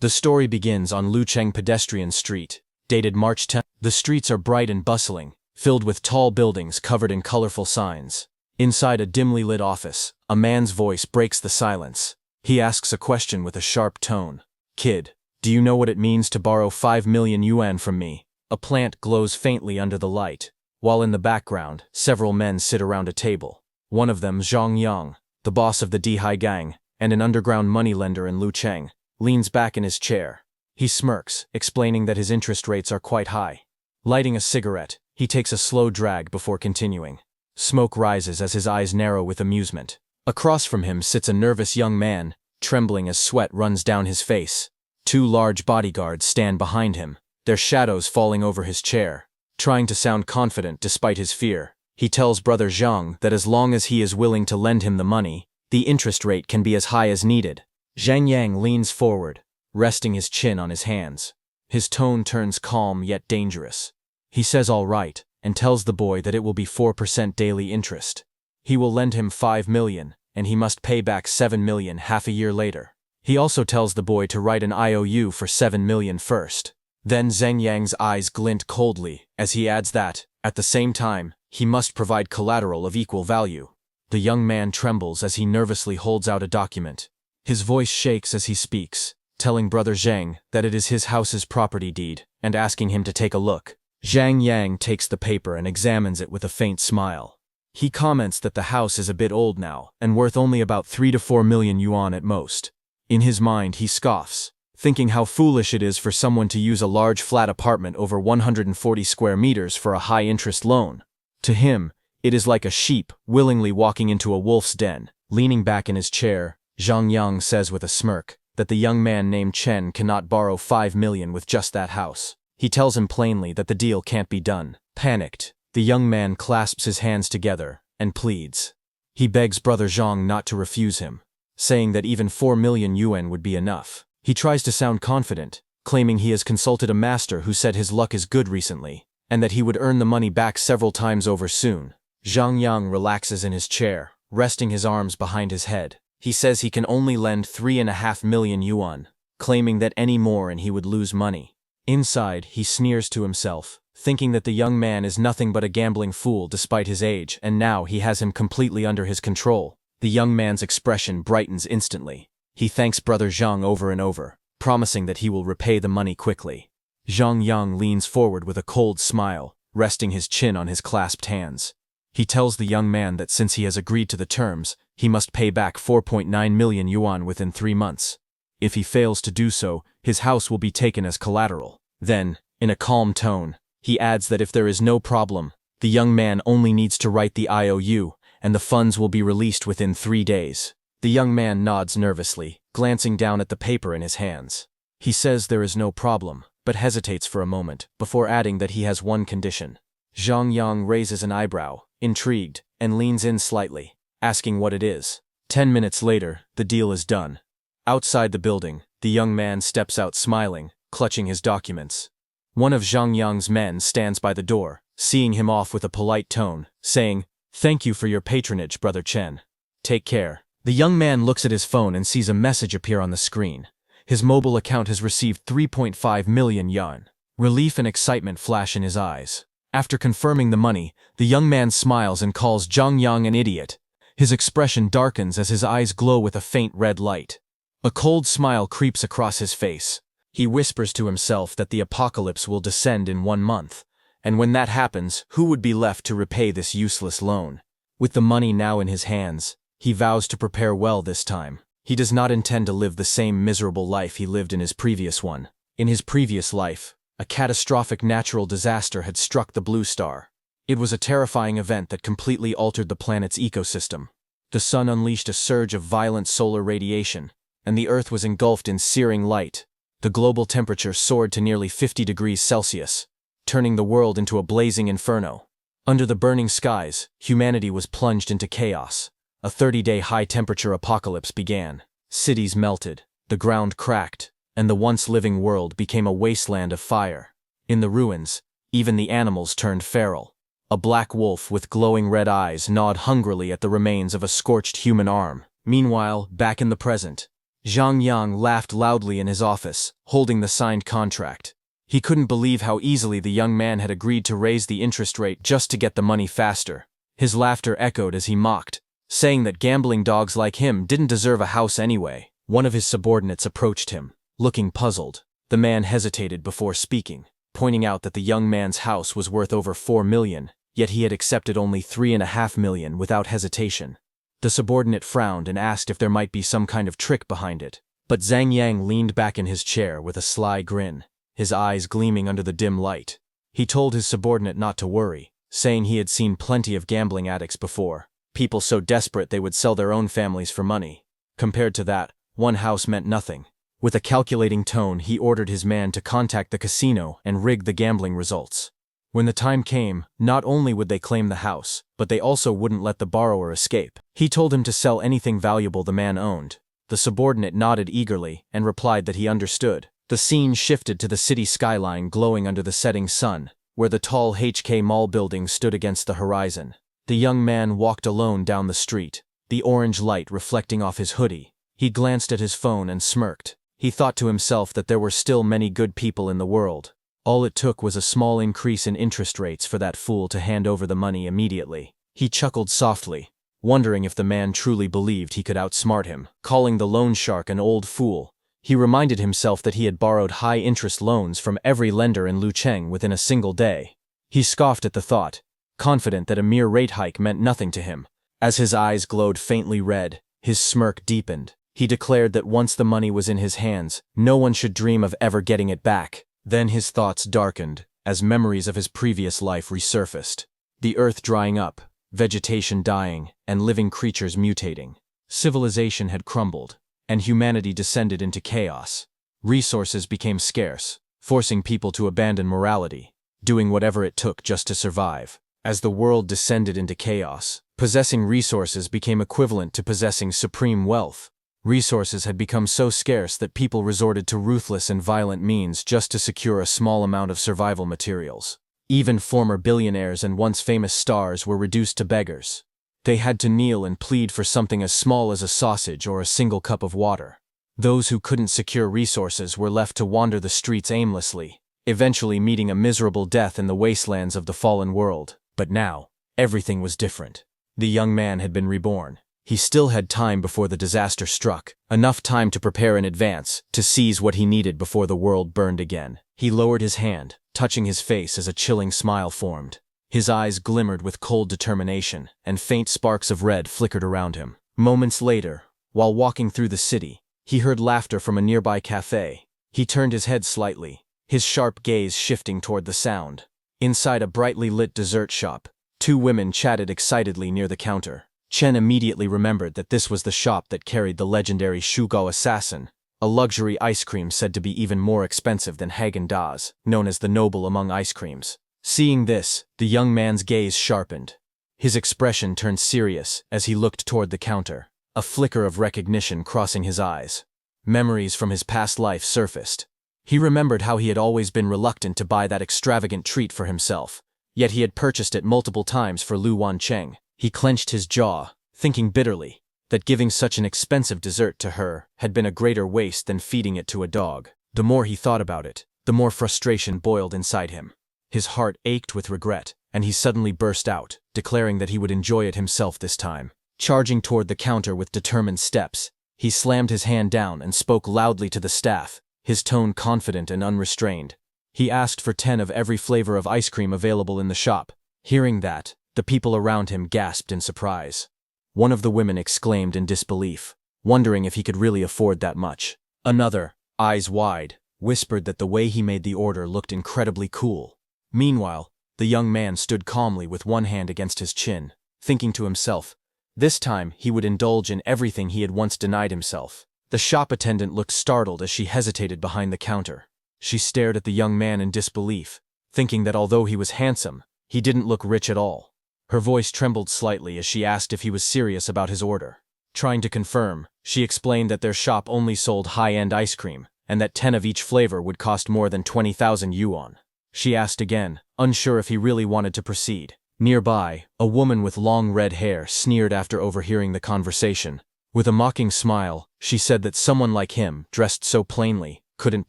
The story begins on Lucheng Pedestrian Street, dated March 10. The streets are bright and bustling, filled with tall buildings covered in colorful signs. Inside a dimly lit office, a man's voice breaks the silence. He asks a question with a sharp tone. "Kid, do you know what it means to borrow 5 million yuan from me?" A plant glows faintly under the light, while in the background, several men sit around a table. One of them, Zhang Yang, the boss of the Dihai gang, and an underground moneylender in Lucheng, leans back in his chair. He smirks, explaining that his interest rates are quite high. Lighting a cigarette, he takes a slow drag before continuing. Smoke rises as his eyes narrow with amusement. Across from him sits a nervous young man, trembling as sweat runs down his face. Two large bodyguards stand behind him, their shadows falling over his chair. Trying to sound confident despite his fear, he tells brother Zhang that as long as he is willing to lend him the money, the interest rate can be as high as needed. Zhang Yang leans forward, resting his chin on his hands. His tone turns calm yet dangerous. He says all right, and tells the boy that it will be 4% daily interest. He will lend him 5 million, and he must pay back 7 million half a year later. He also tells the boy to write an IOU for 7 million first. Then Zhang Yang's eyes glint coldly, as he adds that, at the same time, he must provide collateral of equal value. The young man trembles as he nervously holds out a document. His voice shakes as he speaks, telling brother Zhang that it is his house's property deed, and asking him to take a look. Zhang Yang takes the paper and examines it with a faint smile. He comments that the house is a bit old now, and worth only about 3 to 4 million yuan at most. In his mind, he scoffs, thinking how foolish it is for someone to use a large flat apartment over 140 square meters for a high-interest loan. To him, it is like a sheep willingly walking into a wolf's den. Leaning back in his chair, Zhang Yang says with a smirk that the young man named Chen cannot borrow 5 million with just that house. He tells him plainly that the deal can't be done. Panicked, the young man clasps his hands together and pleads. He begs brother Zhang not to refuse him, saying that even 4 million yuan would be enough. He tries to sound confident, claiming he has consulted a master who said his luck is good recently, and that he would earn the money back several times over soon. Zhang Yang relaxes in his chair, resting his arms behind his head. He says he can only lend 3.5 million yuan, claiming that any more and he would lose money. Inside, he sneers to himself, thinking that the young man is nothing but a gambling fool despite his age, and now he has him completely under his control. The young man's expression brightens instantly. He thanks brother Zhang over and over, promising that he will repay the money quickly. Zhang Yang leans forward with a cold smile, resting his chin on his clasped hands. He tells the young man that since he has agreed to the terms, he must pay back 4.9 million yuan within 3 months. If he fails to do so, his house will be taken as collateral. Then, in a calm tone, he adds that if there is no problem, the young man only needs to write the IOU, and the funds will be released within 3 days. The young man nods nervously, glancing down at the paper in his hands. He says there is no problem, but hesitates for a moment, before adding that he has one condition. Zhang Yang raises an eyebrow, intrigued, and leans in slightly, asking what it is. 10 minutes later, the deal is done. Outside the building, the young man steps out smiling, clutching his documents. One of Zhang Yang's men stands by the door, seeing him off with a polite tone, saying, "Thank you for your patronage, brother Chen. Take care." The young man looks at his phone and sees a message appear on the screen. His mobile account has received 3.5 million yuan. Relief and excitement flash in his eyes. After confirming the money, the young man smiles and calls Zhang Yang an idiot. His expression darkens as his eyes glow with a faint red light. A cold smile creeps across his face. He whispers to himself that the apocalypse will descend in 1 month, and when that happens, who would be left to repay this useless loan? With the money now in his hands, he vows to prepare well this time. He does not intend to live the same miserable life he lived in his previous one. In his previous life, a catastrophic natural disaster had struck the blue star. It was a terrifying event that completely altered the planet's ecosystem. The sun unleashed a surge of violent solar radiation, and the Earth was engulfed in searing light. The global temperature soared to nearly 50 degrees Celsius, turning the world into a blazing inferno. Under the burning skies, humanity was plunged into chaos. A 30-day high-temperature apocalypse began. Cities melted, the ground cracked, and the once living world became a wasteland of fire. In the ruins, even the animals turned feral. A black wolf with glowing red eyes gnawed hungrily at the remains of a scorched human arm. Meanwhile, back in the present, Zhang Yang laughed loudly in his office, holding the signed contract. He couldn't believe how easily the young man had agreed to raise the interest rate just to get the money faster. His laughter echoed as he mocked, saying that gambling dogs like him didn't deserve a house anyway. One of his subordinates approached him, looking puzzled. The man hesitated before speaking, pointing out that the young man's house was worth over 4 million, yet he had accepted only 3.5 million without hesitation. The subordinate frowned and asked if there might be some kind of trick behind it. But Zhang Yang leaned back in his chair with a sly grin, his eyes gleaming under the dim light. He told his subordinate not to worry, saying he had seen plenty of gambling addicts before, people so desperate they would sell their own families for money. Compared to that, one house meant nothing. With a calculating tone, he ordered his man to contact the casino and rig the gambling results. When the time came, not only would they claim the house, but they also wouldn't let the borrower escape. He told him to sell anything valuable the man owned. The subordinate nodded eagerly and replied that he understood. The scene shifted to the city skyline glowing under the setting sun, where the tall HK Mall building stood against the horizon. The young man walked alone down the street, the orange light reflecting off his hoodie. He glanced at his phone and smirked. He thought to himself that there were still many good people in the world. All it took was a small increase in interest rates for that fool to hand over the money immediately. He chuckled softly, wondering if the man truly believed he could outsmart him. Calling the loan shark an old fool, he reminded himself that he had borrowed high-interest loans from every lender in Lucheng within a single day. He scoffed at the thought, confident that a mere rate hike meant nothing to him. As his eyes glowed faintly red, his smirk deepened. He declared that once the money was in his hands, no one should dream of ever getting it back. Then his thoughts darkened, as memories of his previous life resurfaced. The earth drying up, vegetation dying, and living creatures mutating. Civilization had crumbled, and humanity descended into chaos. Resources became scarce, forcing people to abandon morality, doing whatever it took just to survive. As the world descended into chaos, possessing resources became equivalent to possessing supreme wealth. Resources had become so scarce that people resorted to ruthless and violent means just to secure a small amount of survival materials. Even former billionaires and once famous stars were reduced to beggars. They had to kneel and plead for something as small as a sausage or a single cup of water. Those who couldn't secure resources were left to wander the streets aimlessly, eventually meeting a miserable death in the wastelands of the fallen world. But now, everything was different. The young man had been reborn. He still had time before the disaster struck, enough time to prepare in advance, to seize what he needed before the world burned again. He lowered his hand, touching his face as a chilling smile formed. His eyes glimmered with cold determination, and faint sparks of red flickered around him. Moments later, while walking through the city, he heard laughter from a nearby cafe. He turned his head slightly, his sharp gaze shifting toward the sound. Inside a brightly lit dessert shop, two women chatted excitedly near the counter. Chen immediately remembered that this was the shop that carried the legendary Shugao assassin, a luxury ice cream said to be even more expensive than Haagen-Dazs, known as the noble among ice creams. Seeing this, the young man's gaze sharpened. His expression turned serious as he looked toward the counter, a flicker of recognition crossing his eyes. Memories from his past life surfaced. He remembered how he had always been reluctant to buy that extravagant treat for himself, yet he had purchased it multiple times for Lu Wancheng. He clenched his jaw, thinking bitterly that giving such an expensive dessert to her had been a greater waste than feeding it to a dog. The more he thought about it, the more frustration boiled inside him. His heart ached with regret, and he suddenly burst out, declaring that he would enjoy it himself this time. Charging toward the counter with determined steps, he slammed his hand down and spoke loudly to the staff, his tone confident and unrestrained. He asked for 10 of every flavor of ice cream available in the shop. Hearing that, the people around him gasped in surprise. One of the women exclaimed in disbelief, wondering if he could really afford that much. Another, eyes wide, whispered that the way he made the order looked incredibly cool. Meanwhile, the young man stood calmly with one hand against his chin, thinking to himself, this time he would indulge in everything he had once denied himself. The shop attendant looked startled as she hesitated behind the counter. She stared at the young man in disbelief, thinking that although he was handsome, he didn't look rich at all. Her voice trembled slightly as she asked if he was serious about his order. Trying to confirm, she explained that their shop only sold high-end ice cream, and that 10 of each flavor would cost more than 20,000 yuan. She asked again, unsure if he really wanted to proceed. Nearby, a woman with long red hair sneered after overhearing the conversation. With a mocking smile, she said that someone like him, dressed so plainly, couldn't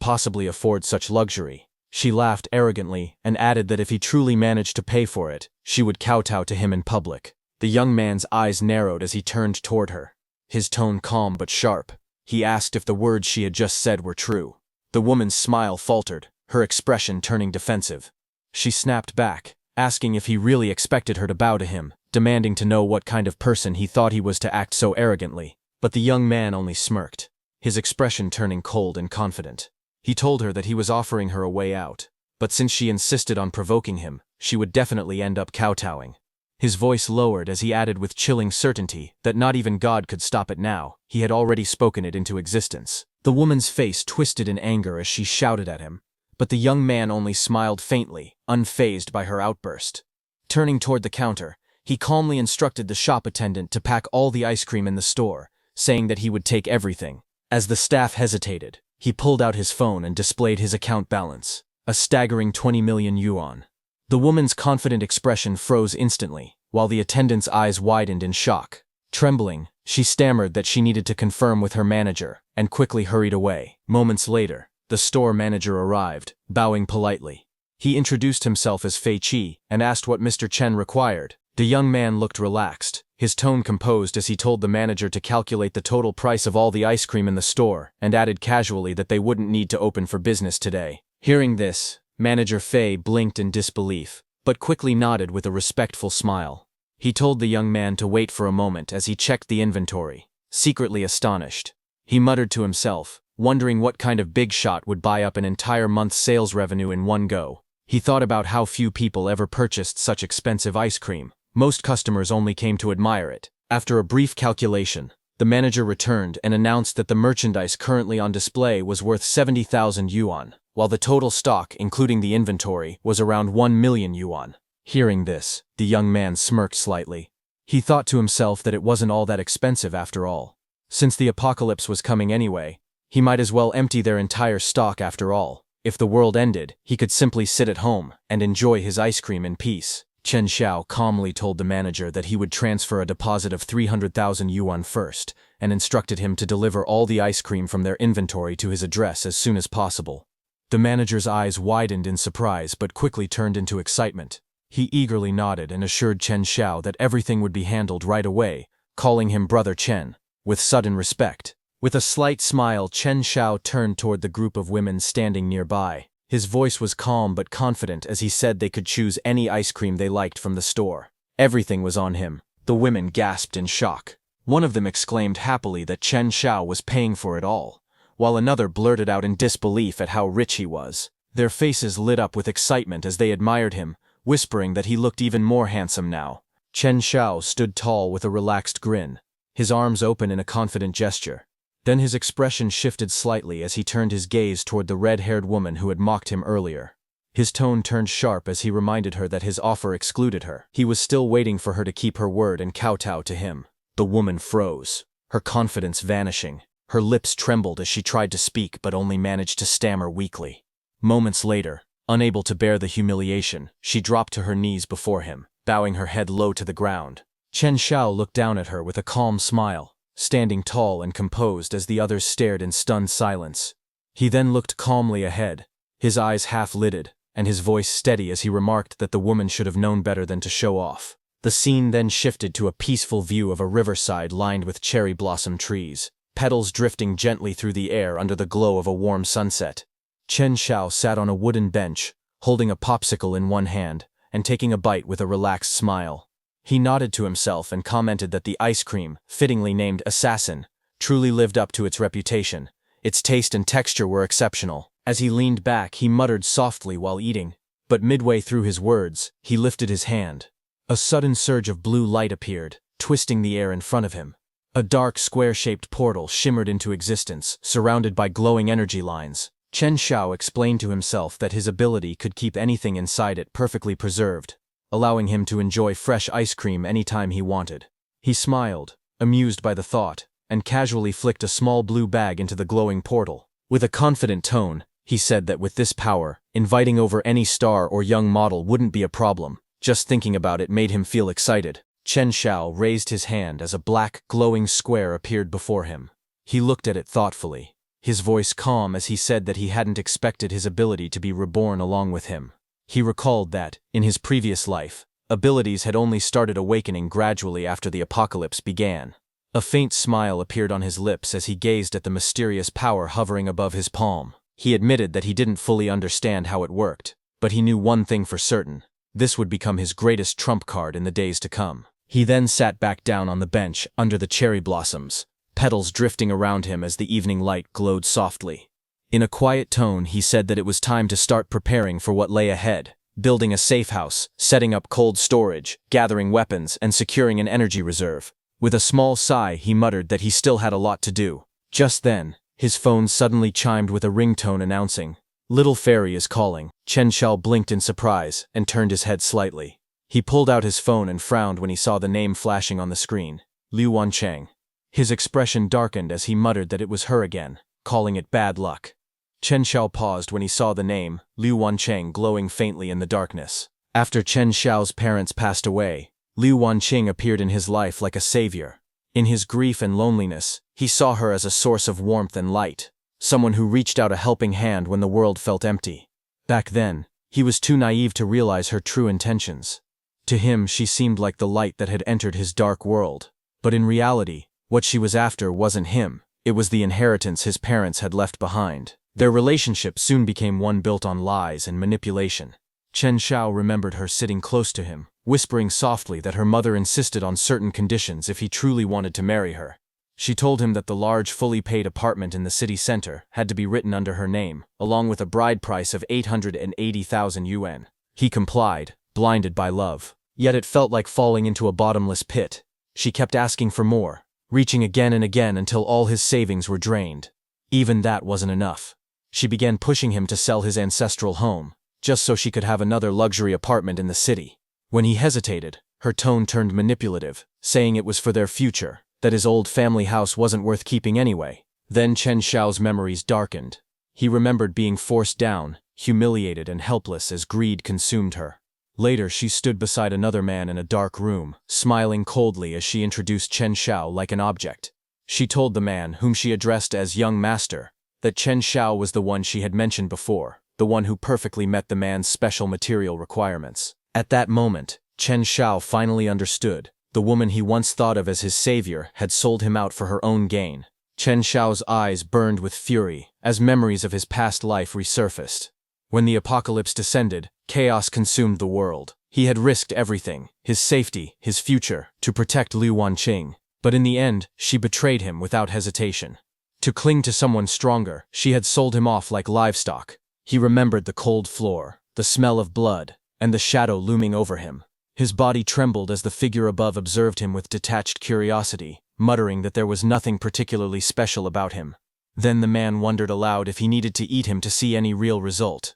possibly afford such luxury. She laughed arrogantly and added that if he truly managed to pay for it, she would kowtow to him in public. The young man's eyes narrowed as he turned toward her. His tone calm but sharp. He asked if the words she had just said were true. The woman's smile faltered, her expression turning defensive. She snapped back, asking if he really expected her to bow to him, demanding to know what kind of person he thought he was to act so arrogantly. But the young man only smirked, his expression turning cold and confident. He told her that he was offering her a way out, but since she insisted on provoking him, she would definitely end up kowtowing. His voice lowered as he added with chilling certainty that not even God could stop it now, he had already spoken it into existence. The woman's face twisted in anger as she shouted at him, but the young man only smiled faintly, unfazed by her outburst. Turning toward the counter, he calmly instructed the shop attendant to pack all the ice cream in the store, saying that he would take everything. As the staff hesitated, he pulled out his phone and displayed his account balance, a staggering 20 million yuan. The woman's confident expression froze instantly, while the attendant's eyes widened in shock. Trembling, she stammered that she needed to confirm with her manager, and quickly hurried away. Moments later, the store manager arrived, bowing politely. He introduced himself as Fei Qi and asked what Mr. Chen required. The young man looked relaxed, his tone composed as he told the manager to calculate the total price of all the ice cream in the store and added casually that they wouldn't need to open for business today. Hearing this, Manager Fei blinked in disbelief, but quickly nodded with a respectful smile. He told the young man to wait for a moment as he checked the inventory, secretly astonished. He muttered to himself, wondering what kind of big shot would buy up an entire month's sales revenue in one go. He thought about how few people ever purchased such expensive ice cream. Most customers only came to admire it. After a brief calculation, the manager returned and announced that the merchandise currently on display was worth 70,000 yuan, while the total stock, including the inventory, was around 1 million yuan. Hearing this, the young man smirked slightly. He thought to himself that it wasn't all that expensive after all. Since the apocalypse was coming anyway, he might as well empty their entire stock after all. If the world ended, he could simply sit at home and enjoy his ice cream in peace. Chen Xiao calmly told the manager that he would transfer a deposit of 300,000 yuan first, and instructed him to deliver all the ice cream from their inventory to his address as soon as possible. The manager's eyes widened in surprise but quickly turned into excitement. He eagerly nodded and assured Chen Xiao that everything would be handled right away, calling him Brother Chen, with sudden respect. With a slight smile, Chen Xiao turned toward the group of women standing nearby. His voice was calm but confident as he said they could choose any ice cream they liked from the store. Everything was on him. The women gasped in shock. One of them exclaimed happily that Chen Xiao was paying for it all, while another blurted out in disbelief at how rich he was. Their faces lit up with excitement as they admired him, whispering that he looked even more handsome now. Chen Xiao stood tall with a relaxed grin, his arms open in a confident gesture. Then his expression shifted slightly as he turned his gaze toward the red-haired woman who had mocked him earlier. His tone turned sharp as he reminded her that his offer excluded her. He was still waiting for her to keep her word and kowtow to him. The woman froze, her confidence vanishing. Her lips trembled as she tried to speak but only managed to stammer weakly. Moments later, unable to bear the humiliation, she dropped to her knees before him, bowing her head low to the ground. Chen Xiao looked down at her with a calm smile, standing tall and composed as the others stared in stunned silence. He then looked calmly ahead, his eyes half-lidded, and his voice steady as he remarked that the woman should have known better than to show off. The scene then shifted to a peaceful view of a riverside lined with cherry blossom trees, petals drifting gently through the air under the glow of a warm sunset. Chen Xiao sat on a wooden bench, holding a popsicle in one hand, and taking a bite with a relaxed smile. He nodded to himself and commented that the ice cream, fittingly named Assassin, truly lived up to its reputation. Its taste and texture were exceptional. As he leaned back, he muttered softly while eating, but midway through his words, he lifted his hand. A sudden surge of blue light appeared, twisting the air in front of him. A dark, square-shaped portal shimmered into existence, surrounded by glowing energy lines. Chen Xiao explained to himself that his ability could keep anything inside it perfectly preserved, allowing him to enjoy fresh ice cream anytime he wanted. He smiled, amused by the thought, and casually flicked a small blue bag into the glowing portal. With a confident tone, he said that with this power, inviting over any star or young model wouldn't be a problem. Just thinking about it made him feel excited. Chen Xiao raised his hand as a black, glowing square appeared before him. He looked at it thoughtfully, his voice calm as he said that he hadn't expected his ability to be reborn along with him. He recalled that, in his previous life, abilities had only started awakening gradually after the apocalypse began. A faint smile appeared on his lips as he gazed at the mysterious power hovering above his palm. He admitted that he didn't fully understand how it worked, but he knew one thing for certain: this would become his greatest trump card in the days to come. He then sat back down on the bench under the cherry blossoms, petals drifting around him as the evening light glowed softly. In a quiet tone, he said that it was time to start preparing for what lay ahead, building a safe house, setting up cold storage, gathering weapons, and securing an energy reserve. With a small sigh, he muttered that he still had a lot to do. Just then, his phone suddenly chimed with a ringtone announcing, "Little Fairy is calling." Chen Xiao blinked in surprise and turned his head slightly. He pulled out his phone and frowned when he saw the name flashing on the screen, Liu Wancheng. His expression darkened as he muttered that it was her again, calling it bad luck. Chen Xiao paused when he saw the name, Liu Wancheng, glowing faintly in the darkness. After Chen Xiao's parents passed away, Liu Wanqing appeared in his life like a savior. In his grief and loneliness, he saw her as a source of warmth and light, someone who reached out a helping hand when the world felt empty. Back then, he was too naive to realize her true intentions. To him, she seemed like the light that had entered his dark world. But in reality, what she was after wasn't him, it was the inheritance his parents had left behind. Their relationship soon became one built on lies and manipulation. Chen Xiao remembered her sitting close to him, whispering softly that her mother insisted on certain conditions if he truly wanted to marry her. She told him that the large, fully paid apartment in the city center had to be written under her name, along with a bride price of 880,000 yuan. He complied, blinded by love. Yet it felt like falling into a bottomless pit. She kept asking for more, reaching again and again until all his savings were drained. Even that wasn't enough. She began pushing him to sell his ancestral home, just so she could have another luxury apartment in the city. When he hesitated, her tone turned manipulative, saying it was for their future, that his old family house wasn't worth keeping anyway. Then Chen Xiao's memories darkened. He remembered being forced down, humiliated and helpless as greed consumed her. Later, she stood beside another man in a dark room, smiling coldly as she introduced Chen Xiao like an object. She told the man, whom she addressed as young master, that Chen Xiao was the one she had mentioned before, the one who perfectly met the man's special material requirements. At that moment, Chen Xiao finally understood. The woman he once thought of as his savior had sold him out for her own gain. Chen Xiao's eyes burned with fury as memories of his past life resurfaced. When the apocalypse descended, chaos consumed the world. He had risked everything, his safety, his future, to protect Liu Wanqing. But in the end, she betrayed him without hesitation. To cling to someone stronger, she had sold him off like livestock. He remembered the cold floor, the smell of blood, and the shadow looming over him. His body trembled as the figure above observed him with detached curiosity, muttering that there was nothing particularly special about him. Then the man wondered aloud if he needed to eat him to see any real result.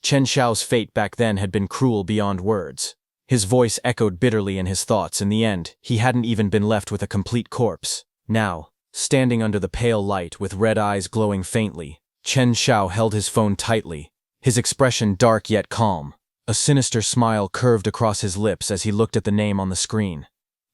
Chen Xiao's fate back then had been cruel beyond words. His voice echoed bitterly in his thoughts. In the end, he hadn't even been left with a complete corpse. Now, standing under the pale light with red eyes glowing faintly, Chen Xiao held his phone tightly, his expression dark yet calm. A sinister smile curved across his lips as he looked at the name on the screen.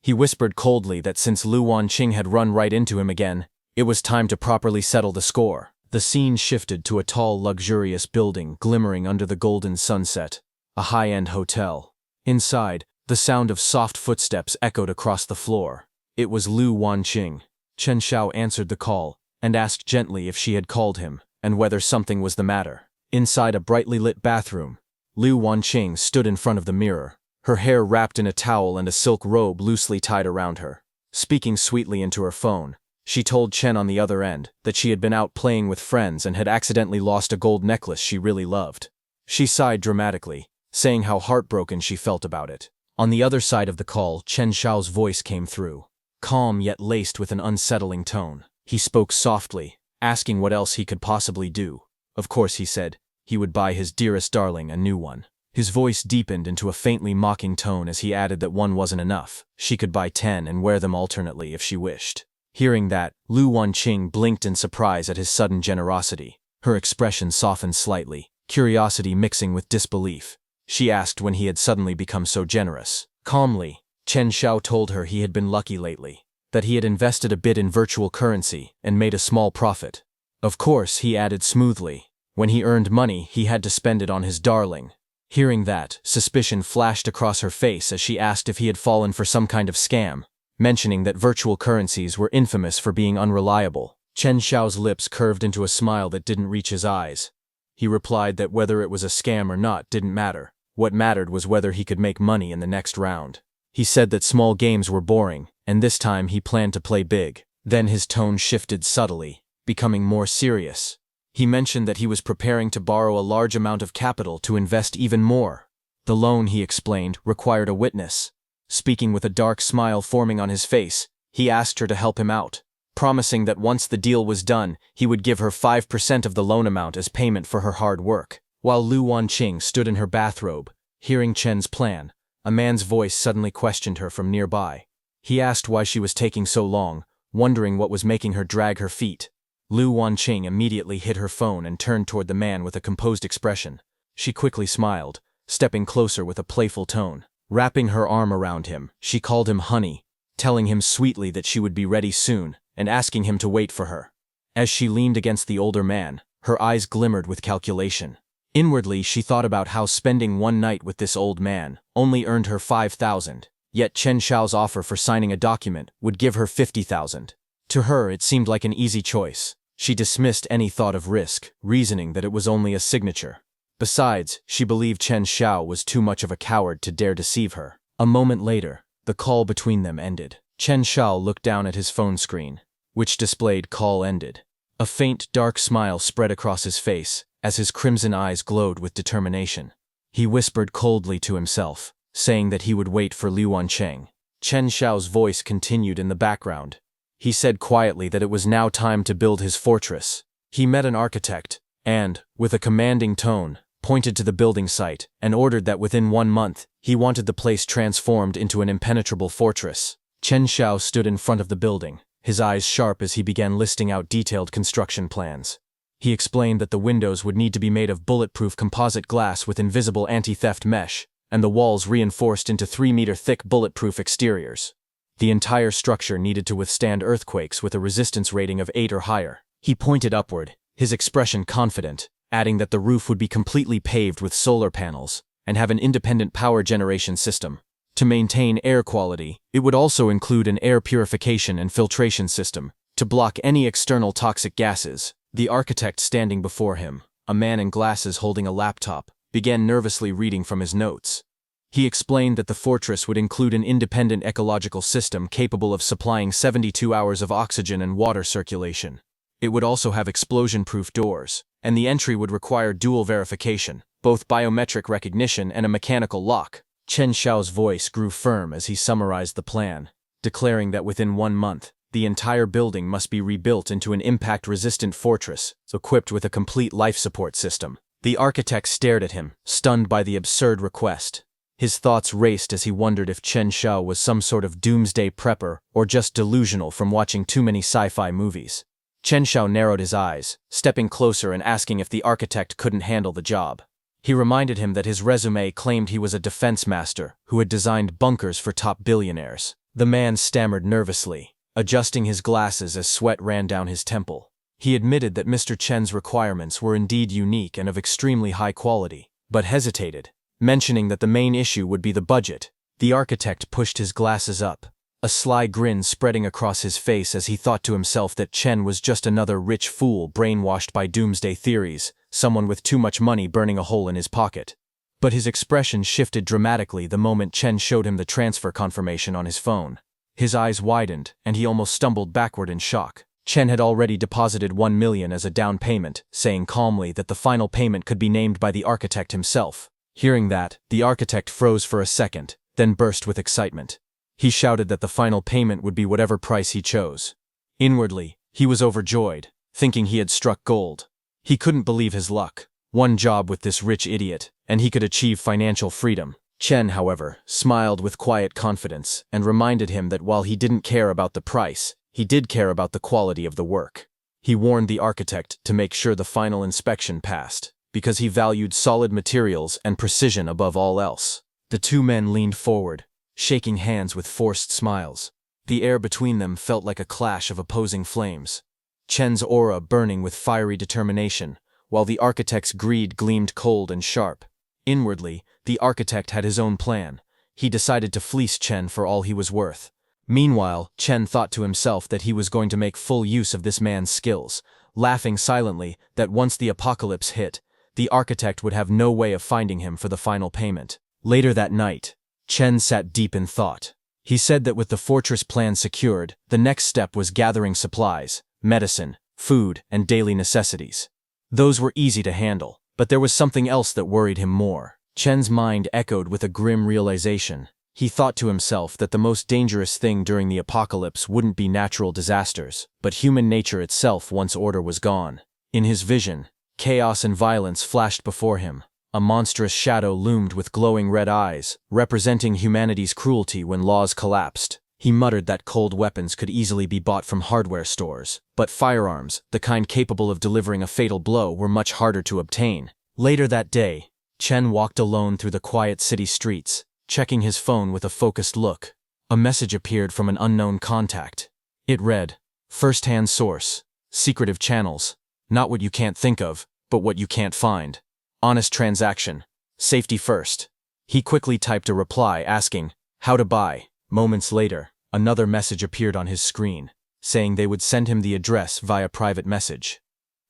He whispered coldly that since Liu Wanqing had run right into him again, it was time to properly settle the score. The scene shifted to a tall, luxurious building glimmering under the golden sunset, a high-end hotel. Inside, the sound of soft footsteps echoed across the floor. It was Liu Wanqing. Chen Xiao answered the call and asked gently if she had called him and whether something was the matter. Inside a brightly lit bathroom, Liu Wanqing stood in front of the mirror, her hair wrapped in a towel and a silk robe loosely tied around her. Speaking sweetly into her phone, she told Chen on the other end that she had been out playing with friends and had accidentally lost a gold necklace she really loved. She sighed dramatically, saying how heartbroken she felt about it. On the other side of the call, Chen Xiao's voice came through, calm yet laced with an unsettling tone. He spoke softly, asking what else he could possibly do. Of course, he said, he would buy his dearest darling a new one. His voice deepened into a faintly mocking tone as he added that one wasn't enough. She could buy 10 and wear them alternately if she wished. Hearing that, Liu Wanqing blinked in surprise at his sudden generosity. Her expression softened slightly, curiosity mixing with disbelief. She asked when he had suddenly become so generous. Calmly, Chen Xiao told her he had been lucky lately, that he had invested a bit in virtual currency and made a small profit. Of course, he added smoothly, when he earned money, he had to spend it on his darling. Hearing that, suspicion flashed across her face as she asked if he had fallen for some kind of scam, mentioning that virtual currencies were infamous for being unreliable. Chen Xiao's lips curved into a smile that didn't reach his eyes. He replied that whether it was a scam or not didn't matter. What mattered was whether he could make money in the next round. He said that small games were boring, and this time he planned to play big. Then his tone shifted subtly, becoming more serious. He mentioned that he was preparing to borrow a large amount of capital to invest even more. The loan, he explained, required a witness. Speaking with a dark smile forming on his face, he asked her to help him out, promising that once the deal was done, he would give her 5% of the loan amount as payment for her hard work. While Lu Wanqing stood in her bathrobe, hearing Chen's plan, a man's voice suddenly questioned her from nearby. He asked why she was taking so long, wondering what was making her drag her feet. Lu Wanqing immediately hid her phone and turned toward the man with a composed expression. She quickly smiled, stepping closer with a playful tone. Wrapping her arm around him, she called him honey, telling him sweetly that she would be ready soon, and asking him to wait for her. As she leaned against the older man, her eyes glimmered with calculation. Inwardly, she thought about how spending one night with this old man only earned her 5,000, yet Chen Xiao's offer for signing a document would give her 50,000. To her, it seemed like an easy choice. She dismissed any thought of risk, reasoning that it was only a signature. Besides, she believed Chen Xiao was too much of a coward to dare deceive her. A moment later, the call between them ended. Chen Xiao looked down at his phone screen, which displayed call ended. A faint, dark smile spread across his face, as his crimson eyes glowed with determination. He whispered coldly to himself, saying that he would wait for Lu Wanqing. Chen Xiao's voice continued in the background. He said quietly that it was now time to build his fortress. He met an architect, and, with a commanding tone, pointed to the building site, and ordered that within 1 month, he wanted the place transformed into an impenetrable fortress. Chen Xiao stood in front of the building, his eyes sharp as he began listing out detailed construction plans. He explained that the windows would need to be made of bulletproof composite glass with invisible anti-theft mesh, and the walls reinforced into 3-meter-thick bulletproof exteriors. The entire structure needed to withstand earthquakes with a resistance rating of 8 or higher. He pointed upward, his expression confident, adding that the roof would be completely paved with solar panels and have an independent power generation system. To maintain air quality, it would also include an air purification and filtration system to block any external toxic gases. The architect standing before him, a man in glasses holding a laptop, began nervously reading from his notes. He explained that the fortress would include an independent ecological system capable of supplying 72 hours of oxygen and water circulation. It would also have explosion-proof doors, and the entry would require dual verification, both biometric recognition and a mechanical lock. Chen Xiao's voice grew firm as he summarized the plan, declaring that within 1 month, the entire building must be rebuilt into an impact-resistant fortress, equipped with a complete life support system. The architect stared at him, stunned by the absurd request. His thoughts raced as he wondered if Chen Xiao was some sort of doomsday prepper or just delusional from watching too many sci-fi movies. Chen Xiao narrowed his eyes, stepping closer and asking if the architect couldn't handle the job. He reminded him that his resume claimed he was a defense master who had designed bunkers for top billionaires. The man stammered nervously, adjusting his glasses as sweat ran down his temple. He admitted that Mr. Chen's requirements were indeed unique and of extremely high quality, but hesitated, mentioning that the main issue would be the budget. The architect pushed his glasses up, a sly grin spreading across his face as he thought to himself that Chen was just another rich fool brainwashed by doomsday theories, someone with too much money burning a hole in his pocket. But his expression shifted dramatically the moment Chen showed him the transfer confirmation on his phone. His eyes widened, and he almost stumbled backward in shock. Chen had already deposited 1 million as a down payment, saying calmly that the final payment could be named by the architect himself. Hearing that, the architect froze for a second, then burst with excitement. He shouted that the final payment would be whatever price he chose. Inwardly, he was overjoyed, thinking he had struck gold. He couldn't believe his luck. 1 job with this rich idiot, and he could achieve financial freedom. Chen, however, smiled with quiet confidence and reminded him that while he didn't care about the price, he did care about the quality of the work. He warned the architect to make sure the final inspection passed, because he valued solid materials and precision above all else. The 2 men leaned forward, shaking hands with forced smiles. The air between them felt like a clash of opposing flames. Chen's aura burning with fiery determination, while the architect's greed gleamed cold and sharp. Inwardly, the architect had his own plan. He decided to fleece Chen for all he was worth. Meanwhile, Chen thought to himself that he was going to make full use of this man's skills, laughing silently that once the apocalypse hit, the architect would have no way of finding him for the final payment. Later that night, Chen sat deep in thought. He said that with the fortress plan secured, the next step was gathering supplies, medicine, food, and daily necessities. Those were easy to handle, but there was something else that worried him more. Chen's mind echoed with a grim realization. He thought to himself that the most dangerous thing during the apocalypse wouldn't be natural disasters, but human nature itself once order was gone. In his vision, chaos and violence flashed before him. A monstrous shadow loomed with glowing red eyes, representing humanity's cruelty when laws collapsed. He muttered that cold weapons could easily be bought from hardware stores, but firearms, the kind capable of delivering a fatal blow, were much harder to obtain. Later that day, Chen walked alone through the quiet city streets, checking his phone with a focused look. A message appeared from an unknown contact. It read, "First-hand source, secretive channels, not what you can't think of, but what you can't find. Honest transaction, safety first." He quickly typed a reply asking, "How to buy?" Moments later, another message appeared on his screen, saying they would send him the address via private message.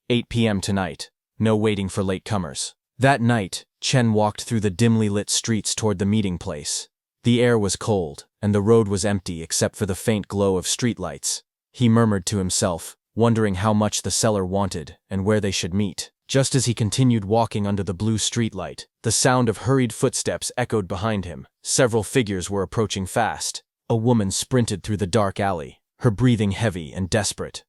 8 p.m. tonight, no waiting for latecomers. That night, Chen walked through the dimly lit streets toward the meeting place. The air was cold, and the road was empty except for the faint glow of streetlights. He murmured to himself, wondering how much the seller wanted and where they should meet. Just as he continued walking under the blue streetlight, the sound of hurried footsteps echoed behind him. Several figures were approaching fast. A woman sprinted through the dark alley, her breathing heavy and desperate.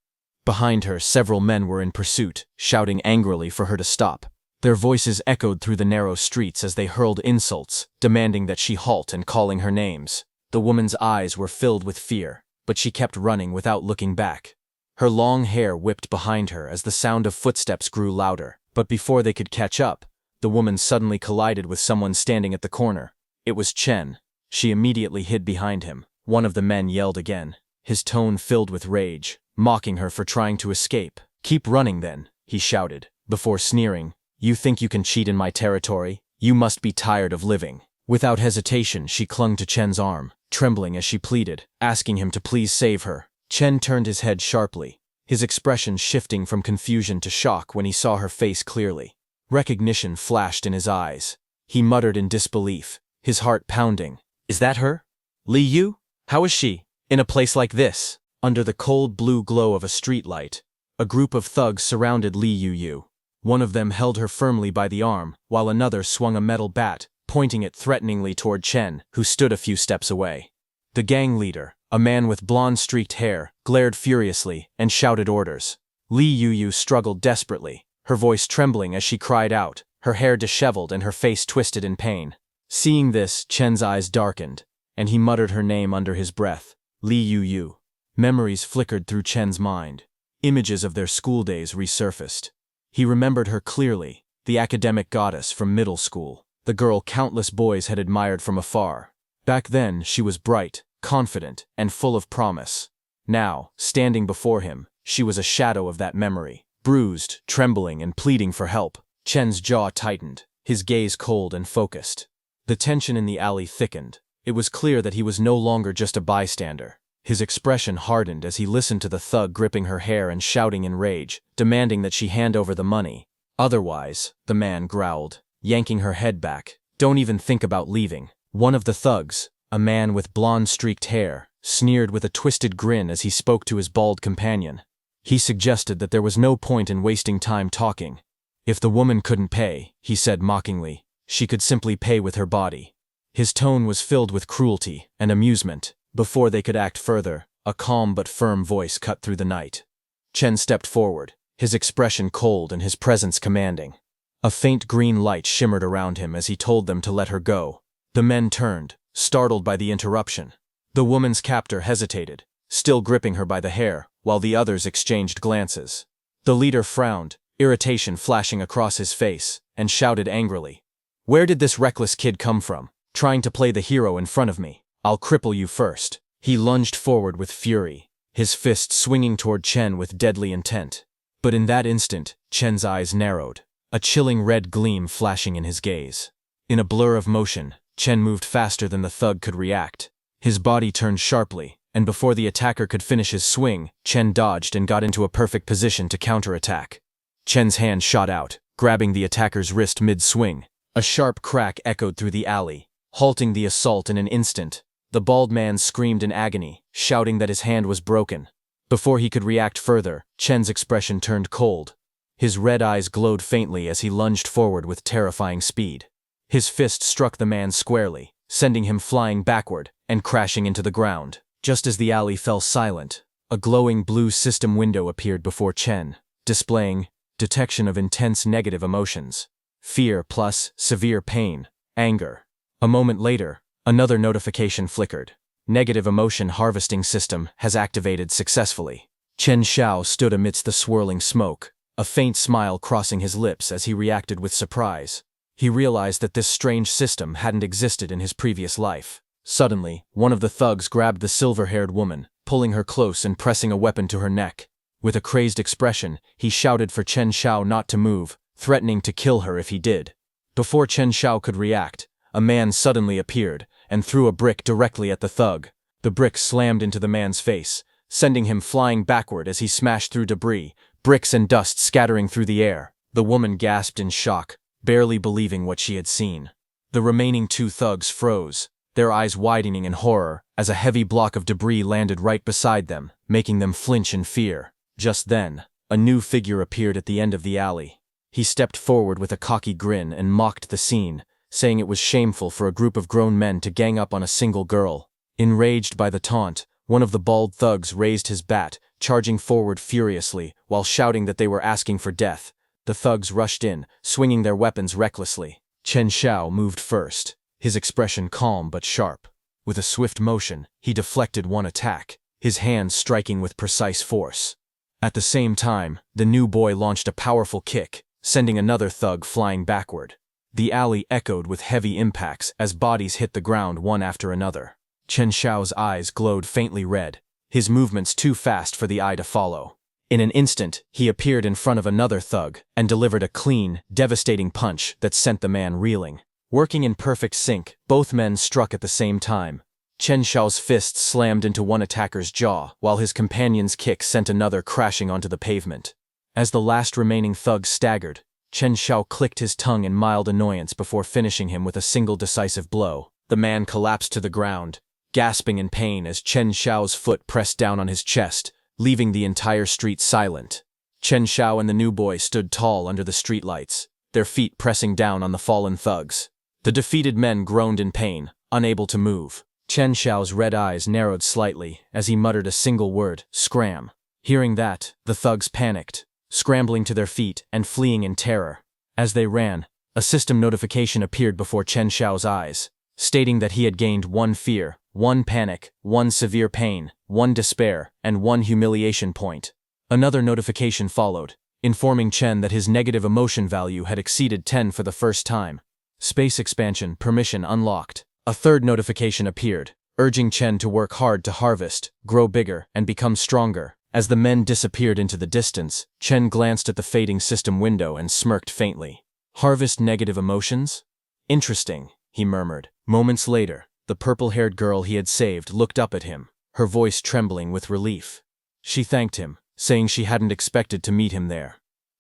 Behind her, several men were in pursuit, shouting angrily for her to stop. Their voices echoed through the narrow streets as they hurled insults, demanding that she halt and calling her names. The woman's eyes were filled with fear, but she kept running without looking back. Her long hair whipped behind her as the sound of footsteps grew louder, but before they could catch up, the woman suddenly collided with someone standing at the corner. It was Chen. She immediately hid behind him. One of the men yelled again, his tone filled with rage, mocking her for trying to escape. "Keep running then," he shouted, before sneering, "You think you can cheat in my territory? You must be tired of living." Without hesitation, she clung to Chen's arm, trembling as she pleaded, asking him to please save her. Chen turned his head sharply, his expression shifting from confusion to shock when he saw her face clearly. Recognition flashed in his eyes. He muttered in disbelief, his heart pounding. "Is that her? Li Yu? How is she? In a place like this?" Under the cold blue glow of a streetlight, a group of thugs surrounded Li Yu. One of them held her firmly by the arm, while another swung a metal bat, pointing it threateningly toward Chen, who stood a few steps away. The gang leader, a man with blonde-streaked hair, glared furiously and shouted orders. Li Yu struggled desperately, her voice trembling as she cried out, her hair disheveled and her face twisted in pain. Seeing this, Chen's eyes darkened, and he muttered her name under his breath, Li Yu. Memories flickered through Chen's mind. Images of their school days resurfaced. He remembered her clearly, the academic goddess from middle school, the girl countless boys had admired from afar. Back then, she was bright, confident, and full of promise. Now, standing before him, she was a shadow of that memory, bruised, trembling, and pleading for help. Chen's jaw tightened, his gaze cold and focused. The tension in the alley thickened. It was clear that he was no longer just a bystander. His expression hardened as he listened to the thug gripping her hair and shouting in rage, demanding that she hand over the money. "Otherwise," the man growled, yanking her head back, "don't even think about leaving." One of the thugs, a man with blonde-streaked hair, sneered with a twisted grin as he spoke to his bald companion. He suggested that there was no point in wasting time talking. If the woman couldn't pay, he said mockingly, she could simply pay with her body. His tone was filled with cruelty and amusement. Before they could act further, a calm but firm voice cut through the night. Chen stepped forward, his expression cold and his presence commanding. A faint green light shimmered around him as he told them to let her go. The men turned, startled by the interruption. The woman's captor hesitated, still gripping her by the hair, while the others exchanged glances. The leader frowned, irritation flashing across his face, and shouted angrily, "Where did this reckless kid come from, trying to play the hero in front of me? I'll cripple you first. He lunged forward with fury, his fist swinging toward Chen with deadly intent. But in that instant, Chen's eyes narrowed, a chilling red gleam flashing in his gaze. In a blur of motion, Chen moved faster than the thug could react. His body turned sharply, and before the attacker could finish his swing, Chen dodged and got into a perfect position to counterattack. Chen's hand shot out, grabbing the attacker's wrist mid-swing. A sharp crack echoed through the alley, halting the assault in an instant. The bald man screamed in agony, shouting that his hand was broken. Before he could react further, Chen's expression turned cold. His red eyes glowed faintly as he lunged forward with terrifying speed. His fist struck the man squarely, sending him flying backward and crashing into the ground. Just as the alley fell silent, a glowing blue system window appeared before Chen, displaying detection of intense negative emotions. Fear plus severe pain, anger. A moment later, another notification flickered. Negative emotion harvesting system has activated successfully. Chen Xiao stood amidst the swirling smoke, a faint smile crossing his lips as he reacted with surprise. He realized that this strange system hadn't existed in his previous life. Suddenly, one of the thugs grabbed the silver-haired woman, pulling her close and pressing a weapon to her neck. With a crazed expression, he shouted for Chen Xiao not to move, threatening to kill her if he did. Before Chen Xiao could react, a man suddenly appeared and threw a brick directly at the thug. The brick slammed into the man's face, sending him flying backward as he smashed through debris, bricks and dust scattering through the air. The woman gasped in shock, barely believing what she had seen. The remaining two thugs froze, their eyes widening in horror as a heavy block of debris landed right beside them, making them flinch in fear. Just then, a new figure appeared at the end of the alley. He stepped forward with a cocky grin and mocked the scene, saying it was shameful for a group of grown men to gang up on a single girl. Enraged by the taunt, one of the bald thugs raised his bat, charging forward furiously while shouting that they were asking for death. The thugs rushed in, swinging their weapons recklessly. Chen Xiao moved first, his expression calm but sharp. With a swift motion, he deflected one attack, his hands striking with precise force. At the same time, the new boy launched a powerful kick, sending another thug flying backward. The alley echoed with heavy impacts as bodies hit the ground one after another. Chen Xiao's eyes glowed faintly red, his movements too fast for the eye to follow. In an instant, he appeared in front of another thug and delivered a clean, devastating punch that sent the man reeling. Working in perfect sync, both men struck at the same time. Chen Xiao's fist slammed into one attacker's jaw, while his companion's kick sent another crashing onto the pavement. As the last remaining thug staggered, Chen Xiao clicked his tongue in mild annoyance before finishing him with a single decisive blow. The man collapsed to the ground, gasping in pain as Chen Xiao's foot pressed down on his chest, leaving the entire street silent. Chen Xiao and the new boy stood tall under the streetlights, their feet pressing down on the fallen thugs. The defeated men groaned in pain, unable to move. Chen Xiao's red eyes narrowed slightly as he muttered a single word, "Scram." Hearing that, the thugs panicked, scrambling to their feet and fleeing in terror. As they ran, a system notification appeared before Chen Xiao's eyes, stating that he had gained 1 fear, 1 panic, 1 severe pain, 1 despair, and 1 humiliation point. Another notification followed, informing Chen that his negative emotion value had exceeded 10 for the first time. Space expansion permission unlocked. A third notification appeared, urging Chen to work hard to harvest, grow bigger, and become stronger. As the men disappeared into the distance, Chen glanced at the fading system window and smirked faintly. Harvest negative emotions? Interesting, he murmured. Moments later, the purple-haired girl he had saved looked up at him, her voice trembling with relief. She thanked him, saying she hadn't expected to meet him there.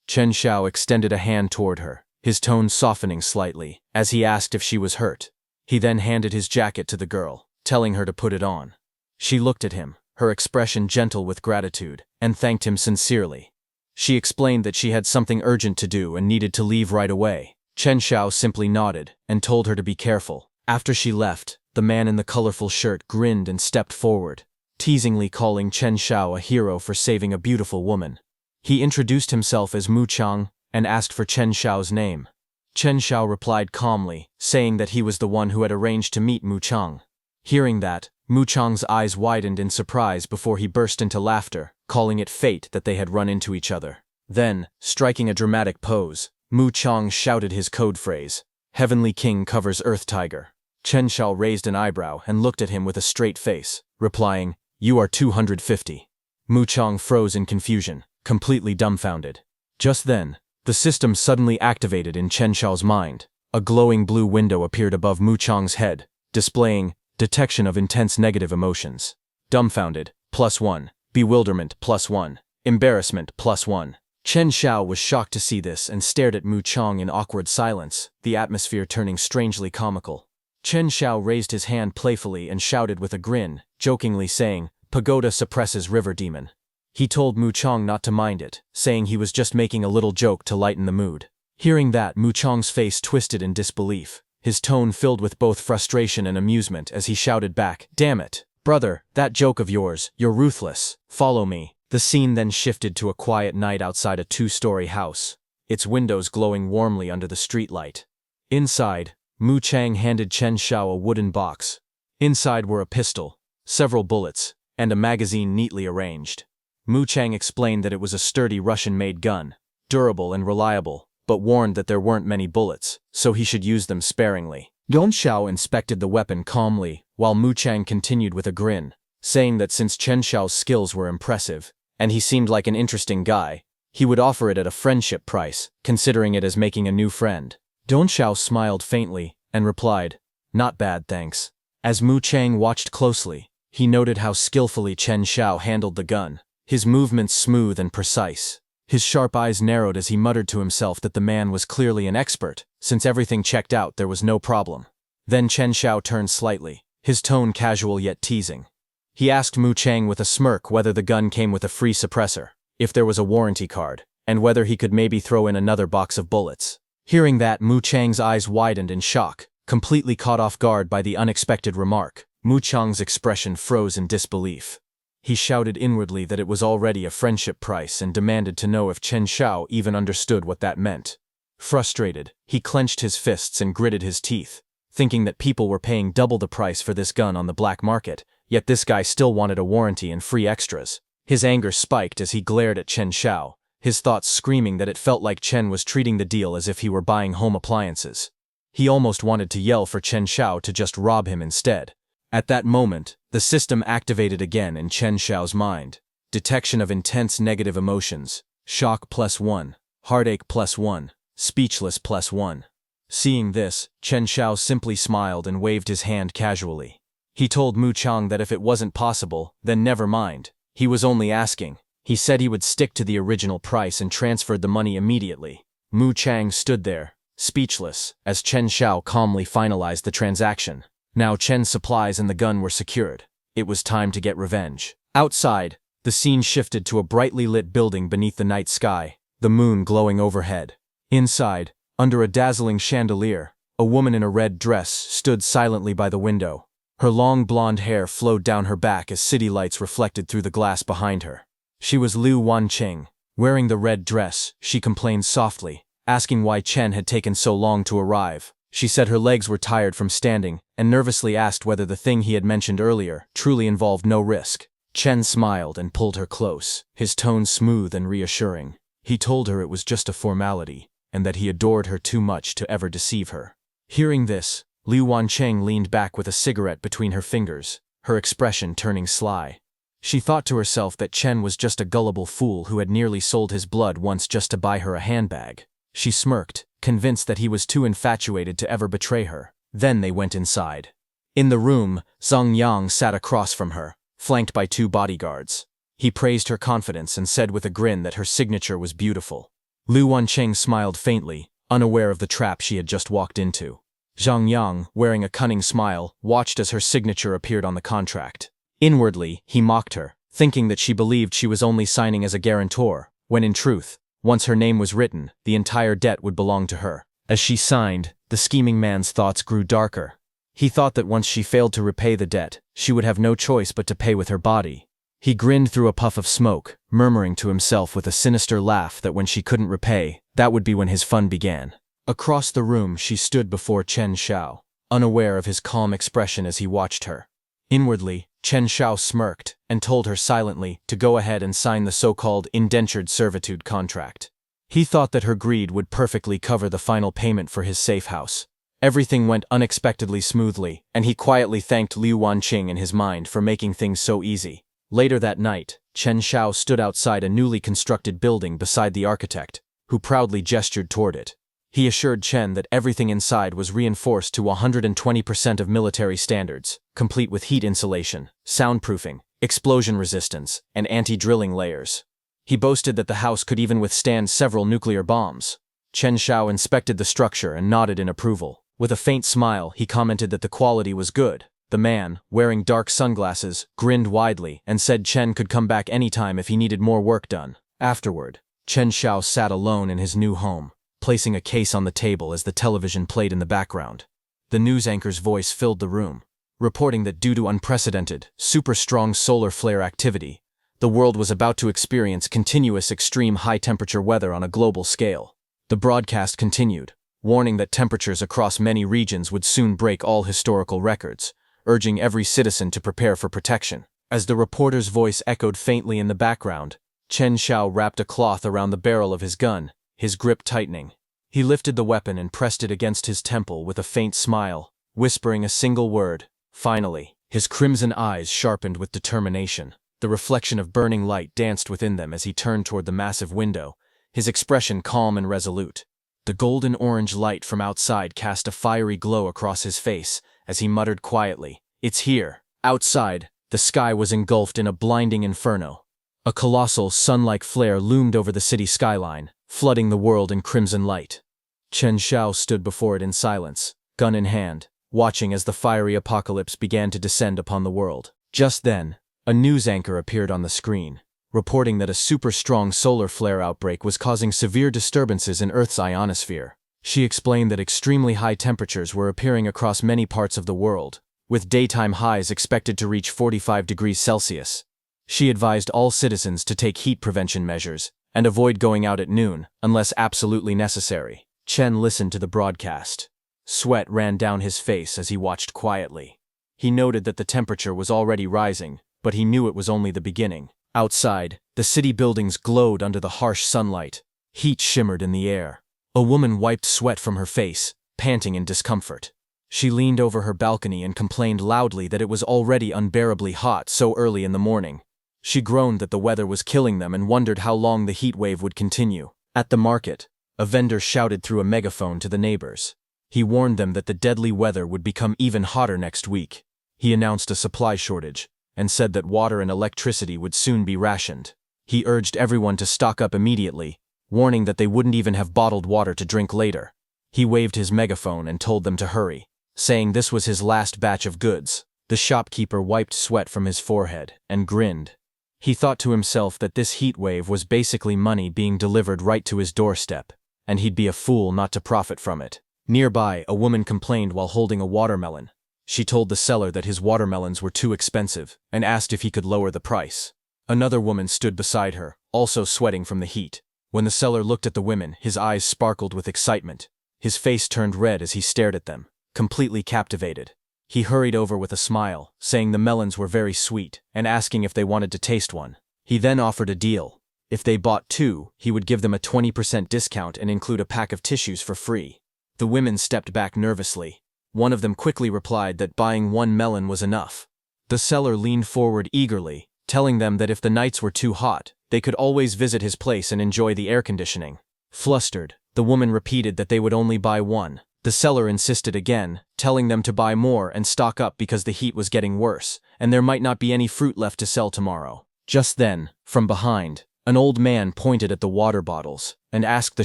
Chen Xiao extended a hand toward her, his tone softening slightly, as he asked if she was hurt. He then handed his jacket to the girl, telling her to put it on. She looked at him, her expression gentle with gratitude, and thanked him sincerely. She explained that she had something urgent to do and needed to leave right away. Chen Xiao simply nodded and told her to be careful. After she left, the man in the colorful shirt grinned and stepped forward, teasingly calling Chen Xiao a hero for saving a beautiful woman. He introduced himself as Mu Chang and asked for Chen Xiao's name. Chen Xiao replied calmly, saying that he was the one who had arranged to meet Mu Chang. Hearing that, Mu Chang's eyes widened in surprise before he burst into laughter, calling it fate that they had run into each other. Then, striking a dramatic pose, Mu Chang shouted his code phrase, "Heavenly King covers Earth Tiger." Chen Xiao raised an eyebrow and looked at him with a straight face, replying, "You are 250. Mu Chang froze in confusion, completely dumbfounded. Just then, the system suddenly activated in Chen Xiao's mind. A glowing blue window appeared above Mu Chang's head, displaying detection of intense negative emotions. Dumbfounded, +1. Bewilderment, +1. Embarrassment, +1. Chen Xiao was shocked to see this and stared at Mu Chang in awkward silence, the atmosphere turning strangely comical. Chen Xiao raised his hand playfully and shouted with a grin, jokingly saying, "Pagoda suppresses river demon." He told Mu Chang not to mind it, saying he was just making a little joke to lighten the mood. Hearing that, Mu Chang's face twisted in disbelief, his tone filled with both frustration and amusement as he shouted back, "Damn it, brother, that joke of yours, you're ruthless, follow me." The scene then shifted to a quiet night outside a 2-story house, its windows glowing warmly under the streetlight. Inside, Mu Chang handed Chen Xiao a wooden box. Inside were a pistol, several bullets, and a magazine neatly arranged. Mu Chang explained that it was a sturdy Russian-made gun, durable and reliable, but warned that there weren't many bullets, so he should use them sparingly. Chen Xiao inspected the weapon calmly, while Mu Chang continued with a grin, saying that since Chen Xiao's skills were impressive, and he seemed like an interesting guy, he would offer it at a friendship price, considering it as making a new friend. Chen Xiao smiled faintly and replied, "Not bad, thanks." As Mu Chang watched closely, he noted how skillfully Chen Xiao handled the gun, his movements smooth and precise. His sharp eyes narrowed as he muttered to himself that the man was clearly an expert. Since everything checked out, there was no problem. Then Chen Xiao turned slightly, his tone casual yet teasing. He asked Mu Chang with a smirk whether the gun came with a free suppressor, if there was a warranty card, and whether he could maybe throw in another box of bullets. Hearing that, Mu Chang's eyes widened in shock, completely caught off guard by the unexpected remark. Mu Chang's expression froze in disbelief. He shouted inwardly that it was already a friendship price and demanded to know if Chen Xiao even understood what that meant. Frustrated, he clenched his fists and gritted his teeth, thinking that people were paying double the price for this gun on the black market, yet this guy still wanted a warranty and free extras. His anger spiked as he glared at Chen Xiao, his thoughts screaming that it felt like Chen was treating the deal as if he were buying home appliances. He almost wanted to yell for Chen Xiao to just rob him instead. At that moment, the system activated again in Chen Xiao's mind. Detection of intense negative emotions, shock +1, heartache +1, speechless +1. Seeing this, Chen Xiao simply smiled and waved his hand casually. He told Mu Chang that if it wasn't possible, then never mind. He was only asking. He said he would stick to the original price and transferred the money immediately. Mu Chang stood there, speechless, as Chen Xiao calmly finalized the transaction. Now Chen's supplies and the gun were secured. It was time to get revenge. Outside, the scene shifted to a brightly lit building beneath the night sky, the moon glowing overhead. Inside, under a dazzling chandelier, a woman in a red dress stood silently by the window. Her long blonde hair flowed down her back as city lights reflected through the glass behind her. She was Liu Wanqing. Wearing the red dress, she complained softly, asking why Chen had taken so long to arrive. She said her legs were tired from standing, and nervously asked whether the thing he had mentioned earlier truly involved no risk. Chen smiled and pulled her close, his tone smooth and reassuring. He told her it was just a formality, and that he adored her too much to ever deceive her. Hearing this, Liu Wanqing leaned back with a cigarette between her fingers, her expression turning sly. She thought to herself that Chen was just a gullible fool who had nearly sold his blood once just to buy her a handbag. She smirked, convinced that he was too infatuated to ever betray her. Then they went inside. In the room, Zhang Yang sat across from her, flanked by 2 bodyguards. He praised her confidence and said with a grin that her signature was beautiful. Liu Wanqing smiled faintly, unaware of the trap she had just walked into. Zhang Yang, wearing a cunning smile, watched as her signature appeared on the contract. Inwardly, he mocked her, thinking that she believed she was only signing as a guarantor, when in truth, once her name was written, the entire debt would belong to her. As she signed, the scheming man's thoughts grew darker. He thought that once she failed to repay the debt, she would have no choice but to pay with her body. He grinned through a puff of smoke, murmuring to himself with a sinister laugh that when she couldn't repay, that would be when his fun began. Across the room, she stood before Chen Xiao, unaware of his calm expression as he watched her. Inwardly, Chen Xiao smirked and told her silently to go ahead and sign the so-called indentured servitude contract. He thought that her greed would perfectly cover the final payment for his safe house, Everything went unexpectedly smoothly, and he quietly thanked Liu Wanqing in his mind for making things so easy. Later that night, Chen Xiao stood outside a newly constructed building beside the architect, who proudly gestured toward it. He assured Chen that everything inside was reinforced to 120% of military standards, complete with heat insulation, soundproofing, explosion resistance, and anti-drilling layers. He boasted that the house could even withstand several nuclear bombs. Chen Xiao inspected the structure and nodded in approval. With a faint smile, he commented that the quality was good. The man, wearing dark sunglasses, grinned widely and said Chen could come back anytime if he needed more work done. Afterward, Chen Xiao sat alone in his new home, placing a case on the table as the television played in the background. The news anchor's voice filled the room, reporting that due to unprecedented, super-strong solar flare activity, the world was about to experience continuous extreme high-temperature weather on a global scale. The broadcast continued, warning that temperatures across many regions would soon break all historical records, urging every citizen to prepare for protection. As the reporter's voice echoed faintly in the background, Chen Xiao wrapped a cloth around the barrel of his gun, his grip tightening. He lifted the weapon and pressed it against his temple with a faint smile, whispering a single word, "Finally." His crimson eyes sharpened with determination. The reflection of burning light danced within them as he turned toward the massive window, his expression calm and resolute. The golden-orange light from outside cast a fiery glow across his face as he muttered quietly, "It's here." Outside, the sky was engulfed in a blinding inferno. A colossal, sun-like flare loomed over the city skyline, flooding the world in crimson light. Chen Xiao stood before it in silence, gun in hand, watching as the fiery apocalypse began to descend upon the world. Just then, a news anchor appeared on the screen, reporting that a super-strong solar flare outbreak was causing severe disturbances in Earth's ionosphere. She explained that extremely high temperatures were appearing across many parts of the world, with daytime highs expected to reach 45 degrees Celsius. She advised all citizens to take heat prevention measures and avoid going out at noon unless absolutely necessary. Chen listened to the broadcast. Sweat ran down his face as he watched quietly. He noted that the temperature was already rising, but he knew it was only the beginning. Outside, the city buildings glowed under the harsh sunlight. Heat shimmered in the air. A woman wiped sweat from her face, panting in discomfort. She leaned over her balcony and complained loudly that it was already unbearably hot so early in the morning. She groaned that the weather was killing them and wondered how long the heat wave would continue. At the market, a vendor shouted through a megaphone to the neighbors. He warned them that the deadly weather would become even hotter next week. He announced a supply shortage and said that water and electricity would soon be rationed. He urged everyone to stock up immediately, warning that they wouldn't even have bottled water to drink later. He waved his megaphone and told them to hurry, saying this was his last batch of goods. The shopkeeper wiped sweat from his forehead and grinned. He thought to himself that this heat wave was basically money being delivered right to his doorstep, and he'd be a fool not to profit from it. Nearby, a woman complained while holding a watermelon. She told the seller that his watermelons were too expensive and asked if he could lower the price. Another woman stood beside her, also sweating from the heat. When the seller looked at the women, his eyes sparkled with excitement. His face turned red as he stared at them, completely captivated. He hurried over with a smile, saying the melons were very sweet, and asking if they wanted to taste one. He then offered a deal. If they bought 2, he would give them a 20% discount and include a pack of tissues for free. The women stepped back nervously. One of them quickly replied that buying 1 melon was enough. The seller leaned forward eagerly, telling them that if the nights were too hot, they could always visit his place and enjoy the air conditioning. Flustered, the woman repeated that they would only buy 1. The seller insisted again, telling them to buy more and stock up because the heat was getting worse, and there might not be any fruit left to sell tomorrow. Just then, from behind, an old man pointed at the water bottles and asked the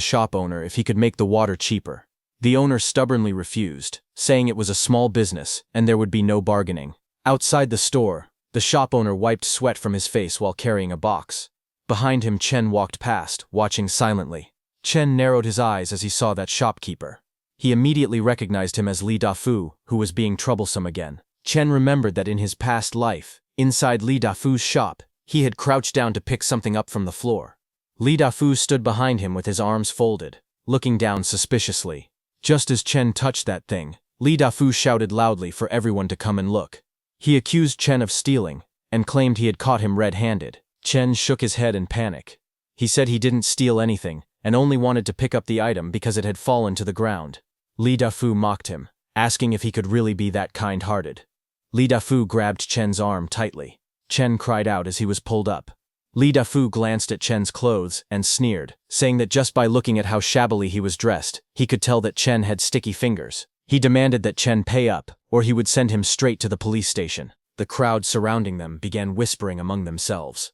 shop owner if he could make the water cheaper. The owner stubbornly refused, saying it was a small business and there would be no bargaining. Outside the store, the shop owner wiped sweat from his face while carrying a box. Behind him, Chen walked past, watching silently. Chen narrowed his eyes as he saw that shopkeeper. He immediately recognized him as Li Dafu, who was being troublesome again. Chen remembered that in his past life, inside Li Dafu's shop, he had crouched down to pick something up from the floor. Li Dafu stood behind him with his arms folded, looking down suspiciously. Just as Chen touched that thing, Li Dafu shouted loudly for everyone to come and look. He accused Chen of stealing, and claimed he had caught him red-handed. Chen shook his head in panic. He said he didn't steal anything, and only wanted to pick up the item because it had fallen to the ground. Li Dafu mocked him, asking if he could really be that kind-hearted. Li Dafu grabbed Chen's arm tightly. Chen cried out as he was pulled up. Li Dafu glanced at Chen's clothes and sneered, saying that just by looking at how shabbily he was dressed, he could tell that Chen had sticky fingers. He demanded that Chen pay up, or he would send him straight to the police station. The crowd surrounding them began whispering among themselves.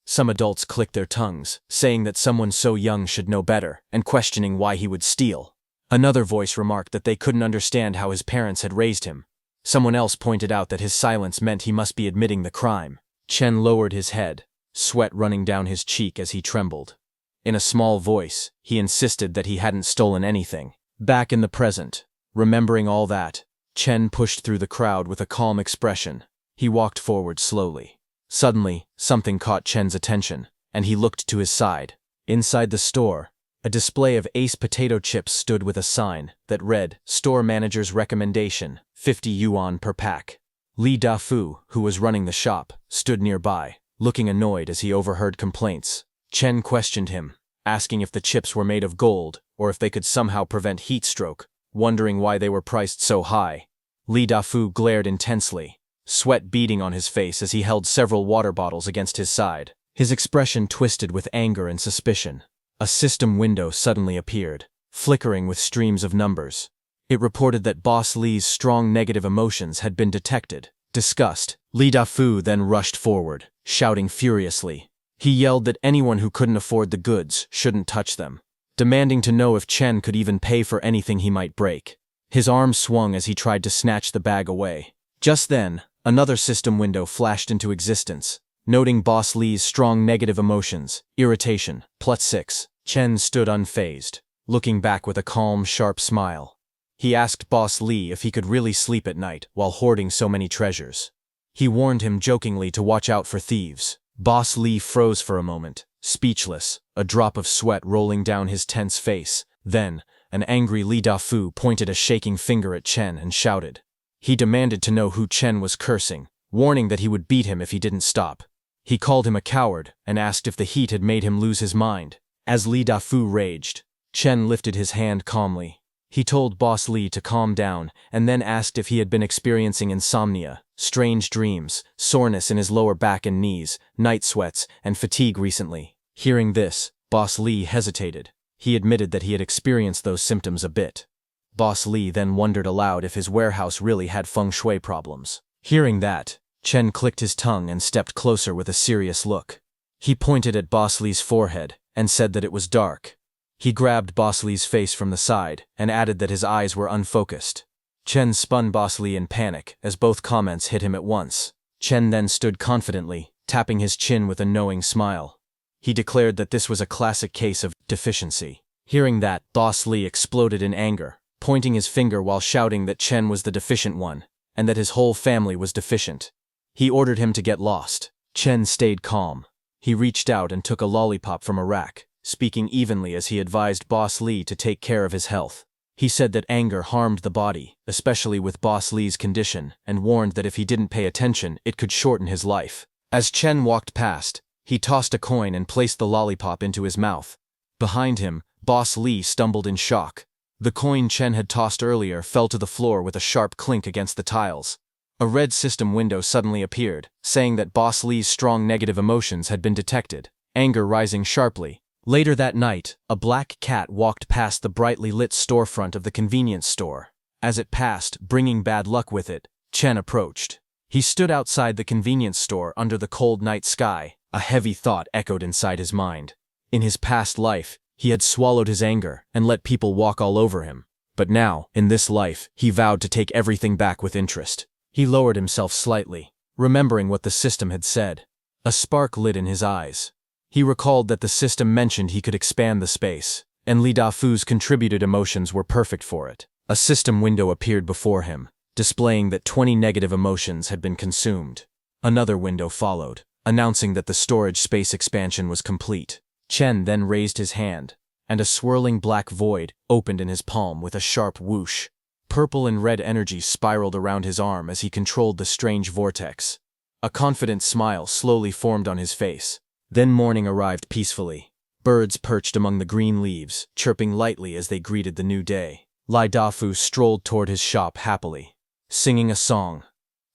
Some adults clicked their tongues, saying that someone so young should know better, and questioning why he would steal. Another voice remarked that they couldn't understand how his parents had raised him. Someone else pointed out that his silence meant he must be admitting the crime. Chen lowered his head, sweat running down his cheek as he trembled. In a small voice, he insisted that he hadn't stolen anything. Back in the present, remembering all that, Chen pushed through the crowd with a calm expression. He walked forward slowly. Suddenly, something caught Chen's attention, and he looked to his side. Inside the store, a display of Ace potato chips stood with a sign that read, "Store Manager's Recommendation, 50 yuan per pack." Li Dafu, who was running the shop, stood nearby, looking annoyed as he overheard complaints. Chen questioned him, asking if the chips were made of gold or if they could somehow prevent heat stroke, wondering why they were priced so high. Li Dafu glared intensely, sweat beading on his face as he held several water bottles against his side. His expression twisted with anger and suspicion. A system window suddenly appeared, flickering with streams of numbers. It reported that Boss Li's strong negative emotions had been detected. Disgust, Li Dafu then rushed forward, shouting furiously. He yelled that anyone who couldn't afford the goods shouldn't touch them, demanding to know if Chen could even pay for anything he might break. His arm swung as he tried to snatch the bag away. Just then, another system window flashed into existence, noting Boss Li's strong negative emotions, irritation, +6. Chen stood unfazed, looking back with a calm, sharp smile. He asked Boss Li if he could really sleep at night while hoarding so many treasures. He warned him jokingly to watch out for thieves. Boss Li froze for a moment, speechless, a drop of sweat rolling down his tense face. Then, an angry Li Dafu pointed a shaking finger at Chen and shouted. He demanded to know who Chen was cursing, warning that he would beat him if he didn't stop. He called him a coward and asked if the heat had made him lose his mind. As Li Dafu raged, Chen lifted his hand calmly. He told Boss Li to calm down and then asked if he had been experiencing insomnia, strange dreams, soreness in his lower back and knees, night sweats, and fatigue recently. Hearing this, Boss Li hesitated. He admitted that he had experienced those symptoms a bit. Boss Li then wondered aloud if his warehouse really had feng shui problems. Hearing that, Chen clicked his tongue and stepped closer with a serious look. He pointed at Boss Li's forehead and said that it was dark. He grabbed Boss Li's face from the side and added that his eyes were unfocused. Chen spun Boss Li in panic as both comments hit him at once. Chen then stood confidently, tapping his chin with a knowing smile. He declared that this was a classic case of deficiency. Hearing that, Boss Li exploded in anger, pointing his finger while shouting that Chen was the deficient one, and that his whole family was deficient. He ordered him to get lost. Chen stayed calm. He reached out and took a lollipop from a rack, speaking evenly as he advised Boss Li to take care of his health. He said that anger harmed the body, especially with Boss Li's condition, and warned that if he didn't pay attention, it could shorten his life. As Chen walked past, he tossed a coin and placed the lollipop into his mouth. Behind him, Boss Li stumbled in shock. The coin Chen had tossed earlier fell to the floor with a sharp clink against the tiles. A red system window suddenly appeared, saying that Boss Li's strong negative emotions had been detected, anger rising sharply. Later that night, a black cat walked past the brightly lit storefront of the convenience store. As it passed, bringing bad luck with it, Chen approached. He stood outside the convenience store under the cold night sky. A heavy thought echoed inside his mind. In his past life, he had swallowed his anger and let people walk all over him. But now, in this life, he vowed to take everything back with interest. He lowered himself slightly, remembering what the system had said. A spark lit in his eyes. He recalled that the system mentioned he could expand the space, and Li Dafu's contributed emotions were perfect for it. A system window appeared before him, displaying that 20 negative emotions had been consumed. Another window followed, announcing that the storage space expansion was complete. Chen then raised his hand, and a swirling black void opened in his palm with a sharp whoosh. Purple and red energy spiraled around his arm as he controlled the strange vortex. A confident smile slowly formed on his face. Then morning arrived peacefully. Birds perched among the green leaves, chirping lightly as they greeted the new day. Li Dafu strolled toward his shop happily, singing a song.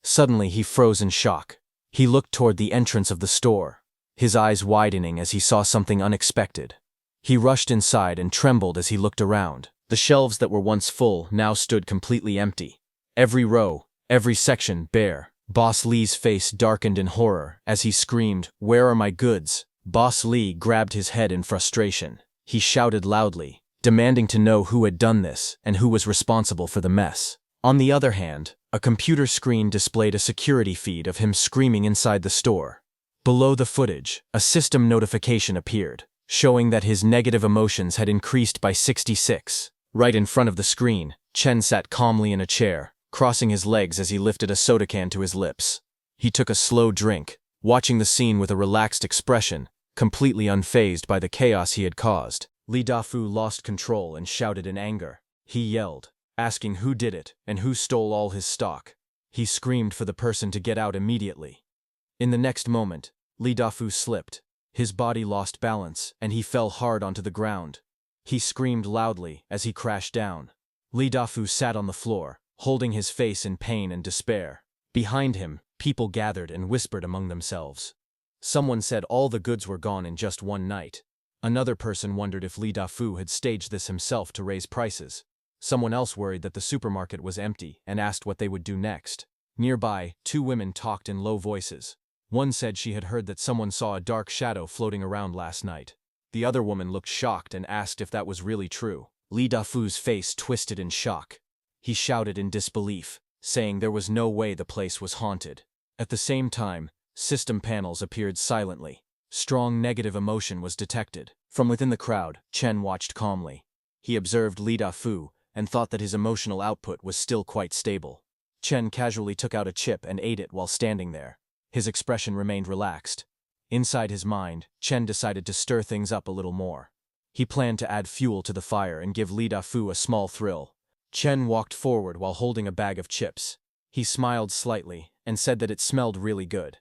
Suddenly he froze in shock. He looked toward the entrance of the store, his eyes widening as he saw something unexpected. He rushed inside and trembled as he looked around. The shelves that were once full now stood completely empty. Every row, every section bare. Boss Li's face darkened in horror as he screamed, "Where are my goods?" Boss Li grabbed his head in frustration. He shouted loudly, demanding to know who had done this and who was responsible for the mess. On the other hand, a computer screen displayed a security feed of him screaming inside the store. Below the footage, a system notification appeared, showing that his negative emotions had increased by 66. Right in front of the screen, Chen sat calmly in a chair, crossing his legs as he lifted a soda can to his lips. He took a slow drink, watching the scene with a relaxed expression, completely unfazed by the chaos he had caused. Li Dafu lost control and shouted in anger. He yelled, asking who did it and who stole all his stock. He screamed for the person to get out immediately. In the next moment, Li Dafu slipped. His body lost balance, and he fell hard onto the ground. He screamed loudly as he crashed down. Li Dafu sat on the floor, holding his face in pain and despair. Behind him, people gathered and whispered among themselves. Someone said all the goods were gone in just one night. Another person wondered if Li Dafu had staged this himself to raise prices. Someone else worried that the supermarket was empty and asked what they would do next. Nearby, two women talked in low voices. One said she had heard that someone saw a dark shadow floating around last night. The other woman looked shocked and asked if that was really true. Li Dafu's face twisted in shock. He shouted in disbelief, saying there was no way the place was haunted. At the same time, system panels appeared silently. Strong negative emotion was detected. From within the crowd, Chen watched calmly. He observed Li Dafu and thought that his emotional output was still quite stable. Chen casually took out a chip and ate it while standing there. His expression remained relaxed. Inside his mind, Chen decided to stir things up a little more. He planned to add fuel to the fire and give Li Dafu a small thrill. Chen walked forward while holding a bag of chips. He smiled slightly and said that it smelled really good.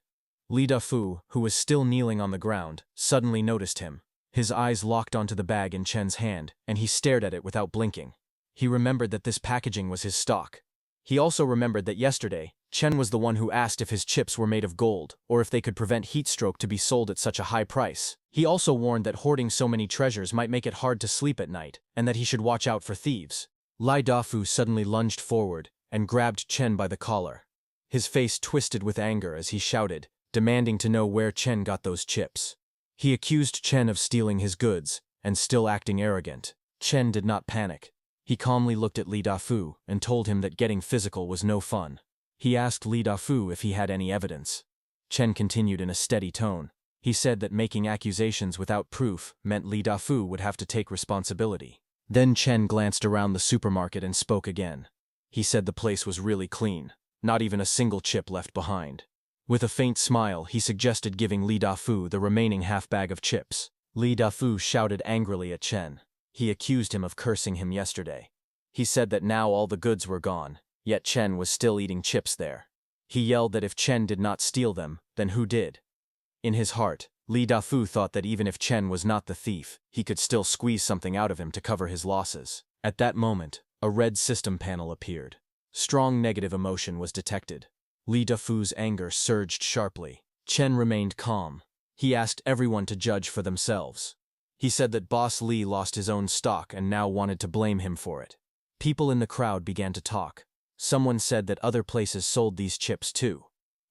Li Dafu, who was still kneeling on the ground, suddenly noticed him. His eyes locked onto the bag in Chen's hand, and he stared at it without blinking. He remembered that this packaging was his stock. He also remembered that yesterday, Chen was the one who asked if his chips were made of gold, or if they could prevent heat stroke to be sold at such a high price. He also warned that hoarding so many treasures might make it hard to sleep at night, and that he should watch out for thieves. Li Dafu suddenly lunged forward and grabbed Chen by the collar. His face twisted with anger as he shouted, demanding to know where Chen got those chips. He accused Chen of stealing his goods, and still acting arrogant. Chen did not panic. He calmly looked at Li Dafu and told him that getting physical was no fun. He asked Li Dafu if he had any evidence. Chen continued in a steady tone. He said that making accusations without proof meant Li Dafu would have to take responsibility. Then Chen glanced around the supermarket and spoke again. He said the place was really clean, not even a single chip left behind. With a faint smile, he suggested giving Li Dafu the remaining half bag of chips. Li Dafu shouted angrily at Chen. He accused him of cursing him yesterday. He said that now all the goods were gone, yet Chen was still eating chips there. He yelled that if Chen did not steal them, then who did? In his heart, Li Dafu thought that even if Chen was not the thief, he could still squeeze something out of him to cover his losses. At that moment, a red system panel appeared. Strong negative emotion was detected. Li Dafu's anger surged sharply. Chen remained calm. He asked everyone to judge for themselves. He said that Boss Li lost his own stock and now wanted to blame him for it. People in the crowd began to talk. Someone said that other places sold these chips too.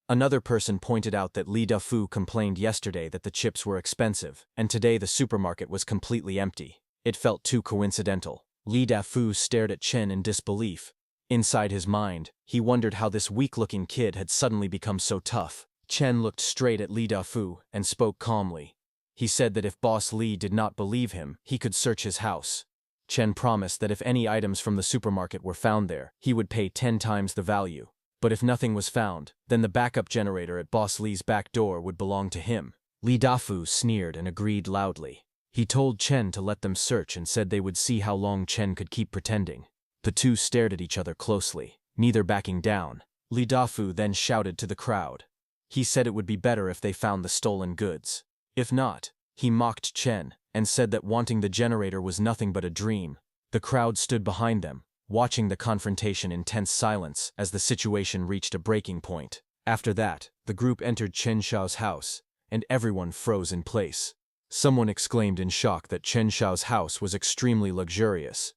Another person pointed out that Li Dafu complained yesterday that the chips were expensive, and today the supermarket was completely empty. It felt too coincidental. Li Dafu stared at Chen in disbelief. Inside his mind, he wondered how this weak-looking kid had suddenly become so tough. Chen looked straight at Li Dafu and spoke calmly. He said that if Boss Li did not believe him, he could search his house. Chen promised that if any items from the supermarket were found there, he would pay 10 times the value. But if nothing was found, then the backup generator at Boss Li's back door would belong to him. Li Dafu sneered and agreed loudly. He told Chen to let them search and said they would see how long Chen could keep pretending. The two stared at each other closely, neither backing down. Li Dafu then shouted to the crowd. He said it would be better if they found the stolen goods. If not, he mocked Chen and said that wanting the generator was nothing but a dream. The crowd stood behind them, watching the confrontation in tense silence as the situation reached a breaking point. After that, the group entered Chen Xiao's house, and everyone froze in place. Someone exclaimed in shock that Chen Xiao's house was extremely luxurious.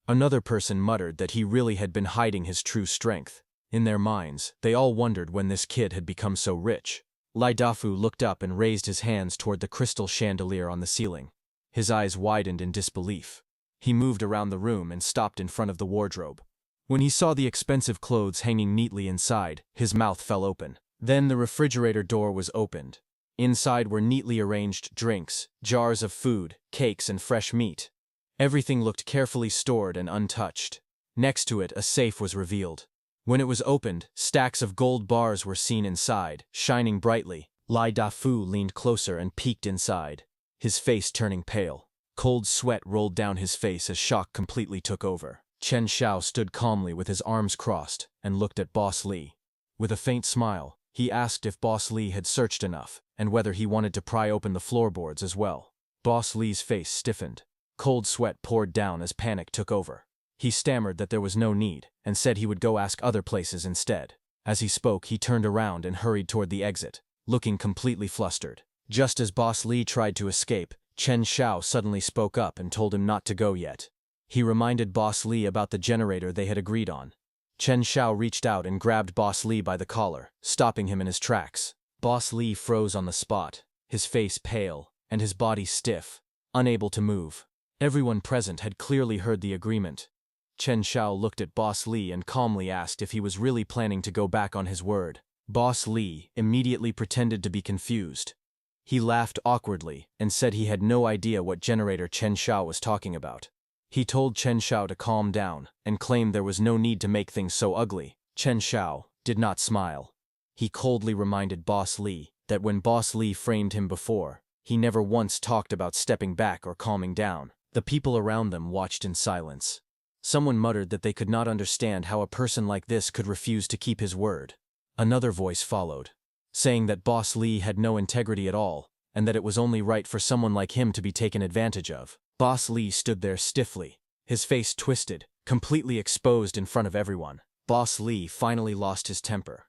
Another person muttered that he really had been hiding his true strength. In their minds, they all wondered when this kid had become so rich. Lai Dafu looked up and raised his hands toward the crystal chandelier on the ceiling. His eyes widened in disbelief. He moved around the room and stopped in front of the wardrobe. When he saw the expensive clothes hanging neatly inside, his mouth fell open. Then the refrigerator door was opened. Inside were neatly arranged drinks, jars of food, cakes, and fresh meat. Everything looked carefully stored and untouched. Next to it, a safe was revealed. When it was opened, stacks of gold bars were seen inside, shining brightly. Lai Dafu leaned closer and peeked inside, his face turning pale. Cold sweat rolled down his face as shock completely took over. Chen Xiao stood calmly with his arms crossed and looked at Boss Li. With a faint smile, he asked if Boss Li had searched enough, and whether he wanted to pry open the floorboards as well. Boss Li's face stiffened. Cold sweat poured down as panic took over. He stammered that there was no need, and said he would go ask other places instead. As he spoke, he turned around and hurried toward the exit, looking completely flustered. Just as Boss Li tried to escape, Chen Xiao suddenly spoke up and told him not to go yet. He reminded Boss Li about the generator they had agreed on. Chen Xiao reached out and grabbed Boss Li by the collar, stopping him in his tracks. Boss Li froze on the spot, his face pale, and his body stiff, unable to move. Everyone present had clearly heard the agreement. Chen Xiao looked at Boss Li and calmly asked if he was really planning to go back on his word. Boss Li immediately pretended to be confused. He laughed awkwardly and said he had no idea what generator Chen Xiao was talking about. He told Chen Xiao to calm down and claimed there was no need to make things so ugly. Chen Xiao did not smile. He coldly reminded Boss Li that when Boss Li framed him before, he never once talked about stepping back or calming down. The people around them watched in silence. Someone muttered that they could not understand how a person like this could refuse to keep his word. Another voice followed, saying that Boss Li had no integrity at all, and that it was only right for someone like him to be taken advantage of. Boss Li stood there stiffly, his face twisted, completely exposed in front of everyone. Boss Li finally lost his temper.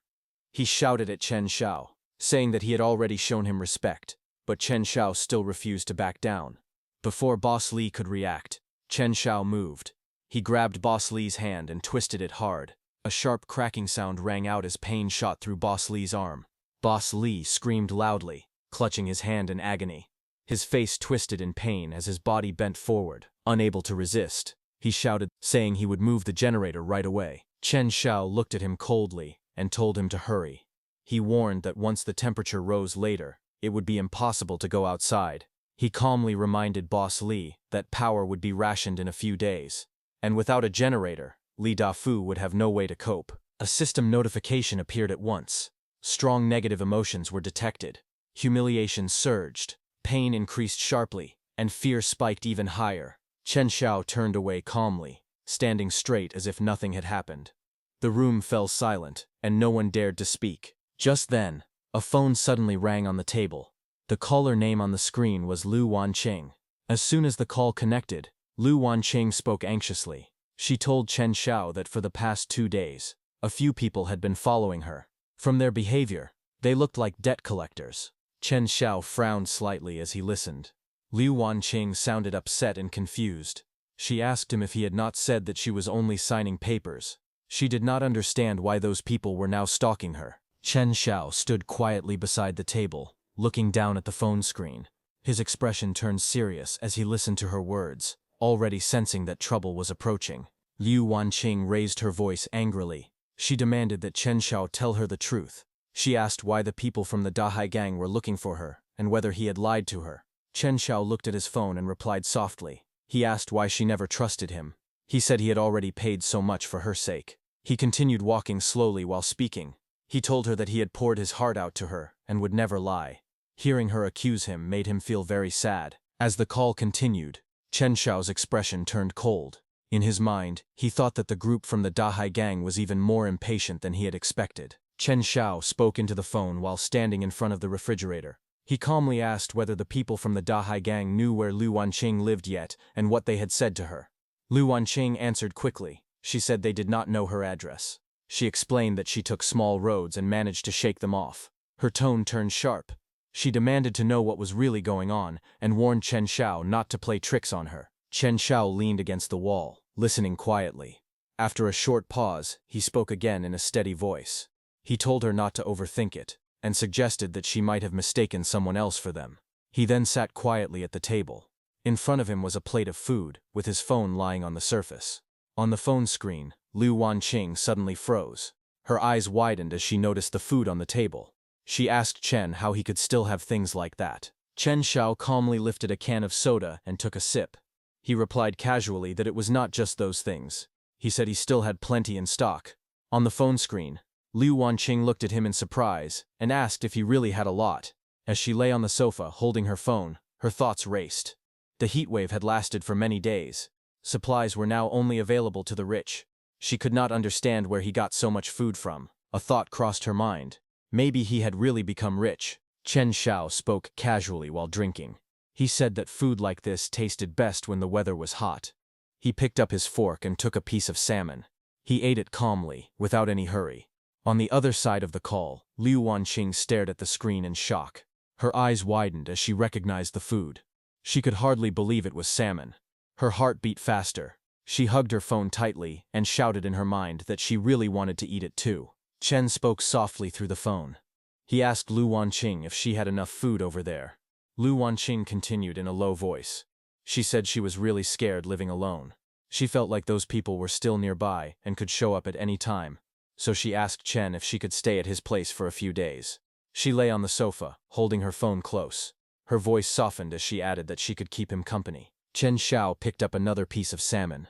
He shouted at Chen Xiao, saying that he had already shown him respect, but Chen Xiao still refused to back down. Before Boss Li could react, Chen Xiao moved. He grabbed Boss Li's hand and twisted it hard. A sharp cracking sound rang out as pain shot through Boss Li's arm. Boss Li screamed loudly, clutching his hand in agony. His face twisted in pain as his body bent forward, unable to resist. He shouted, saying he would move the generator right away. Chen Xiao looked at him coldly and told him to hurry. He warned that once the temperature rose later, it would be impossible to go outside. He calmly reminded Boss Li that power would be rationed in a few days, and without a generator, Li Dafu would have no way to cope. A system notification appeared at once. Strong negative emotions were detected. Humiliation surged, pain increased sharply, and fear spiked even higher. Chen Xiao turned away calmly, standing straight as if nothing had happened. The room fell silent, and no one dared to speak. Just then, a phone suddenly rang on the table. The caller name on the screen was Lu Wanqing. As soon as the call connected, Lu Wanqing spoke anxiously. She told Chen Xiao that for the past 2 days, a few people had been following her. From their behavior, they looked like debt collectors. Chen Xiao frowned slightly as he listened. Lu Wanqing sounded upset and confused. She asked him if he had not said that she was only signing papers. She did not understand why those people were now stalking her. Chen Xiao stood quietly beside the table, looking down at the phone screen. His expression turned serious as he listened to her words, already sensing that trouble was approaching. Lu Wanqing raised her voice angrily. She demanded that Chen Xiao tell her the truth. She asked why the people from the Dahai gang were looking for her, and whether he had lied to her. Chen Xiao looked at his phone and replied softly. He asked why she never trusted him. He said he had already paid so much for her sake. He continued walking slowly while speaking. He told her that he had poured his heart out to her and would never lie. Hearing her accuse him made him feel very sad. As the call continued, Chen Xiao's expression turned cold. In his mind, he thought that the group from the Dahai gang was even more impatient than he had expected. Chen Xiao spoke into the phone while standing in front of the refrigerator. He calmly asked whether the people from the Dahai gang knew where Lu Wanqing lived yet and what they had said to her. Lu Wanqing answered quickly. She said they did not know her address. She explained that she took small roads and managed to shake them off. Her tone turned sharp. She demanded to know what was really going on and warned Chen Xiao not to play tricks on her. Chen Xiao leaned against the wall, listening quietly. After a short pause, he spoke again in a steady voice. He told her not to overthink it, and suggested that she might have mistaken someone else for them. He then sat quietly at the table. In front of him was a plate of food, with his phone lying on the surface. On the phone screen, Lu Wanqing suddenly froze. Her eyes widened as she noticed the food on the table. She asked Chen how he could still have things like that. Chen Xiao calmly lifted a can of soda and took a sip. He replied casually that it was not just those things. He said he still had plenty in stock. On the phone screen, Lu Wanqing looked at him in surprise and asked if he really had a lot. As she lay on the sofa holding her phone, her thoughts raced. The heatwave had lasted for many days. Supplies were now only available to the rich. She could not understand where he got so much food from. A thought crossed her mind. Maybe he had really become rich. Chen Xiao spoke casually while drinking. He said that food like this tasted best when the weather was hot. He picked up his fork and took a piece of salmon. He ate it calmly, without any hurry. On the other side of the call, Lu Wanqing stared at the screen in shock. Her eyes widened as she recognized the food. She could hardly believe it was salmon. Her heart beat faster. She hugged her phone tightly and shouted in her mind that she really wanted to eat it too. Chen spoke softly through the phone. He asked Lu Wanqing if she had enough food over there. Lu Wanqing continued in a low voice. She said she was really scared living alone. She felt like those people were still nearby and could show up at any time. So she asked Chen if she could stay at his place for a few days. She lay on the sofa, holding her phone close. Her voice softened as she added that she could keep him company. Chen Xiao picked up another piece of salmon.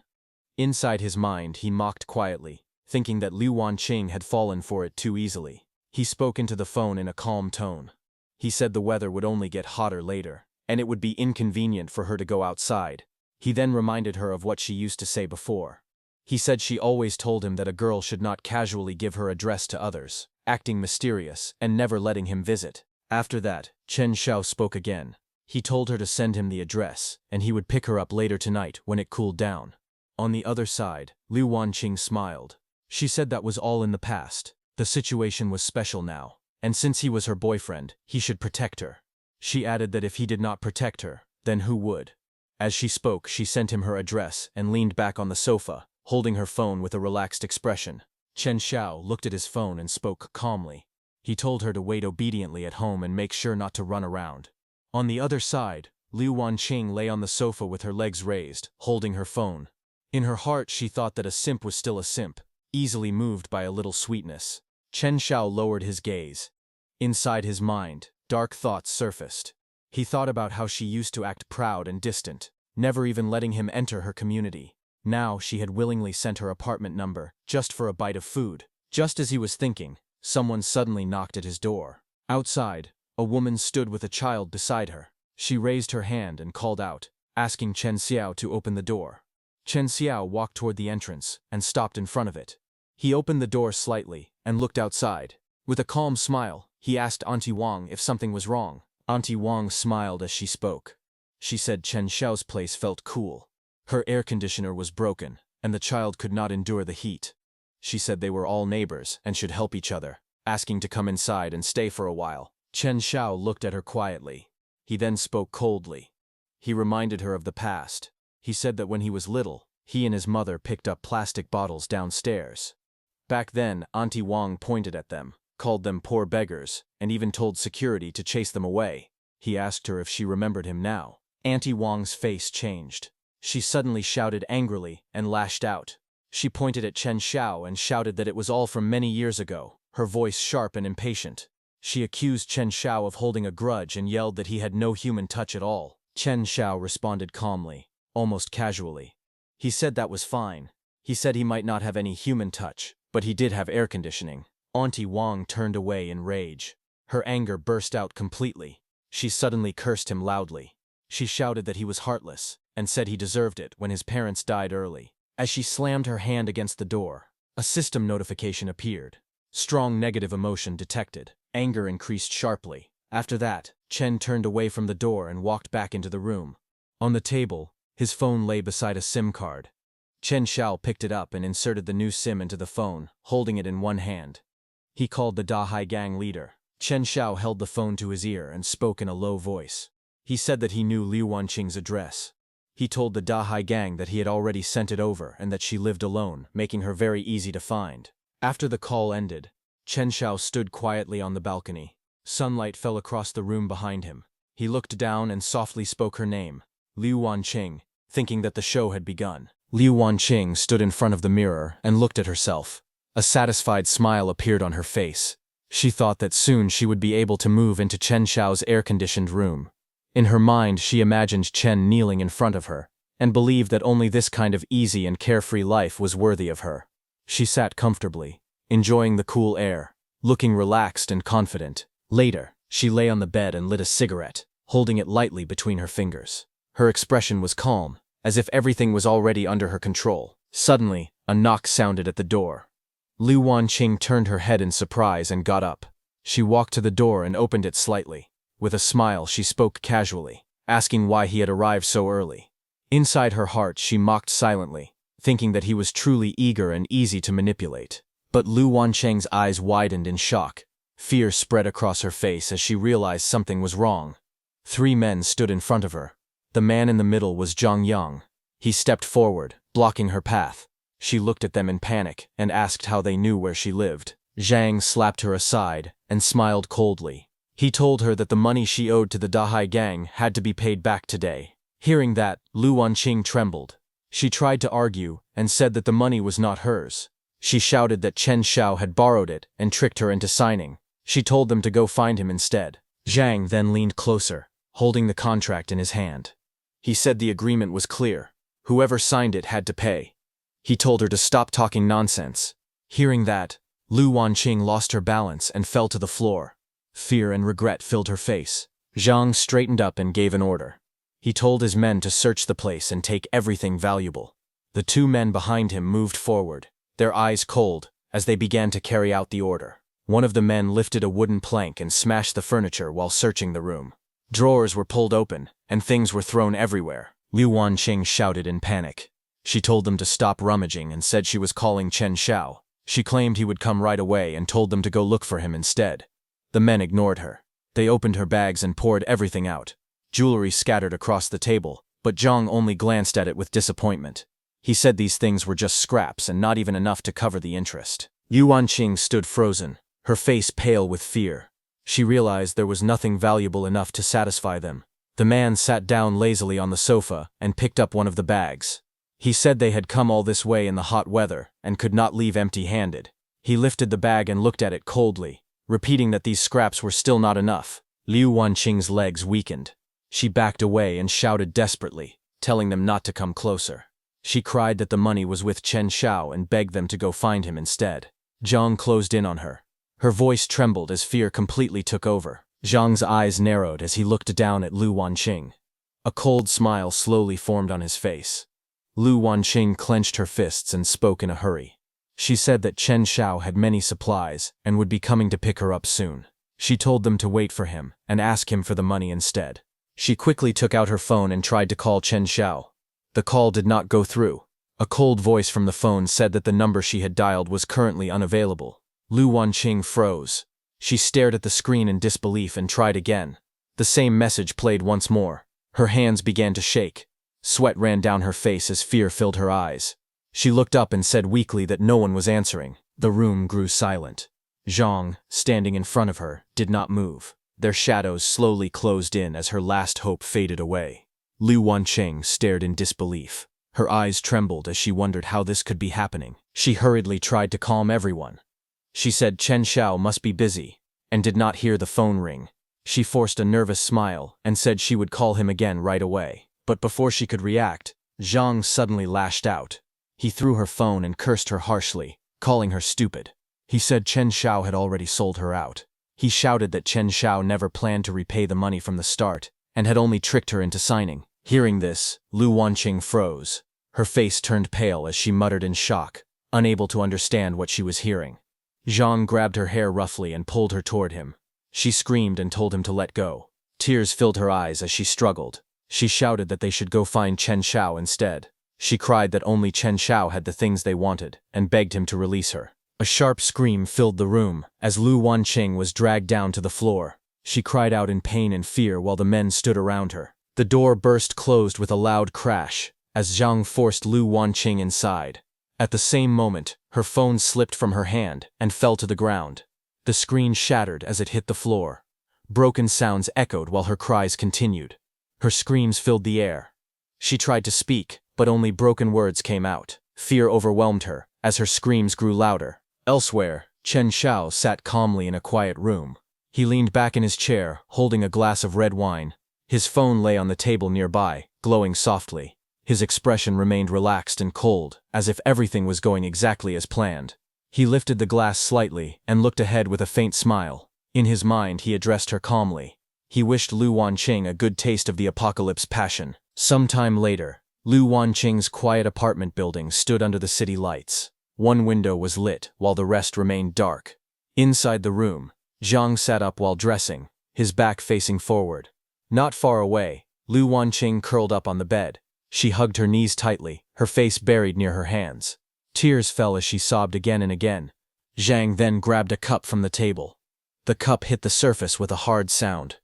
Inside his mind, he mocked quietly, thinking that Lu Wanqing had fallen for it too easily. He spoke into the phone in a calm tone. He said the weather would only get hotter later, and it would be inconvenient for her to go outside. He then reminded her of what she used to say before. He said she always told him that a girl should not casually give her address to others, acting mysterious and never letting him visit. After that, Chen Xiao spoke again. He told her to send him the address, and he would pick her up later tonight when it cooled down. On the other side, Lu Wanqing smiled. She said that was all in the past. The situation was special now, and since he was her boyfriend, he should protect her. She added that if he did not protect her, then who would? As she spoke, she sent him her address and leaned back on the sofa, holding her phone with a relaxed expression. Chen Xiao looked at his phone and spoke calmly. He told her to wait obediently at home and make sure not to run around. On the other side, Lu Wanqing lay on the sofa with her legs raised, holding her phone. In her heart she thought that a simp was still a simp, easily moved by a little sweetness. Chen Xiao lowered his gaze. Inside his mind, dark thoughts surfaced. He thought about how she used to act proud and distant, never even letting him enter her community. Now she had willingly sent her apartment number, just for a bite of food. Just as he was thinking, someone suddenly knocked at his door. Outside, a woman stood with a child beside her. She raised her hand and called out, asking Chen Xiao to open the door. Chen Xiao walked toward the entrance and stopped in front of it. He opened the door slightly and looked outside. With a calm smile, he asked Auntie Wang if something was wrong. Auntie Wang smiled as she spoke. She said Chen Xiao's place felt cool. Her air conditioner was broken, and the child could not endure the heat. She said they were all neighbors and should help each other, asking to come inside and stay for a while. Chen Xiao looked at her quietly. He then spoke coldly. He reminded her of the past. He said that when he was little, he and his mother picked up plastic bottles downstairs. Back then, Auntie Wang pointed at them, called them poor beggars, and even told security to chase them away. He asked her if she remembered him now. Auntie Wang's face changed. She suddenly shouted angrily and lashed out. She pointed at Chen Xiao and shouted that it was all from many years ago, her voice sharp and impatient. She accused Chen Xiao of holding a grudge and yelled that he had no human touch at all. Chen Xiao responded calmly, almost casually. He said that was fine. He said he might not have any human touch, but he did have air conditioning. Auntie Wang turned away in rage. Her anger burst out completely. She suddenly cursed him loudly. She shouted that he was heartless, and said he deserved it when his parents died early. As she slammed her hand against the door, a system notification appeared. Strong negative emotion detected. Anger increased sharply. After that, Chen turned away from the door and walked back into the room. On the table, his phone lay beside a SIM card. Chen Xiao picked it up and inserted the new SIM into the phone, holding it in one hand. He called the Dahai gang leader. Chen Xiao held the phone to his ear and spoke in a low voice. He said that he knew Liu Wanqing's address. He told the Dahai gang that he had already sent it over and that she lived alone, making her very easy to find. After the call ended, Chen Xiao stood quietly on the balcony. Sunlight fell across the room behind him. He looked down and softly spoke her name, Liu Wanqing, thinking that the show had begun. Liu Wanqing stood in front of the mirror and looked at herself. A satisfied smile appeared on her face. She thought that soon she would be able to move into Chen Xiao's air-conditioned room. In her mind, she imagined Chen kneeling in front of her, and believed that only this kind of easy and carefree life was worthy of her. She sat comfortably, enjoying the cool air, looking relaxed and confident. Later, she lay on the bed and lit a cigarette, holding it lightly between her fingers. Her expression was calm, as if everything was already under her control. Suddenly, a knock sounded at the door. Liu Wanqing turned her head in surprise and got up. She walked to the door and opened it slightly. With a smile, she spoke casually, asking why he had arrived so early. Inside her heart, she mocked silently, thinking that he was truly eager and easy to manipulate. But Liu Wanqing's eyes widened in shock. Fear spread across her face as she realized something was wrong. 3 men stood in front of her. The man in the middle was Zhang Yang. He stepped forward, blocking her path. She looked at them in panic and asked how they knew where she lived. Zhang slapped her aside and smiled coldly. He told her that the money she owed to the Dahai gang had to be paid back today. Hearing that, Liu Wanqing trembled. She tried to argue and said that the money was not hers. She shouted that Chen Xiao had borrowed it and tricked her into signing. She told them to go find him instead. Zhang then leaned closer, holding the contract in his hand. He said the agreement was clear. Whoever signed it had to pay. He told her to stop talking nonsense. Hearing that, Liu Wanqing lost her balance and fell to the floor. Fear and regret filled her face. Zhang straightened up and gave an order. He told his men to search the place and take everything valuable. The 2 men behind him moved forward, their eyes cold, as they began to carry out the order. One of the men lifted a wooden plank and smashed the furniture while searching the room. Drawers were pulled open, and things were thrown everywhere. Liu Wanqing shouted in panic. She told them to stop rummaging and said she was calling Chen Xiao. She claimed he would come right away and told them to go look for him instead. The men ignored her. They opened her bags and poured everything out. Jewelry scattered across the table, but Zhang only glanced at it with disappointment. He said these things were just scraps and not even enough to cover the interest. Liu Wanqing stood frozen, her face pale with fear. She realized there was nothing valuable enough to satisfy them. The man sat down lazily on the sofa and picked up one of the bags. He said they had come all this way in the hot weather and could not leave empty-handed. He lifted the bag and looked at it coldly, repeating that these scraps were still not enough. Liu Wanqing's legs weakened. She backed away and shouted desperately, telling them not to come closer. She cried that the money was with Chen Xiao and begged them to go find him instead. Zhang closed in on her. Her voice trembled as fear completely took over. Zhang's eyes narrowed as he looked down at Liu Wanqing. A cold smile slowly formed on his face. Liu Wanqing clenched her fists and spoke in a hurry. She said that Chen Xiao had many supplies and would be coming to pick her up soon. She told them to wait for him and ask him for the money instead. She quickly took out her phone and tried to call Chen Xiao. The call did not go through. A cold voice from the phone said that the number she had dialed was currently unavailable. Liu Wanqing froze. She stared at the screen in disbelief and tried again. The same message played once more. Her hands began to shake. Sweat ran down her face as fear filled her eyes. She looked up and said weakly that no one was answering. The room grew silent. Zhang, standing in front of her, did not move. Their shadows slowly closed in as her last hope faded away. Liu Wanqing stared in disbelief. Her eyes trembled as she wondered how this could be happening. She hurriedly tried to calm everyone. She said Chen Xiao must be busy, and did not hear the phone ring. She forced a nervous smile and said she would call him again right away. But before she could react, Zhang suddenly lashed out. He threw her phone and cursed her harshly, calling her stupid. He said Chen Xiao had already sold her out. He shouted that Chen Xiao never planned to repay the money from the start, and had only tricked her into signing. Hearing this, Liu Wanqing froze. Her face turned pale as she muttered in shock, unable to understand what she was hearing. Zhang grabbed her hair roughly and pulled her toward him. She screamed and told him to let go. Tears filled her eyes as she struggled. She shouted that they should go find Chen Xiao instead. She cried that only Chen Xiao had the things they wanted, and begged him to release her. A sharp scream filled the room, as Lu Wanqing was dragged down to the floor. She cried out in pain and fear while the men stood around her. The door burst closed with a loud crash, as Zhang forced Lu Wanqing inside. At the same moment, her phone slipped from her hand and fell to the ground. The screen shattered as it hit the floor. Broken sounds echoed while her cries continued. Her screams filled the air. She tried to speak, but only broken words came out. Fear overwhelmed her, as her screams grew louder. Elsewhere, Chen Xiao sat calmly in a quiet room. He leaned back in his chair, holding a glass of red wine. His phone lay on the table nearby, glowing softly. His expression remained relaxed and cold, as if everything was going exactly as planned. He lifted the glass slightly and looked ahead with a faint smile. In his mind, he addressed her calmly. He wished Lu Wanqing a good taste of the apocalypse passion. Some time later, Lu Wanqing's quiet apartment building stood under the city lights. One window was lit, while the rest remained dark. Inside the room, Zhang sat up while dressing, his back facing forward. Not far away, Lu Wanqing curled up on the bed. She hugged her knees tightly, her face buried near her hands. Tears fell as she sobbed again and again. Zhang then grabbed a cup from the table. The cup hit the surface with a hard sound.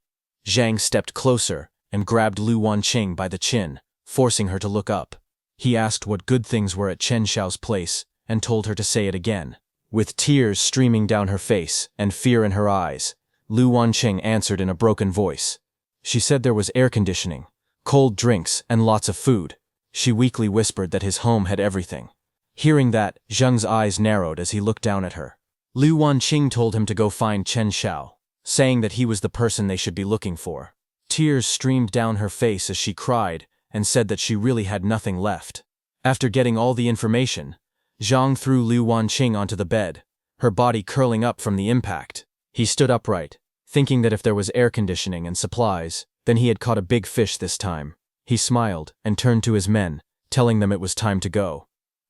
Zhang stepped closer and grabbed Lu Wanqing by the chin, forcing her to look up. He asked what good things were at Chen Xiao's place and told her to say it again. With tears streaming down her face and fear in her eyes, Lu Wanqing answered in a broken voice. She said there was air conditioning, cold drinks, and lots of food. She weakly whispered that his home had everything. Hearing that, Zhang's eyes narrowed as he looked down at her. Lu Wanqing told him to go find Chen Xiao, saying that he was the person they should be looking for. Tears streamed down her face as she cried and said that she really had nothing left. After getting all the information, Zhang threw Lu Wanqing onto the bed, her body curling up from the impact. He stood upright, thinking that if there was air conditioning and supplies, then he had caught a big fish this time. He smiled and turned to his men, telling them it was time to go.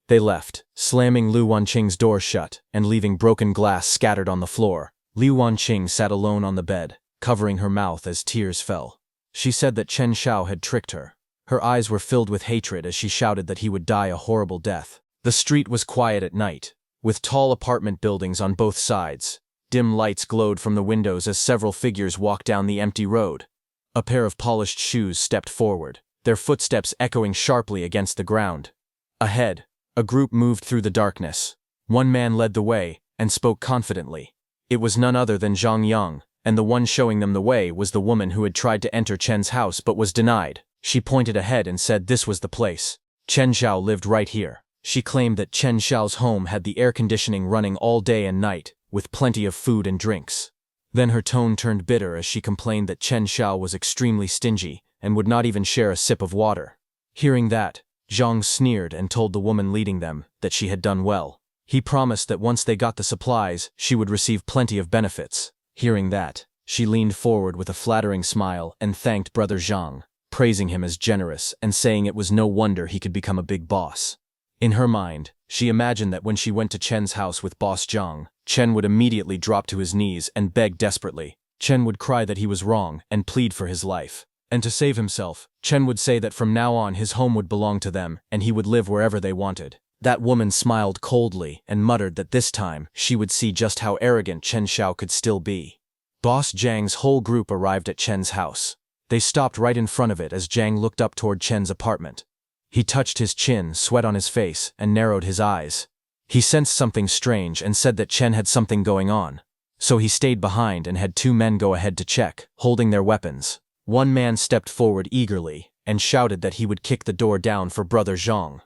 They left, slamming Lu Wanqing's door shut and leaving broken glass scattered on the floor. Lu Wanqing sat alone on the bed, covering her mouth as tears fell. She said that Chen Xiao had tricked her. Her eyes were filled with hatred as she shouted that he would die a horrible death. The street was quiet at night, with tall apartment buildings on both sides. Dim lights glowed from the windows as several figures walked down the empty road. A pair of polished shoes stepped forward, their footsteps echoing sharply against the ground. Ahead, a group moved through the darkness. One man led the way and spoke confidently. It was none other than Zhang Yang, and the one showing them the way was the woman who had tried to enter Chen's house but was denied. She pointed ahead and said this was the place. Chen Xiao lived right here. She claimed that Chen Xiao's home had the air conditioning running all day and night, with plenty of food and drinks. Then her tone turned bitter as she complained that Chen Xiao was extremely stingy and would not even share a sip of water. Hearing that, Zhang sneered and told the woman leading them that she had done well. He promised that once they got the supplies, she would receive plenty of benefits. Hearing that, she leaned forward with a flattering smile and thanked Brother Zhang, praising him as generous and saying it was no wonder he could become a big boss. In her mind, she imagined that when she went to Chen's house with Boss Zhang, Chen would immediately drop to his knees and beg desperately. Chen would cry that he was wrong and plead for his life. And to save himself, Chen would say that from now on his home would belong to them and he would live wherever they wanted. That woman smiled coldly and muttered that this time she would see just how arrogant Chen Xiao could still be. Boss Zhang's whole group arrived at Chen's house. They stopped right in front of it as Zhang looked up toward Chen's apartment. He touched his chin, sweat on his face, and narrowed his eyes. He sensed something strange and said that Chen had something going on. So he stayed behind and had two men go ahead to check, holding their weapons. One man stepped forward eagerly and shouted that he would kick the door down for Brother Zhang.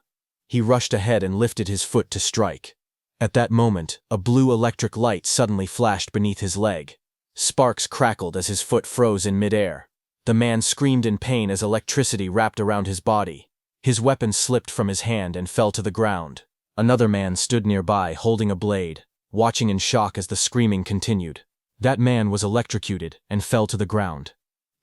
He rushed ahead and lifted his foot to strike. At that moment, a blue electric light suddenly flashed beneath his leg. Sparks crackled as his foot froze in midair. The man screamed in pain as electricity wrapped around his body. His weapon slipped from his hand and fell to the ground. Another man stood nearby holding a blade, watching in shock as the screaming continued. That man was electrocuted and fell to the ground.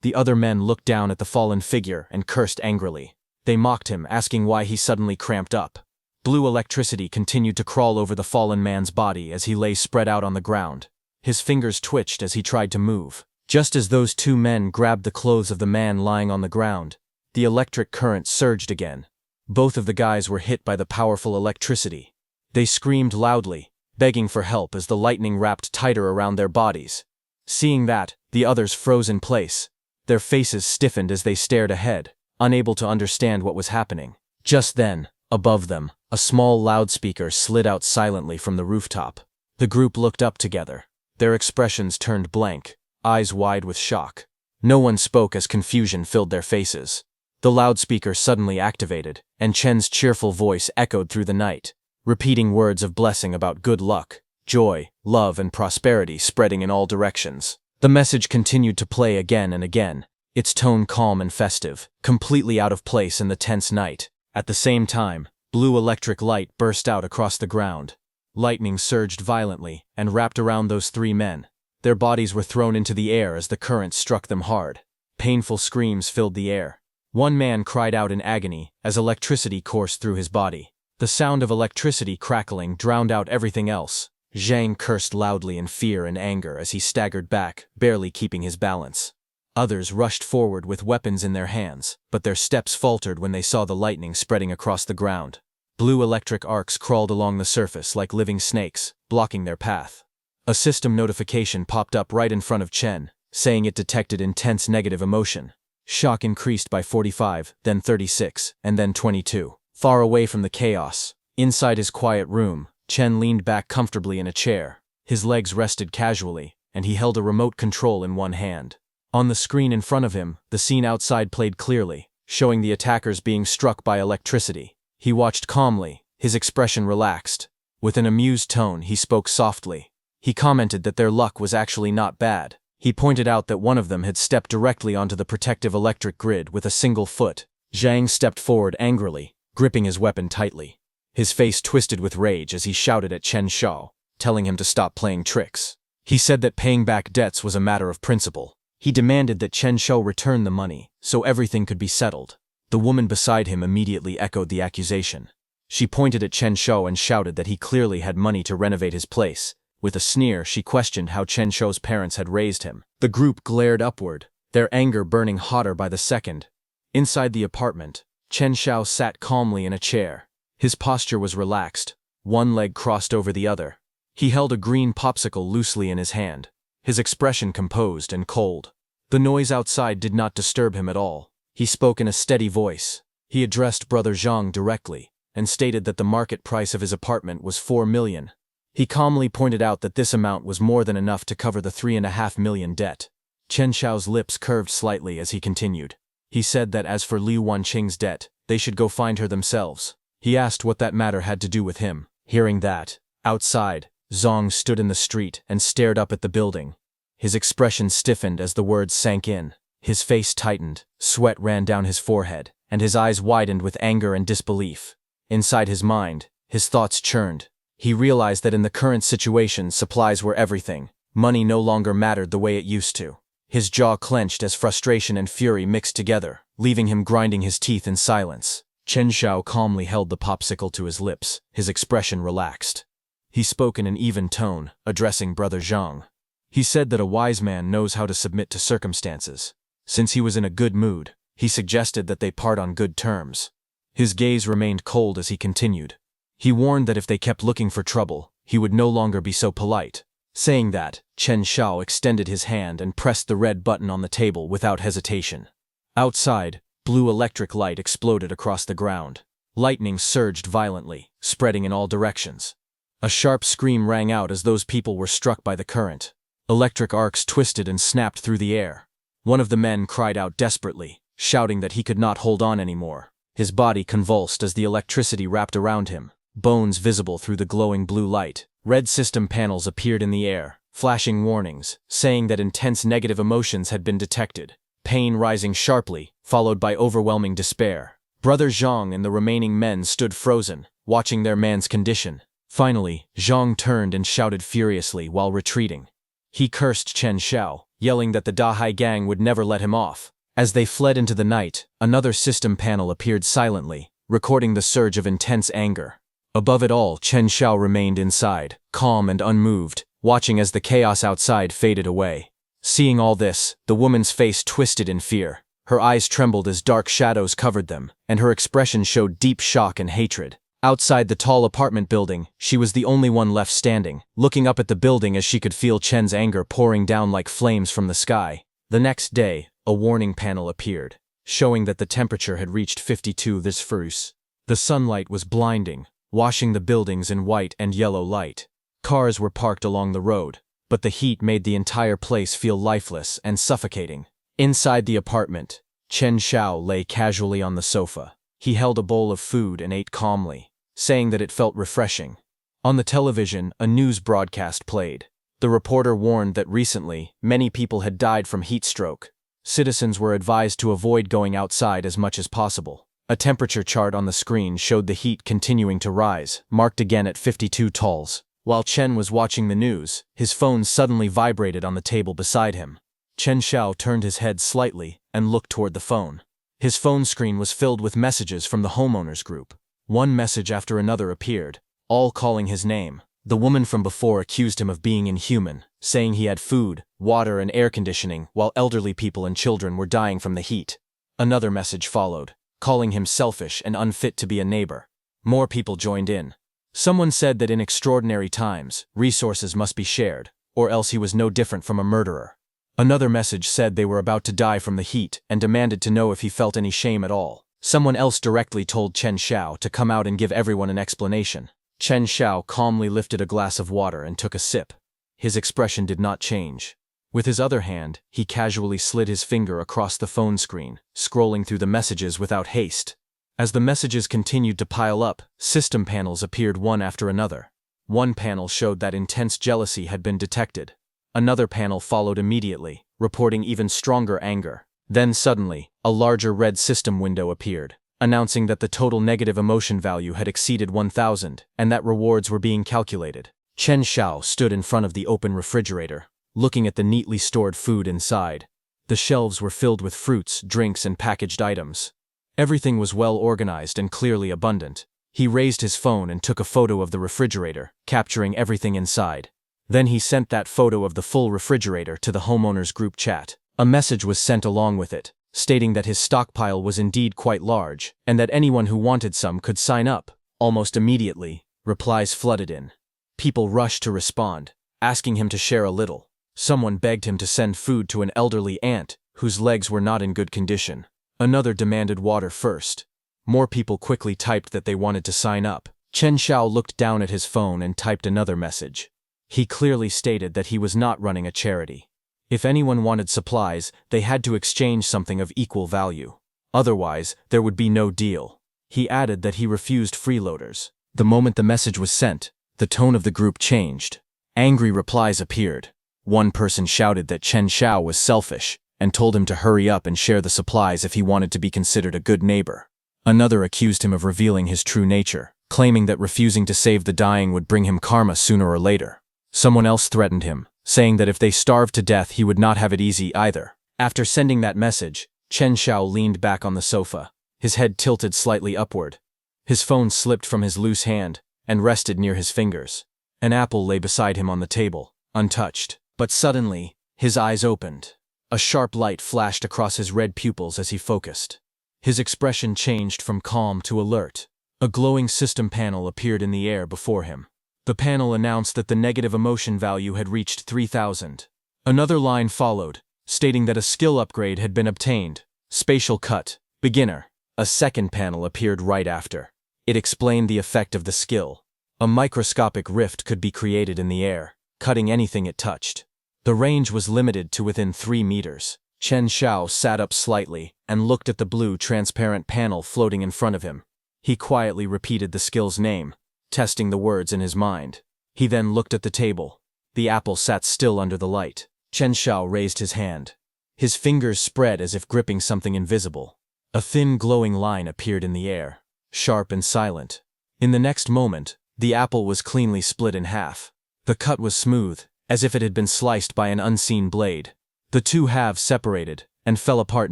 The other men looked down at the fallen figure and cursed angrily. They mocked him, asking why he suddenly cramped up. Blue electricity continued to crawl over the fallen man's body as he lay spread out on the ground. His fingers twitched as he tried to move. Just as those two men grabbed the clothes of the man lying on the ground, the electric current surged again. Both of the guys were hit by the powerful electricity. They screamed loudly, begging for help as the lightning wrapped tighter around their bodies. Seeing that, the others froze in place. Their faces stiffened as they stared ahead, unable to understand what was happening. Just then, above them, a small loudspeaker slid out silently from the rooftop. The group looked up together. Their expressions turned blank, eyes wide with shock. No one spoke as confusion filled their faces. The loudspeaker suddenly activated, and Chen's cheerful voice echoed through the night, repeating words of blessing about good luck, joy, love, and prosperity spreading in all directions. The message continued to play again and again, its tone calm and festive, completely out of place in the tense night. At the same time, blue electric light burst out across the ground. Lightning surged violently and wrapped around those three men. Their bodies were thrown into the air as the current struck them hard. Painful screams filled the air. One man cried out in agony as electricity coursed through his body. The sound of electricity crackling drowned out everything else. Zhang cursed loudly in fear and anger as he staggered back, barely keeping his balance. Others rushed forward with weapons in their hands, but their steps faltered when they saw the lightning spreading across the ground. Blue electric arcs crawled along the surface like living snakes, blocking their path. A system notification popped up right in front of Chen, saying it detected intense negative emotion. Shock increased by 45, then 36, and then 22. Far away from the chaos, inside his quiet room, Chen leaned back comfortably in a chair. His legs rested casually, and he held a remote control in one hand. On the screen in front of him, the scene outside played clearly, showing the attackers being struck by electricity. He watched calmly, his expression relaxed. With an amused tone, he spoke softly. He commented that their luck was actually not bad. He pointed out that one of them had stepped directly onto the protective electric grid with a single foot. Zhang stepped forward angrily, gripping his weapon tightly. His face twisted with rage as he shouted at Chen Shao, telling him to stop playing tricks. He said that paying back debts was a matter of principle. He demanded that Chen Shao return the money, so everything could be settled. The woman beside him immediately echoed the accusation. She pointed at Chen Shao and shouted that he clearly had money to renovate his place. With a sneer, she questioned how Chen Shou's parents had raised him. The group glared upward, their anger burning hotter by the second. Inside the apartment, Chen Shao sat calmly in a chair. His posture was relaxed, one leg crossed over the other. He held a green popsicle loosely in his hand, his expression composed and cold. The noise outside did not disturb him at all. He spoke in a steady voice. He addressed Brother Zhang directly, and stated that the market price of his apartment was 4 million. He calmly pointed out that this amount was more than enough to cover the 3.5 million debt. Chen Shao's lips curved slightly as he continued. He said that as for Liu Wanqing's debt, they should go find her themselves. He asked what that matter had to do with him. Hearing that, outside, Zhang stood in the street and stared up at the building. His expression stiffened as the words sank in. His face tightened, sweat ran down his forehead, and his eyes widened with anger and disbelief. Inside his mind, his thoughts churned. He realized that in the current situation, supplies were everything. Money no longer mattered the way it used to. His jaw clenched as frustration and fury mixed together, leaving him grinding his teeth in silence. Chen Shao calmly held the popsicle to his lips, his expression relaxed. He spoke in an even tone, addressing Brother Zhang. He said that a wise man knows how to submit to circumstances. Since he was in a good mood, he suggested that they part on good terms. His gaze remained cold as he continued. He warned that if they kept looking for trouble, he would no longer be so polite. Saying that, Chen Shao extended his hand and pressed the red button on the table without hesitation. Outside, blue electric light exploded across the ground. Lightning surged violently, spreading in all directions. A sharp scream rang out as those people were struck by the current. Electric arcs twisted and snapped through the air. One of the men cried out desperately, shouting that he could not hold on anymore. His body convulsed as the electricity wrapped around him, bones visible through the glowing blue light. Red system panels appeared in the air, flashing warnings, saying that intense negative emotions had been detected. Pain rising sharply, followed by overwhelming despair. Brother Zhang and the remaining men stood frozen, watching their man's condition. Finally, Zhang turned and shouted furiously while retreating. He cursed Chen Shao, yelling that the Dahai gang would never let him off. As they fled into the night, another system panel appeared silently, recording the surge of intense anger. Above it all, Chen Shao remained inside, calm and unmoved, watching as the chaos outside faded away. Seeing all this, the woman's face twisted in fear. Her eyes trembled as dark shadows covered them, and her expression showed deep shock and hatred. Outside the tall apartment building, she was the only one left standing, looking up at the building as she could feel Chen's anger pouring down like flames from the sky. The next day, a warning panel appeared, showing that the temperature had reached 52 this Fus. The sunlight was blinding, washing the buildings in white and yellow light. Cars were parked along the road, but the heat made the entire place feel lifeless and suffocating. Inside the apartment, Chen Xiao lay casually on the sofa. He held a bowl of food and ate calmly, saying that it felt refreshing. On the television, a news broadcast played. The reporter warned that recently, many people had died from heat stroke. Citizens were advised to avoid going outside as much as possible. A temperature chart on the screen showed the heat continuing to rise, marked again at 52 tols. While Chen was watching the news, his phone suddenly vibrated on the table beside him. Chen Xiao turned his head slightly and looked toward the phone. His phone screen was filled with messages from the homeowners group. One message after another appeared, all calling his name. The woman from before accused him of being inhuman, saying he had food, water, and air conditioning, while elderly people and children were dying from the heat. Another message followed, calling him selfish and unfit to be a neighbor. More people joined in. Someone said that in extraordinary times, resources must be shared, or else he was no different from a murderer. Another message said they were about to die from the heat and demanded to know if he felt any shame at all. Someone else directly told Chen Xiao to come out and give everyone an explanation. Chen Xiao calmly lifted a glass of water and took a sip. His expression did not change. With his other hand, he casually slid his finger across the phone screen, scrolling through the messages without haste. As the messages continued to pile up, system panels appeared one after another. One panel showed that intense jealousy had been detected. Another panel followed immediately, reporting even stronger anger. Then suddenly, a larger red system window appeared, announcing that the total negative emotion value had exceeded 1,000 and that rewards were being calculated. Chen Xiao stood in front of the open refrigerator, looking at the neatly stored food inside. The shelves were filled with fruits, drinks, and packaged items. Everything was well organized and clearly abundant. He raised his phone and took a photo of the refrigerator, capturing everything inside. Then he sent that photo of the full refrigerator to the homeowners group chat. A message was sent along with it, stating that his stockpile was indeed quite large, and that anyone who wanted some could sign up. Almost immediately, replies flooded in. People rushed to respond, asking him to share a little. Someone begged him to send food to an elderly aunt, whose legs were not in good condition. Another demanded water first. More people quickly typed that they wanted to sign up. Chen Xiao looked down at his phone and typed another message. He clearly stated that he was not running a charity. If anyone wanted supplies, they had to exchange something of equal value. Otherwise, there would be no deal. He added that he refused freeloaders. The moment the message was sent, the tone of the group changed. Angry replies appeared. One person shouted that Chen Xiao was selfish and told him to hurry up and share the supplies if he wanted to be considered a good neighbor. Another accused him of revealing his true nature, claiming that refusing to save the dying would bring him karma sooner or later. Someone else threatened him, saying that if they starved to death he would not have it easy either. After sending that message, Chen Xiao leaned back on the sofa, his head tilted slightly upward. His phone slipped from his loose hand and rested near his fingers. An apple lay beside him on the table, untouched. But suddenly, his eyes opened. A sharp light flashed across his red pupils as he focused. His expression changed from calm to alert. A glowing system panel appeared in the air before him. The panel announced that the negative emotion value had reached 3,000. Another line followed, stating that a skill upgrade had been obtained. Spatial cut, beginner. A second panel appeared right after. It explained the effect of the skill. A microscopic rift could be created in the air, cutting anything it touched. The range was limited to within 3 meters. Chen Xiao sat up slightly and looked at the blue transparent panel floating in front of him. He quietly repeated the skill's name, testing the words in his mind. He then looked at the table. The apple sat still under the light. Chen Xiao raised his hand. His fingers spread as if gripping something invisible. A thin glowing line appeared in the air, sharp and silent. In the next moment, the apple was cleanly split in half. The cut was smooth, as if it had been sliced by an unseen blade. The two halves separated and fell apart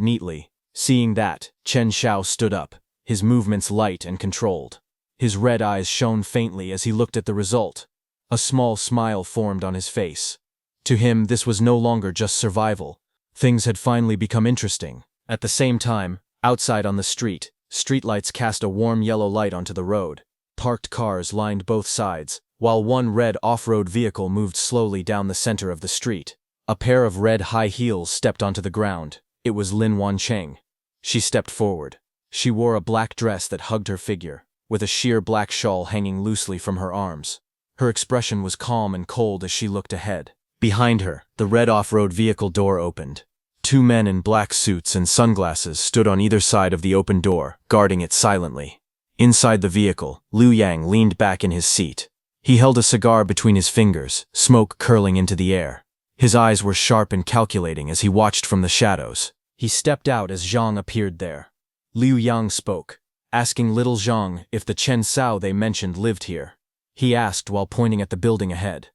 neatly. Seeing that, Chen Xiao stood up, his movements light and controlled. His red eyes shone faintly as he looked at the result. A small smile formed on his face. To him, this was no longer just survival. Things had finally become interesting. At the same time, outside on the street, streetlights cast a warm yellow light onto the road. Parked cars lined both sides, while one red off-road vehicle moved slowly down the center of the street. A pair of red high heels stepped onto the ground. It was Lin Wancheng. She stepped forward. She wore a black dress that hugged her figure, with a sheer black shawl hanging loosely from her arms. Her expression was calm and cold as she looked ahead. Behind her, the red off-road vehicle door opened. Two men in black suits and sunglasses stood on either side of the open door, guarding it silently. Inside the vehicle, Liu Yang leaned back in his seat. He held a cigar between his fingers, smoke curling into the air. His eyes were sharp and calculating as he watched from the shadows. He stepped out as Zhang appeared there. Liu Yang spoke, asking little Zhang if the Chen Sao they mentioned lived here. He asked while pointing at the building ahead.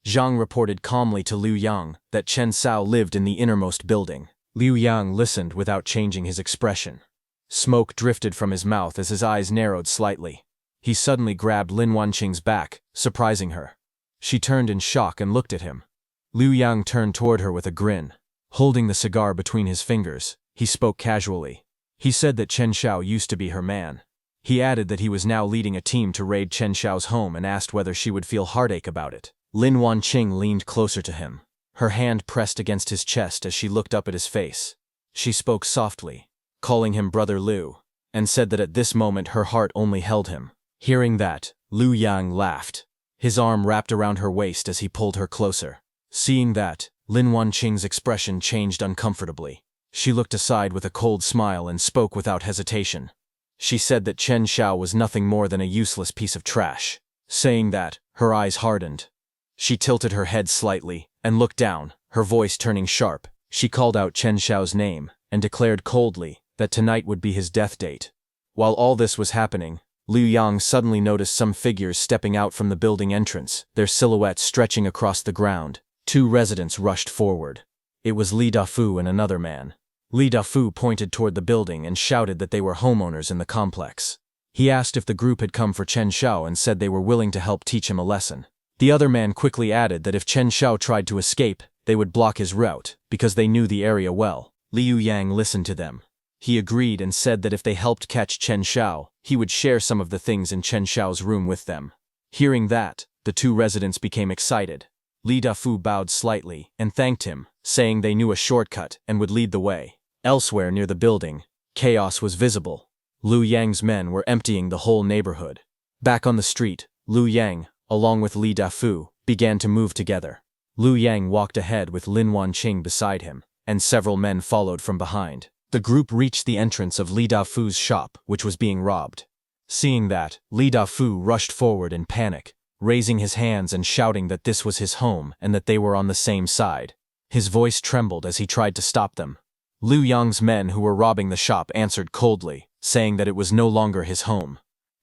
Zhang reported calmly to Liu Yang that Chen Sao lived in the innermost building. Liu Yang listened without changing his expression. Smoke drifted from his mouth as his eyes narrowed slightly. He suddenly grabbed Lin Wanqing's back, surprising her. She turned in shock and looked at him. Liu Yang turned toward her with a grin. Holding the cigar between his fingers, he spoke casually. He said that Chen Xiao used to be her man. He added that he was now leading a team to raid Chen Xiao's home and asked whether she would feel heartache about it. Lin Wanqing leaned closer to him. Her hand pressed against his chest as she looked up at his face. She spoke softly, calling him Brother Liu, and said that at this moment her heart only held him. Hearing that, Liu Yang laughed. His arm wrapped around her waist as he pulled her closer. Seeing that, Lin Wanqing's expression changed uncomfortably. She looked aside with a cold smile and spoke without hesitation. She said that Chen Xiao was nothing more than a useless piece of trash. Saying that, her eyes hardened. She tilted her head slightly and looked down, her voice turning sharp. She called out Chen Xiao's name and declared coldly that tonight would be his death date. While all this was happening, Liu Yang suddenly noticed some figures stepping out from the building entrance, their silhouettes stretching across the ground. Two residents rushed forward. It was Li Dafu and another man. Li Dafu pointed toward the building and shouted that they were homeowners in the complex. He asked if the group had come for Chen Xiao and said they were willing to help teach him a lesson. The other man quickly added that if Chen Xiao tried to escape, they would block his route, because they knew the area well. Liu Yang listened to them. He agreed and said that if they helped catch Chen Xiao, he would share some of the things in Chen Xiao's room with them. Hearing that, the two residents became excited. Li Dafu bowed slightly and thanked him, saying they knew a shortcut and would lead the way. Elsewhere near the building, chaos was visible. Liu Yang's men were emptying the whole neighborhood. Back on the street, Liu Yang, along with Li Dafu, began to move together. Liu Yang walked ahead with Lin Wanqing beside him, and several men followed from behind. The group reached the entrance of Li Dafu's shop, which was being robbed. Seeing that, Li Dafu rushed forward in panic, raising his hands and shouting that this was his home and that they were on the same side. His voice trembled as he tried to stop them. Liu Yang's men who were robbing the shop answered coldly, saying that it was no longer his home.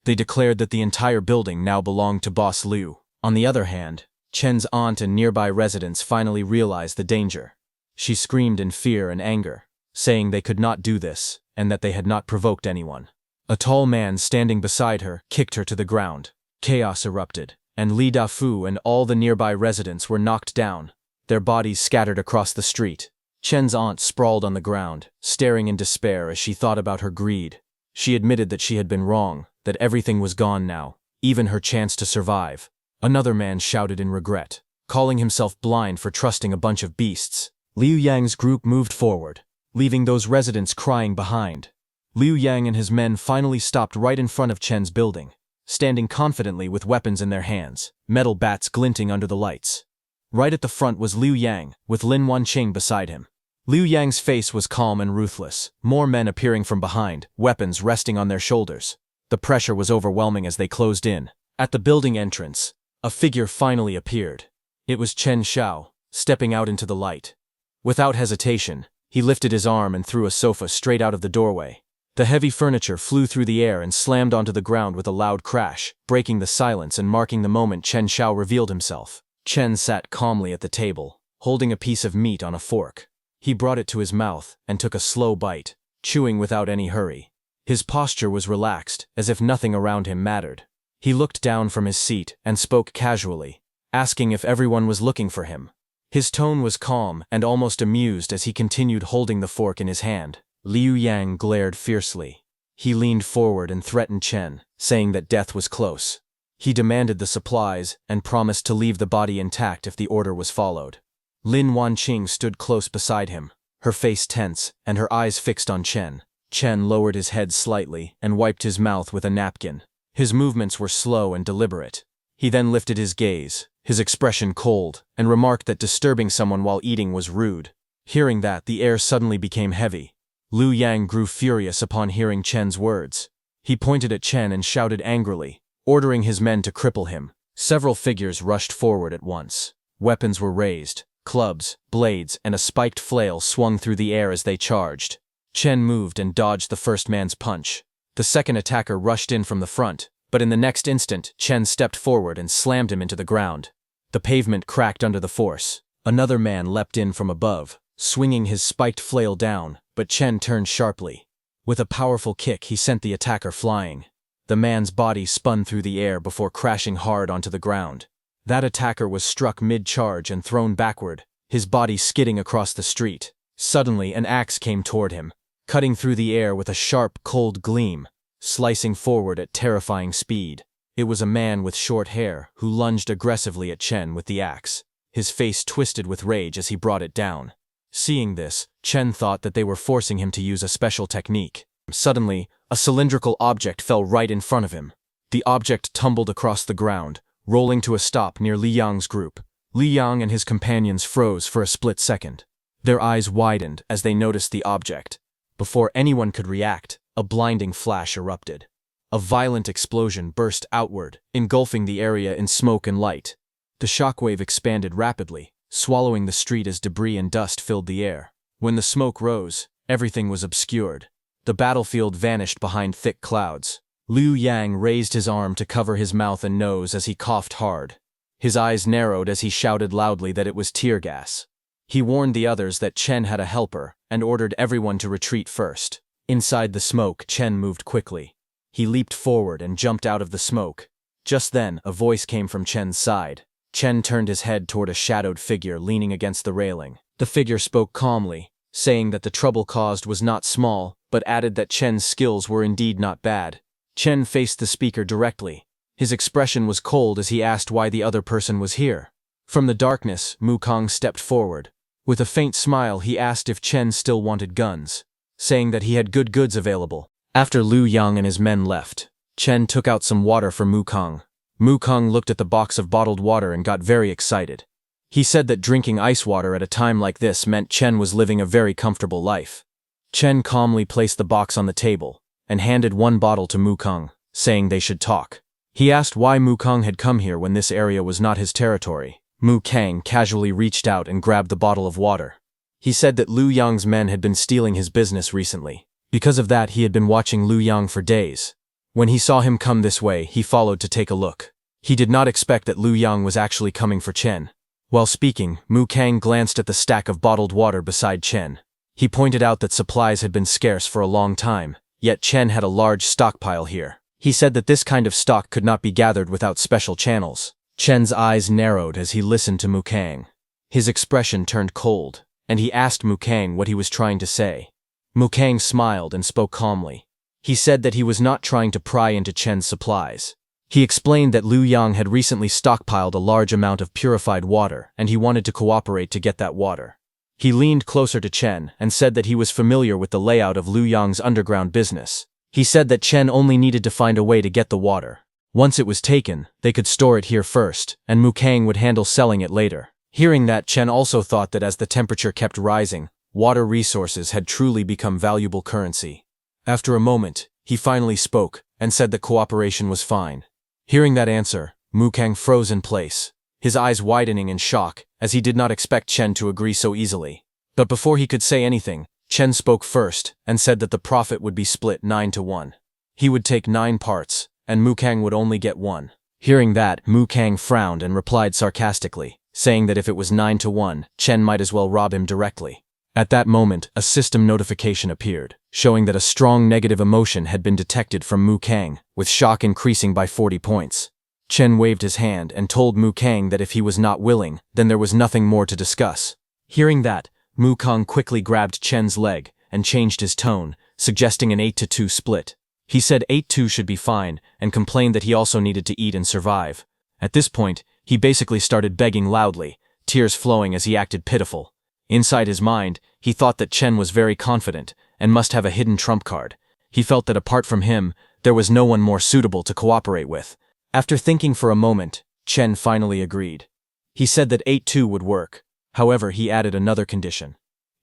They declared that the entire building now belonged to Boss Liu. On the other hand, Chen's aunt and nearby residents finally realized the danger. She screamed in fear and anger, saying they could not do this and that they had not provoked anyone. A tall man standing beside her kicked her to the ground. Chaos erupted, and Li Dafu and all the nearby residents were knocked down, their bodies scattered across the street. Chen's aunt sprawled on the ground, staring in despair as she thought about her greed. She admitted that she had been wrong, that everything was gone now, even her chance to survive. Another man shouted in regret, calling himself blind for trusting a bunch of beasts. Liu Yang's group moved forward, leaving those residents crying behind. Liu Yang and his men finally stopped right in front of Chen's building, standing confidently with weapons in their hands, metal bats glinting under the lights. Right at the front was Liu Yang, with Lin Wanqing beside him. Liu Yang's face was calm and ruthless, more men appearing from behind, weapons resting on their shoulders. The pressure was overwhelming as they closed in. At the building entrance, a figure finally appeared. It was Chen Xiao, stepping out into the light. Without hesitation, he lifted his arm and threw a sofa straight out of the doorway. The heavy furniture flew through the air and slammed onto the ground with a loud crash, breaking the silence and marking the moment Chen Xiao revealed himself. Chen sat calmly at the table, holding a piece of meat on a fork. He brought it to his mouth and took a slow bite, chewing without any hurry. His posture was relaxed, as if nothing around him mattered. He looked down from his seat and spoke casually, asking if everyone was looking for him. His tone was calm and almost amused as he continued holding the fork in his hand. Liu Yang glared fiercely. He leaned forward and threatened Chen, saying that death was close. He demanded the supplies and promised to leave the body intact if the order was followed. Lin Wanqing stood close beside him, her face tense and her eyes fixed on Chen. Chen lowered his head slightly and wiped his mouth with a napkin. His movements were slow and deliberate. He then lifted his gaze, his expression cold, and remarked that disturbing someone while eating was rude. Hearing that, the air suddenly became heavy. Liu Yang grew furious upon hearing Chen's words. He pointed at Chen and shouted angrily, ordering his men to cripple him. Several figures rushed forward at once. Weapons were raised. Clubs, blades, and a spiked flail swung through the air as they charged. Chen moved and dodged the first man's punch. The second attacker rushed in from the front, but in the next instant, Chen stepped forward and slammed him into the ground. The pavement cracked under the force. Another man leapt in from above, swinging his spiked flail down, but Chen turned sharply. With a powerful kick, he sent the attacker flying. The man's body spun through the air before crashing hard onto the ground. That attacker was struck mid-charge and thrown backward, his body skidding across the street. Suddenly, an axe came toward him, cutting through the air with a sharp, cold gleam, slicing forward at terrifying speed. It was a man with short hair who lunged aggressively at Chen with the axe. His face twisted with rage as he brought it down. Seeing this, Chen thought that they were forcing him to use a special technique. Suddenly, a cylindrical object fell right in front of him. The object tumbled across the ground, rolling to a stop near Li Yang's group. Li Yang and his companions froze for a split second. Their eyes widened as they noticed the object. Before anyone could react, a blinding flash erupted. A violent explosion burst outward, engulfing the area in smoke and light. The shockwave expanded rapidly, swallowing the street as debris and dust filled the air. When the smoke rose, everything was obscured. The battlefield vanished behind thick clouds. Liu Yang raised his arm to cover his mouth and nose as he coughed hard. His eyes narrowed as he shouted loudly that it was tear gas. He warned the others that Chen had a helper and ordered everyone to retreat first. Inside the smoke, Chen moved quickly. He leaped forward and jumped out of the smoke. Just then, a voice came from Chen's side. Chen turned his head toward a shadowed figure leaning against the railing. The figure spoke calmly, saying that the trouble caused was not small, but added that Chen's skills were indeed not bad. Chen faced the speaker directly. His expression was cold as he asked why the other person was here. From the darkness, Mukong stepped forward. With a faint smile, he asked if Chen still wanted guns, saying that he had good goods available. After Liu Yang and his men left, Chen took out some water for Mukong. Mukong looked at the box of bottled water and got very excited. He said that drinking ice water at a time like this meant Chen was living a very comfortable life. Chen calmly placed the box on the table and handed one bottle to Mukong, saying they should talk. He asked why Mukong had come here when this area was not his territory. Mukong casually reached out and grabbed the bottle of water. He said that Liu Yang's men had been stealing his business recently. Because of that, he had been watching Liu Yang for days. When he saw him come this way, he followed to take a look. He did not expect that Liu Yang was actually coming for Chen. While speaking, Mukong glanced at the stack of bottled water beside Chen. He pointed out that supplies had been scarce for a long time, yet Chen had a large stockpile here. He said that this kind of stock could not be gathered without special channels. Chen's eyes narrowed as he listened to Mukong. His expression turned cold, and he asked Mukong what he was trying to say. Mukong smiled and spoke calmly. He said that he was not trying to pry into Chen's supplies. He explained that Liu Yang had recently stockpiled a large amount of purified water, and he wanted to cooperate to get that water. He leaned closer to Chen and said that he was familiar with the layout of Liu Yang's underground business. He said that Chen only needed to find a way to get the water. Once it was taken, they could store it here first, and Mukong would handle selling it later. Hearing that, Chen also thought that as the temperature kept rising, water resources had truly become valuable currency. After a moment, he finally spoke and said that cooperation was fine. Hearing that answer, Mukong froze in place, his eyes widening in shock as he did not expect Chen to agree so easily. But before he could say anything, Chen spoke first and said that the profit would be split 9-1. He would take 9 parts, and Mukong would only get 1. Hearing that, Mukong frowned and replied sarcastically, saying that if it was 9-1, Chen might as well rob him directly. At that moment, a system notification appeared, showing that a strong negative emotion had been detected from Mukong, with shock increasing by 40 points. Chen waved his hand and told Mukong that if he was not willing, then there was nothing more to discuss. Hearing that, Mukong quickly grabbed Chen's leg and changed his tone, suggesting an 8-2 split. He said 8-2 should be fine, and complained that he also needed to eat and survive. At this point, he basically started begging loudly, tears flowing as he acted pitiful. Inside his mind, he thought that Chen was very confident, and must have a hidden trump card. He felt that apart from him, there was no one more suitable to cooperate with. After thinking for a moment, Chen finally agreed. He said that 8-2 would work. However, he added another condition.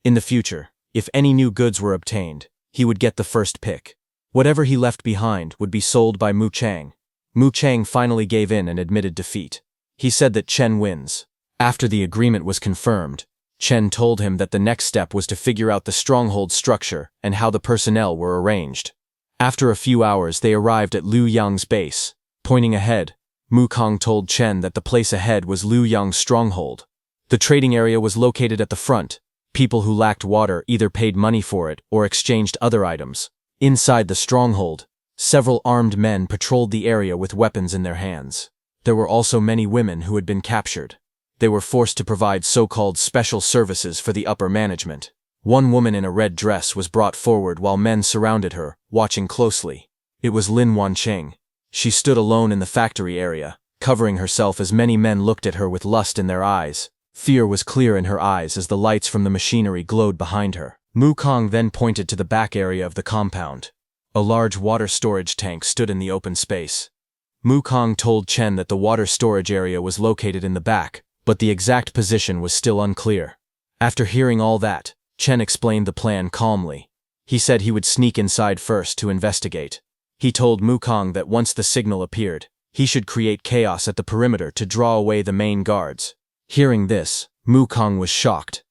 In the future, if any new goods were obtained, he would get the first pick. Whatever he left behind would be sold by Mu Chang. Mu Chang finally gave in and admitted defeat. He said that Chen wins. After the agreement was confirmed, Chen told him that the next step was to figure out the stronghold structure and how the personnel were arranged. After a few hours, they arrived at Liu Yang's base. Pointing ahead, Mu Kong told Chen that the place ahead was Liu Yang's stronghold. The trading area was located at the front. People who lacked water either paid money for it or exchanged other items. Inside the stronghold, several armed men patrolled the area with weapons in their hands. There were also many women who had been captured. They were forced to provide so-called special services for the upper management. One woman in a red dress was brought forward while men surrounded her, watching closely. It was Lin Wancheng. She stood alone in the factory area, covering herself as many men looked at her with lust in their eyes. Fear was clear in her eyes as the lights from the machinery glowed behind her. Mu Kong then pointed to the back area of the compound. A large water storage tank stood in the open space. Mu Kong told Chen that the water storage area was located in the back, but the exact position was still unclear. After hearing all that, Chen explained the plan calmly. He said he would sneak inside first to investigate. He told Mu Kong that once the signal appeared, he should create chaos at the perimeter to draw away the main guards. Hearing this, Mu Kong was shocked.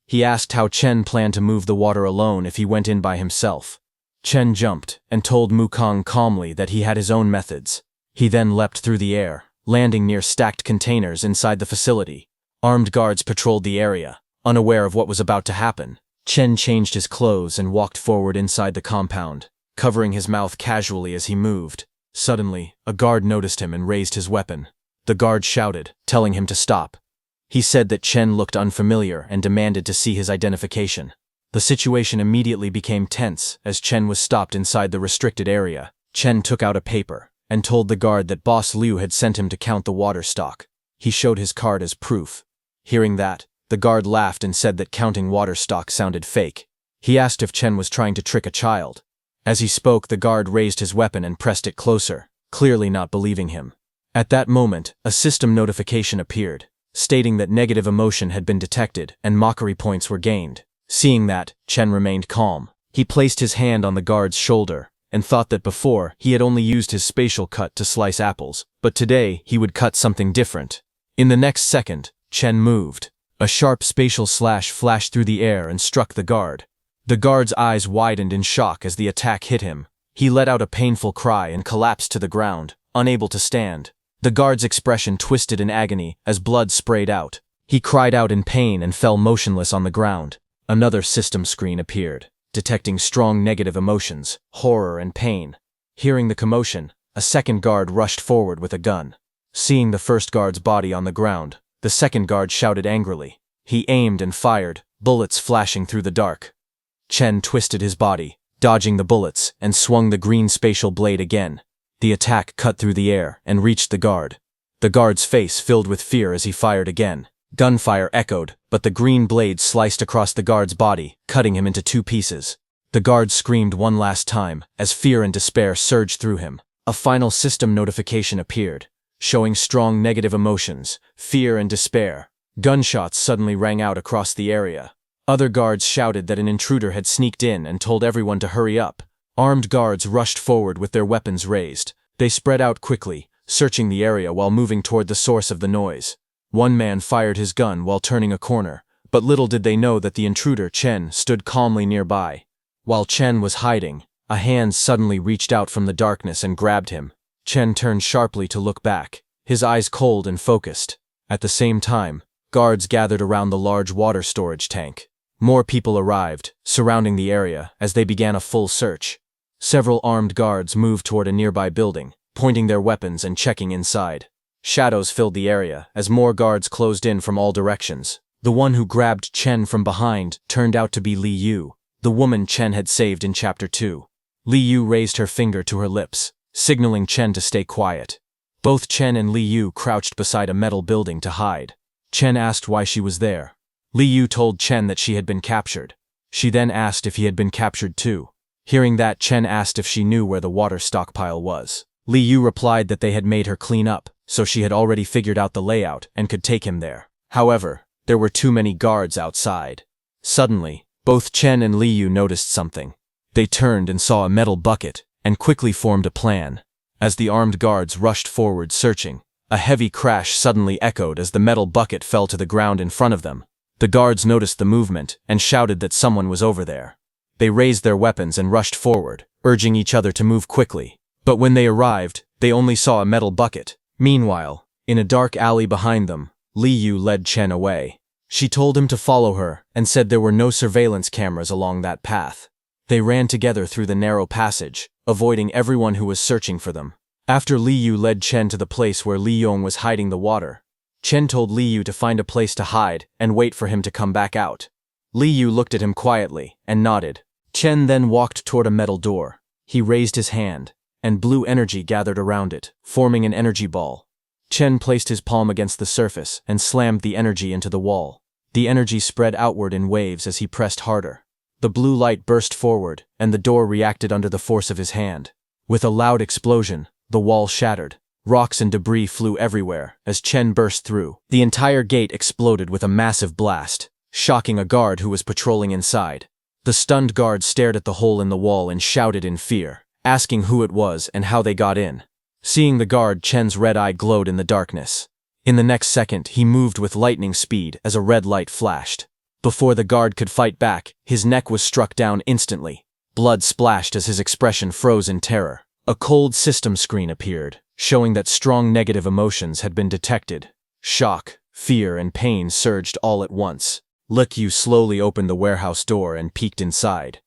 He asked how Chen planned to move the water alone if he went in by himself. Chen jumped and told Mu Kong calmly that he had his own methods. He then leapt through the air, landing near stacked containers inside the facility. Armed guards patrolled the area, unaware of what was about to happen. Chen changed his clothes and walked forward inside the compound, covering his mouth casually as he moved. Suddenly, a guard noticed him and raised his weapon. The guard shouted, telling him to stop. He said that Chen looked unfamiliar and demanded to see his identification. The situation immediately became tense as Chen was stopped inside the restricted area. Chen took out a paper and told the guard that Boss Liu had sent him to count the water stock. He showed his card as proof. Hearing that, the guard laughed and said that counting water stock sounded fake. He asked if Chen was trying to trick a child. As he spoke, the guard raised his weapon and pressed it closer, clearly not believing him. At that moment, a system notification appeared, stating that negative emotion had been detected and mockery points were gained. Seeing that, Chen remained calm. He placed his hand on the guard's shoulder and thought that before he had only used his spatial cut to slice apples, but today he would cut something different. In the next second, Chen moved. A sharp spatial slash flashed through the air and struck the guard. The guard's eyes widened in shock as the attack hit him. He let out a painful cry and collapsed to the ground, unable to stand. The guard's expression twisted in agony as blood sprayed out. He cried out in pain and fell motionless on the ground. Another system screen appeared, detecting strong negative emotions, horror and pain. Hearing the commotion, a second guard rushed forward with a gun. Seeing the first guard's body on the ground, the second guard shouted angrily. He aimed and fired, bullets flashing through the dark. Chen twisted his body, dodging the bullets, and swung the green spatial blade again. The attack cut through the air and reached the guard. The guard's face filled with fear as he fired again. Gunfire echoed, but the green blade sliced across the guard's body, cutting him into two pieces. The guard screamed one last time as fear and despair surged through him. A final system notification appeared, showing strong negative emotions, fear and despair. Gunshots suddenly rang out across the area. Other guards shouted that an intruder had sneaked in and told everyone to hurry up. Armed guards rushed forward with their weapons raised. They spread out quickly, searching the area while moving toward the source of the noise. One man fired his gun while turning a corner, but little did they know that the intruder, Chen, stood calmly nearby. While Chen was hiding, a hand suddenly reached out from the darkness and grabbed him. Chen turned sharply to look back, his eyes cold and focused. At the same time, guards gathered around the large water storage tank. More people arrived, surrounding the area as they began a full search. Several armed guards moved toward a nearby building, pointing their weapons and checking inside. Shadows filled the area as more guards closed in from all directions. The one who grabbed Chen from behind turned out to be Li Yu. the woman Chen had saved in Chapter 2. Li Yu raised her finger to her lips, signaling Chen to stay quiet. Both Chen and Li Yu crouched beside a metal building to hide. Chen asked why she was there. Li Yu told Chen that she had been captured. She then asked if he had been captured too. Hearing that, Chen asked if she knew where the water stockpile was. Li Yu replied that they had made her clean up, so she had already figured out the layout and could take him there. However, there were too many guards outside. Suddenly, both Chen and Li Yu noticed something. They turned and saw a metal bucket, and quickly formed a plan. As the armed guards rushed forward searching, a heavy crash suddenly echoed as the metal bucket fell to the ground in front of them. The guards noticed the movement and shouted that someone was over there. They raised their weapons and rushed forward, urging each other to move quickly. But when they arrived, they only saw a metal bucket. Meanwhile, in a dark alley behind them, Li Yu led Chen away. She told him to follow her and said there were no surveillance cameras along that path. They ran together through the narrow passage, avoiding everyone who was searching for them. After Li Yu led Chen to the place where Li Yong was hiding the water, Chen told Li Yu to find a place to hide and wait for him to come back out. Li Yu looked at him quietly and nodded. Chen then walked toward a metal door. He raised his hand, and blue energy gathered around it, forming an energy ball. Chen placed his palm against the surface and slammed the energy into the wall. The energy spread outward in waves as he pressed harder. The blue light burst forward, and the door reacted under the force of his hand. With a loud explosion, the wall shattered. Rocks and debris flew everywhere as Chen burst through. The entire gate exploded with a massive blast, shocking a guard who was patrolling inside. The stunned guard stared at the hole in the wall and shouted in fear, asking who it was and how they got in. Seeing the guard, Chen's red eye glowed in the darkness. In the next second, he moved with lightning speed as a red light flashed. Before the guard could fight back, his neck was struck down instantly. Blood splashed as his expression froze in terror. A cold system screen appeared, showing that strong negative emotions had been detected. Shock, fear, and pain surged all at once. Li Yu slowly opened the warehouse door and peeked inside.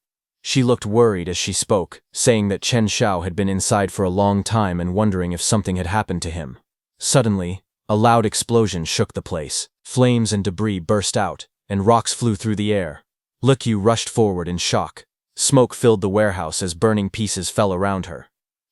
She looked worried as she spoke, saying that Chen Xiao had been inside for a long time and wondering if something had happened to him. Suddenly, a loud explosion shook the place. Flames and debris burst out, and rocks flew through the air. Li Yu rushed forward in shock. Smoke filled the warehouse as burning pieces fell around her.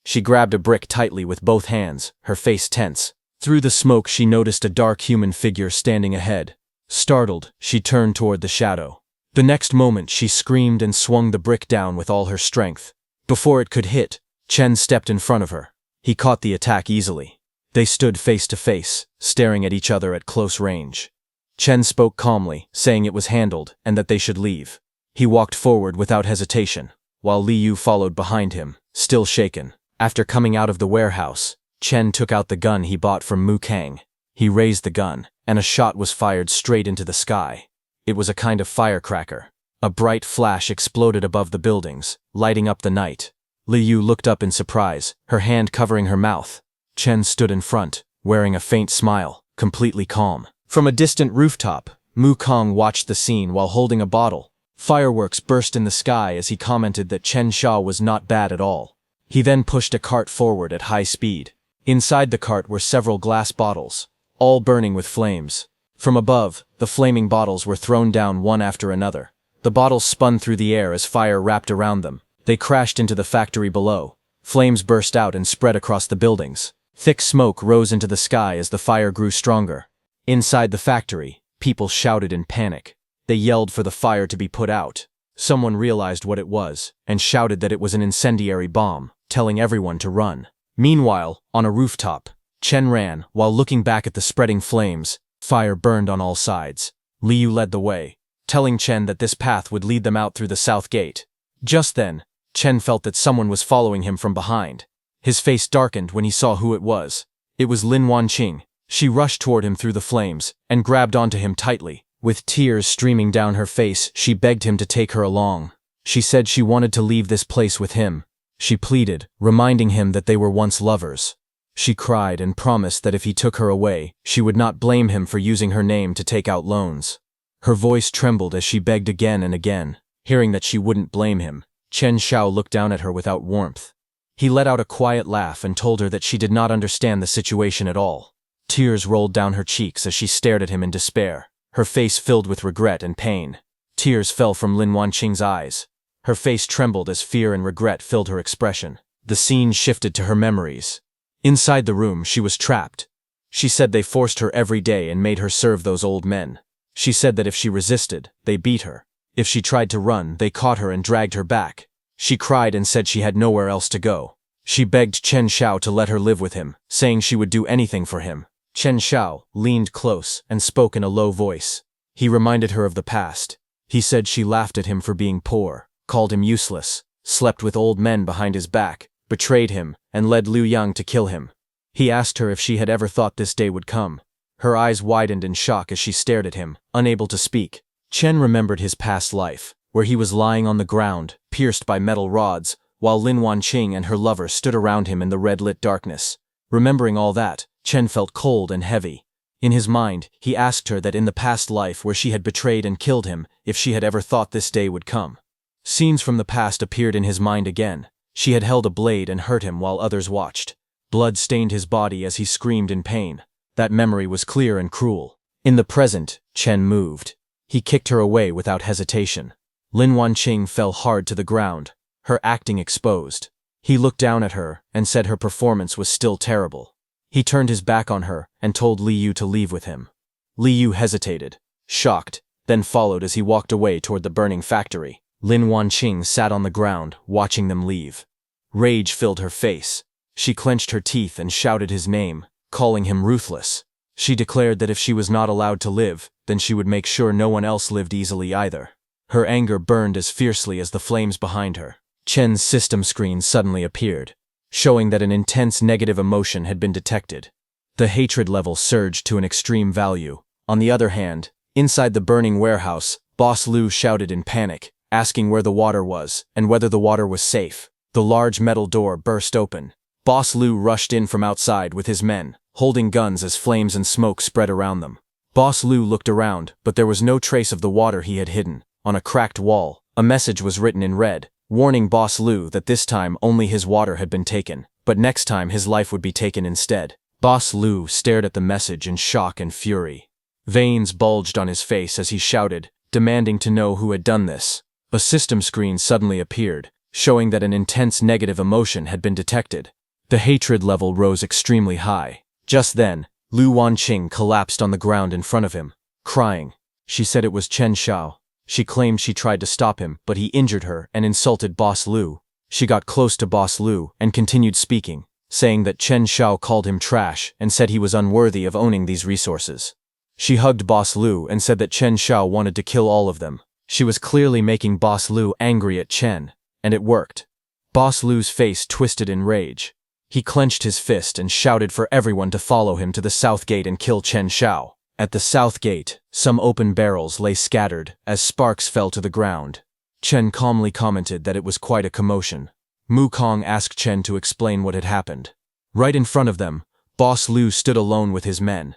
She grabbed a brick tightly with both hands, her face tense. Through the smoke, she noticed a dark human figure standing ahead. Startled, she turned toward the shadow. The next moment, she screamed and swung the brick down with all her strength. Before it could hit, Chen stepped in front of her. He caught the attack easily. They stood face to face, staring at each other at close range. Chen spoke calmly, saying it was handled and that they should leave. He walked forward without hesitation, while Li Yu followed behind him, still shaken. After coming out of the warehouse, Chen took out the gun he bought from Mu Kang. He raised the gun, and a shot was fired straight into the sky. It was a kind of firecracker. A bright flash exploded above the buildings, lighting up the night. Li Yu looked up in surprise, her hand covering her mouth. Chen stood in front, wearing a faint smile, completely calm. From a distant rooftop, Mu Kang watched the scene while holding a bottle. Fireworks burst in the sky as he commented that Chen Xiao was not bad at all. He then pushed a cart forward at high speed. Inside the cart were several glass bottles, all burning with flames. From above, the flaming bottles were thrown down one after another. The bottles spun through the air as fire wrapped around them. They crashed into the factory below. Flames burst out and spread across the buildings. Thick smoke rose into the sky as the fire grew stronger. Inside the factory, people shouted in panic. They yelled for the fire to be put out. Someone realized what it was and shouted that it was an incendiary bomb, telling everyone to run. Meanwhile, on a rooftop, Chen ran while looking back at the spreading flames. Fire burned on all sides. Li Yu led the way, telling Chen that this path would lead them out through the south gate. Just then, Chen felt that someone was following him from behind. His face darkened when he saw who it was. It was Lin Wanqing. She rushed toward him through the flames and grabbed onto him tightly. With tears streaming down her face, she begged him to take her along. She said she wanted to leave this place with him. She pleaded, reminding him that they were once lovers. She cried and promised that if he took her away, she would not blame him for using her name to take out loans. Her voice trembled as she begged again and again. Hearing that she wouldn't blame him, Chen Xiao looked down at her without warmth. He let out a quiet laugh and told her that she did not understand the situation at all. Tears rolled down her cheeks as she stared at him in despair, her face filled with regret and pain. Tears fell from Lin Wanqing's eyes. Her face trembled as fear and regret filled her expression. The scene shifted to her memories. Inside the room, she was trapped. She said they forced her every day and made her serve those old men. She said that if she resisted, they beat her. If she tried to run, they caught her and dragged her back. She cried and said she had nowhere else to go. She begged Chen Xiao to let her live with him, saying she would do anything for him. Chen Xiao leaned close and spoke in a low voice. He reminded her of the past. He said she laughed at him for being poor, called him useless, slept with old men behind his back, betrayed him, and led Liu Yang to kill him. He asked her if she had ever thought this day would come. Her eyes widened in shock as she stared at him, unable to speak. Chen remembered his past life, where he was lying on the ground, pierced by metal rods, while Lin Wanqing and her lover stood around him in the red-lit darkness. Remembering all that, Chen felt cold and heavy. In his mind, he asked her that in the past life where she had betrayed and killed him, if she had ever thought this day would come. Scenes from the past appeared in his mind again. She had held a blade and hurt him while others watched. Blood stained his body as he screamed in pain. That memory was clear and cruel. In the present, Chen moved. He kicked her away without hesitation. Lin Wanqing fell hard to the ground, her acting exposed. He looked down at her and said her performance was still terrible. He turned his back on her and told Li Yu to leave with him. Li Yu hesitated, shocked, then followed as he walked away toward the burning factory. Lin Wanqing sat on the ground, watching them leave. Rage filled her face. She clenched her teeth and shouted his name, calling him ruthless. She declared that if she was not allowed to live, then she would make sure no one else lived easily either. Her anger burned as fiercely as the flames behind her. Chen's system screen suddenly appeared, showing that an intense negative emotion had been detected. The hatred level surged to an extreme value. On the other hand, inside the burning warehouse, Boss Lu shouted in panic, asking where the water was and whether the water was safe. The large metal door burst open. Boss Lu rushed in from outside with his men, holding guns as flames and smoke spread around them. Boss Lu looked around, but there was no trace of the water he had hidden. On a cracked wall, a message was written in red, warning Boss Lu that this time only his water had been taken, but next time his life would be taken instead. Boss Lu stared at the message in shock and fury. Veins bulged on his face as he shouted, demanding to know who had done this. A system screen suddenly appeared, showing that an intense negative emotion had been detected. The hatred level rose extremely high. Just then, Lu Wanqing collapsed on the ground in front of him, crying. She said it was Chen Xiao. She claimed she tried to stop him, but he injured her and insulted Boss Lu. She got close to Boss Lu and continued speaking, saying that Chen Xiao called him trash and said he was unworthy of owning these resources. She hugged Boss Lu and said that Chen Xiao wanted to kill all of them. She was clearly making Boss Lu angry at Chen, and it worked. Boss Lu's face twisted in rage. He clenched his fist and shouted for everyone to follow him to the south gate and kill Chen Xiao. At the south gate, some open barrels lay scattered as sparks fell to the ground. Chen calmly commented that it was quite a commotion. Mu Kong asked Chen to explain what had happened. Right in front of them, Boss Lu stood alone with his men.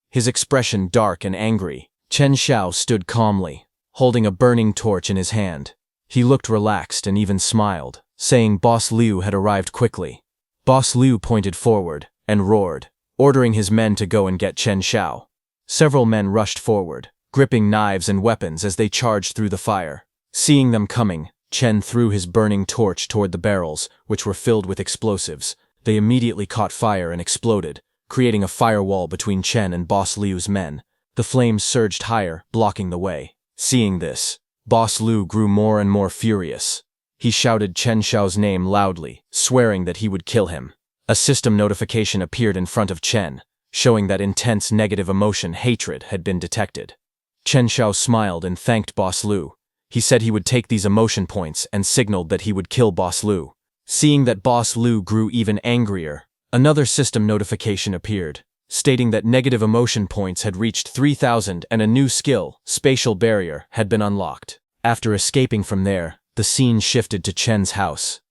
His expression dark and angry. Chen Xiao stood calmly, holding a burning torch in his hand. He looked relaxed and even smiled, saying Boss Liu had arrived quickly. Boss Liu pointed forward and roared, ordering his men to go and get Chen Xiao. Several men rushed forward, gripping knives and weapons as they charged through the fire. Seeing them coming, Chen threw his burning torch toward the barrels, which were filled with explosives. They immediately caught fire and exploded, creating a firewall between Chen and Boss Liu's men. The flames surged higher, blocking the way. Seeing this, Boss Liu grew more and more furious. He shouted Chen Xiao's name loudly, swearing that he would kill him. A system notification appeared in front of Chen, showing that intense negative emotion, hatred, had been detected. Chen Xiao smiled and thanked Boss Liu. He said he would take these emotion points and signaled that he would kill Boss Liu. Seeing that Boss Liu grew even angrier, another system notification appeared, stating that negative emotion points had reached 3,000 and a new skill, Spatial Barrier, had been unlocked. After escaping from there, the scene shifted to Chen's house.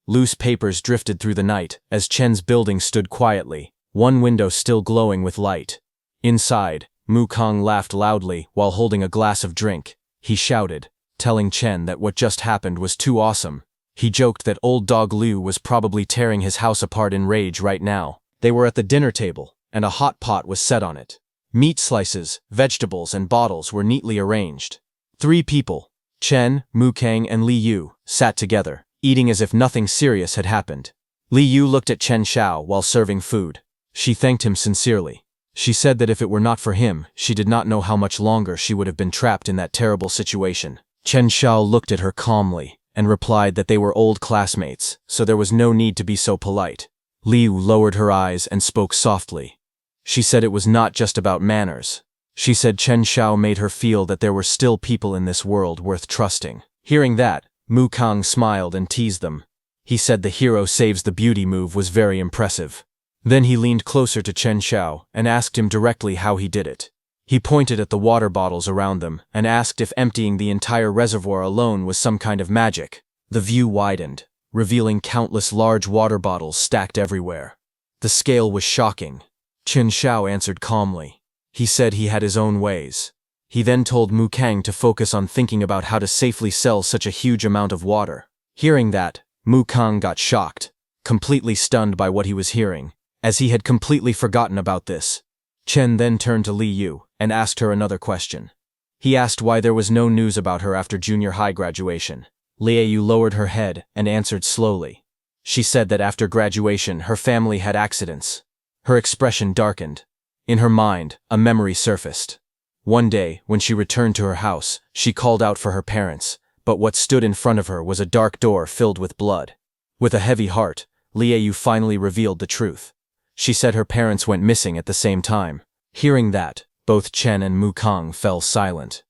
Loose papers drifted through the night as Chen's building stood quietly, one window still glowing with light. Inside, Mu Kong laughed loudly while holding a glass of drink. He shouted, telling Chen that what just happened was too awesome. He joked that old dog Liu was probably tearing his house apart in rage right now. They were at the dinner table, and a hot pot was set on it. Meat slices, vegetables, and bottles were neatly arranged. 3 people, Chen, Mu Kang, and Li Yu sat together, eating as if nothing serious had happened. Li Yu looked at Chen Xiao while serving food. She thanked him sincerely. She said that if it were not for him, she did not know how much longer she would have been trapped in that terrible situation. Chen Xiao looked at her calmly and replied that they were old classmates, so there was no need to be so polite. Liu lowered her eyes and spoke softly. She said it was not just about manners. She said Chen Xiao made her feel that there were still people in this world worth trusting. Hearing that, Mu Kang smiled and teased them. He said the hero saves the beauty move was very impressive. Then he leaned closer to Chen Xiao and asked him directly how he did it. He pointed at the water bottles around them and asked if emptying the entire reservoir alone was some kind of magic. The view widened, revealing countless large water bottles stacked everywhere. The scale was shocking. Chen Xiao answered calmly. He said he had his own ways. He then told Mu Kang to focus on thinking about how to safely sell such a huge amount of water. Hearing that, Mu Kang got shocked, completely stunned by what he was hearing, as he had completely forgotten about this. Chen then turned to Li Yu and asked her another question. He asked why there was no news about her after junior high graduation. Li Yu lowered her head and answered slowly. She said that after graduation her family had accidents. Her expression darkened. In her mind, a memory surfaced. One day, when she returned to her house, she called out for her parents, but what stood in front of her was a dark door filled with blood. With a heavy heart, Li Yu finally revealed the truth. She said her parents went missing at the same time. Hearing that, both Chen and Mu Kang fell silent.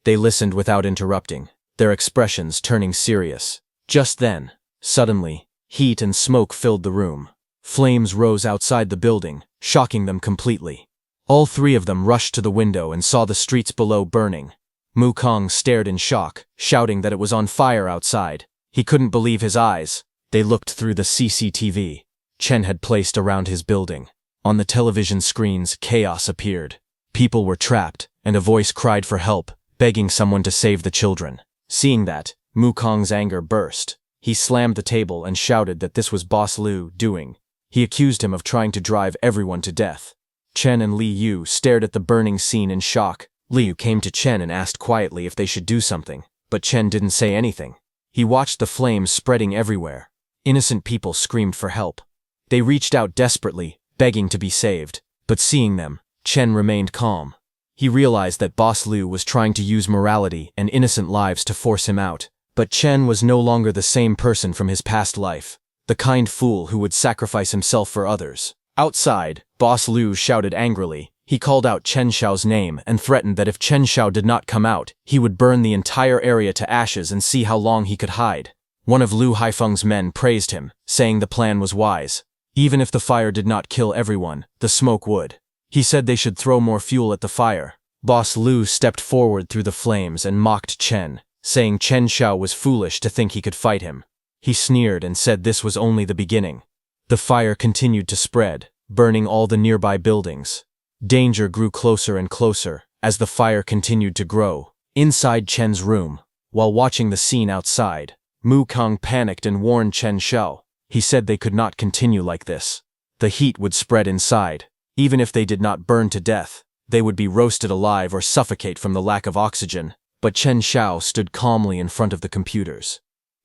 They listened without interrupting, their expressions turning serious. Just then, suddenly, heat and smoke filled the room. Flames rose outside the building, shocking them completely. All three of them rushed to the window and saw the streets below burning. Mu Kang stared in shock, shouting that it was on fire outside. He couldn't believe his eyes. They looked through the CCTV Chen had placed around his building. On the television screens, chaos appeared. People were trapped, and a voice cried for help, begging someone to save the children. Seeing that, Mu Kang's anger burst. He slammed the table and shouted that this was Boss Liu doing. He accused him of trying to drive everyone to death. Chen and Li Yu stared at the burning scene in shock. Liu came to Chen and asked quietly if they should do something, but Chen didn't say anything. He watched the flames spreading everywhere. Innocent people screamed for help. They reached out desperately, begging to be saved, but seeing them, Chen remained calm. He realized that Boss Liu was trying to use morality and innocent lives to force him out, but Chen was no longer the same person from his past life, the kind fool who would sacrifice himself for others. Outside, Boss Liu shouted angrily. He called out Chen Xiao's name and threatened that if Chen Xiao did not come out, he would burn the entire area to ashes and see how long he could hide. One of Lu Haifeng's men praised him, saying the plan was wise. Even if the fire did not kill everyone, the smoke would. He said they should throw more fuel at the fire. Boss Liu stepped forward through the flames and mocked Chen, saying Chen Xiao was foolish to think he could fight him. He sneered and said this was only the beginning. The fire continued to spread, burning all the nearby buildings. Danger grew closer and closer as the fire continued to grow. Inside Chen's room, while watching the scene outside, Mu Kang panicked and warned Chen Xiao. He said they could not continue like this. The heat would spread inside. Even if they did not burn to death, they would be roasted alive or suffocate from the lack of oxygen. But Chen Xiao stood calmly in front of the computers.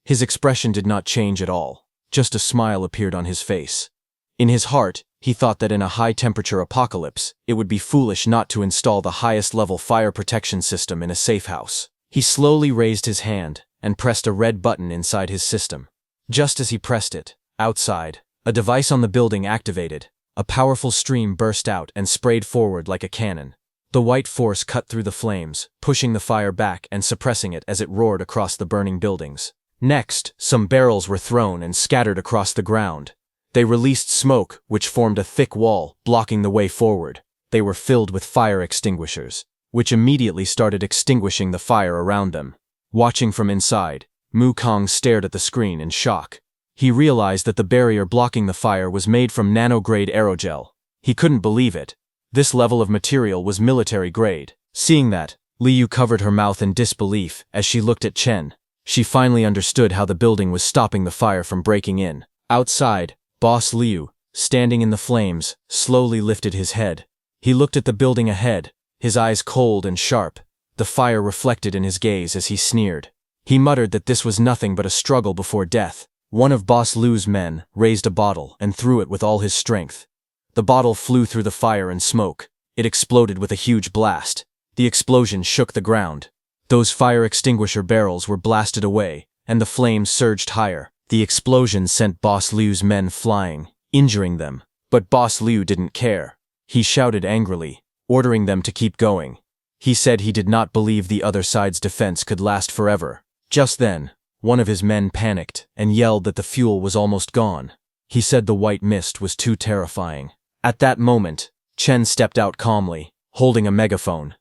His expression did not change at all. Just a smile appeared on his face. In his heart, he thought that in a high-temperature apocalypse, it would be foolish not to install the highest-level fire protection system in a safe house. He slowly raised his hand and pressed a red button inside his system. Just as he pressed it, outside, a device on the building activated. A powerful stream burst out and sprayed forward like a cannon. The white force cut through the flames, pushing the fire back and suppressing it as it roared across the burning buildings. Next, some barrels were thrown and scattered across the ground. They released smoke, which formed a thick wall, blocking the way forward. They were filled with fire extinguishers, which immediately started extinguishing the fire around them. Watching from inside, Mu Kang stared at the screen in shock. He realized that the barrier blocking the fire was made from nano-grade aerogel. He couldn't believe it. This level of material was military grade. Seeing that, Liu covered her mouth in disbelief as she looked at Chen. She finally understood how the building was stopping the fire from breaking in. Outside, Boss Liu, standing in the flames, slowly lifted his head. He looked at the building ahead, his eyes cold and sharp. The fire reflected in his gaze as he sneered. He muttered that this was nothing but a struggle before death. One of Boss Lu's men raised a bottle and threw it with all his strength. The bottle flew through the fire and smoke. It exploded with a huge blast. The explosion shook the ground. Those fire extinguisher barrels were blasted away, and the flames surged higher. The explosion sent Boss Lu's men flying, injuring them. But Boss Lu didn't care. He shouted angrily, ordering them to keep going. He said he did not believe the other side's defense could last forever. Just then, one of his men panicked and yelled that the fuel was almost gone. He said the white mist was too terrifying. At that moment, Chen stepped out calmly, holding a megaphone.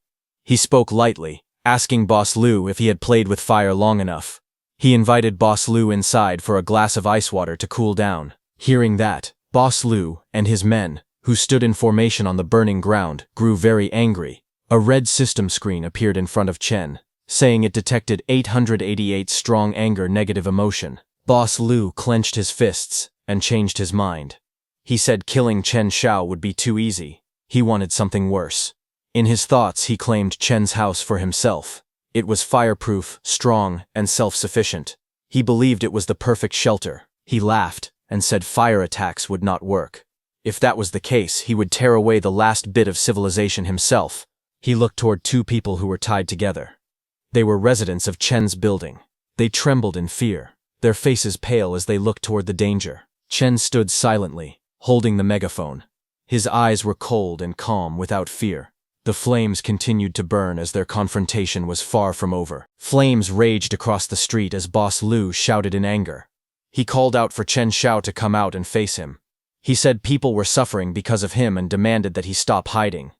He spoke lightly, asking Boss Lu if he had played with fire long enough. He invited Boss Lu inside for a glass of ice water to cool down. Hearing that, Boss Lu and his men, who stood in formation on the burning ground, grew very angry. A red system screen appeared in front of Chen, saying it detected 888 strong anger negative emotion. Boss Lu clenched his fists and changed his mind. He said killing Chen Xiao would be too easy. He wanted something worse. In his thoughts, he claimed Chen's house for himself. It was fireproof, strong, and self-sufficient. He believed it was the perfect shelter. He laughed and said fire attacks would not work. If that was the case, he would tear away the last bit of civilization himself. He looked toward two people who were tied together. They were residents of Chen's building. They trembled in fear, their faces pale as they looked toward the danger. Chen stood silently, holding the megaphone. His eyes were cold and calm without fear. The flames continued to burn as their confrontation was far from over. Flames raged across the street as Boss Lu shouted in anger. He called out for Chen Xiao to come out and face him. He said people were suffering because of him and demanded that he stop hiding.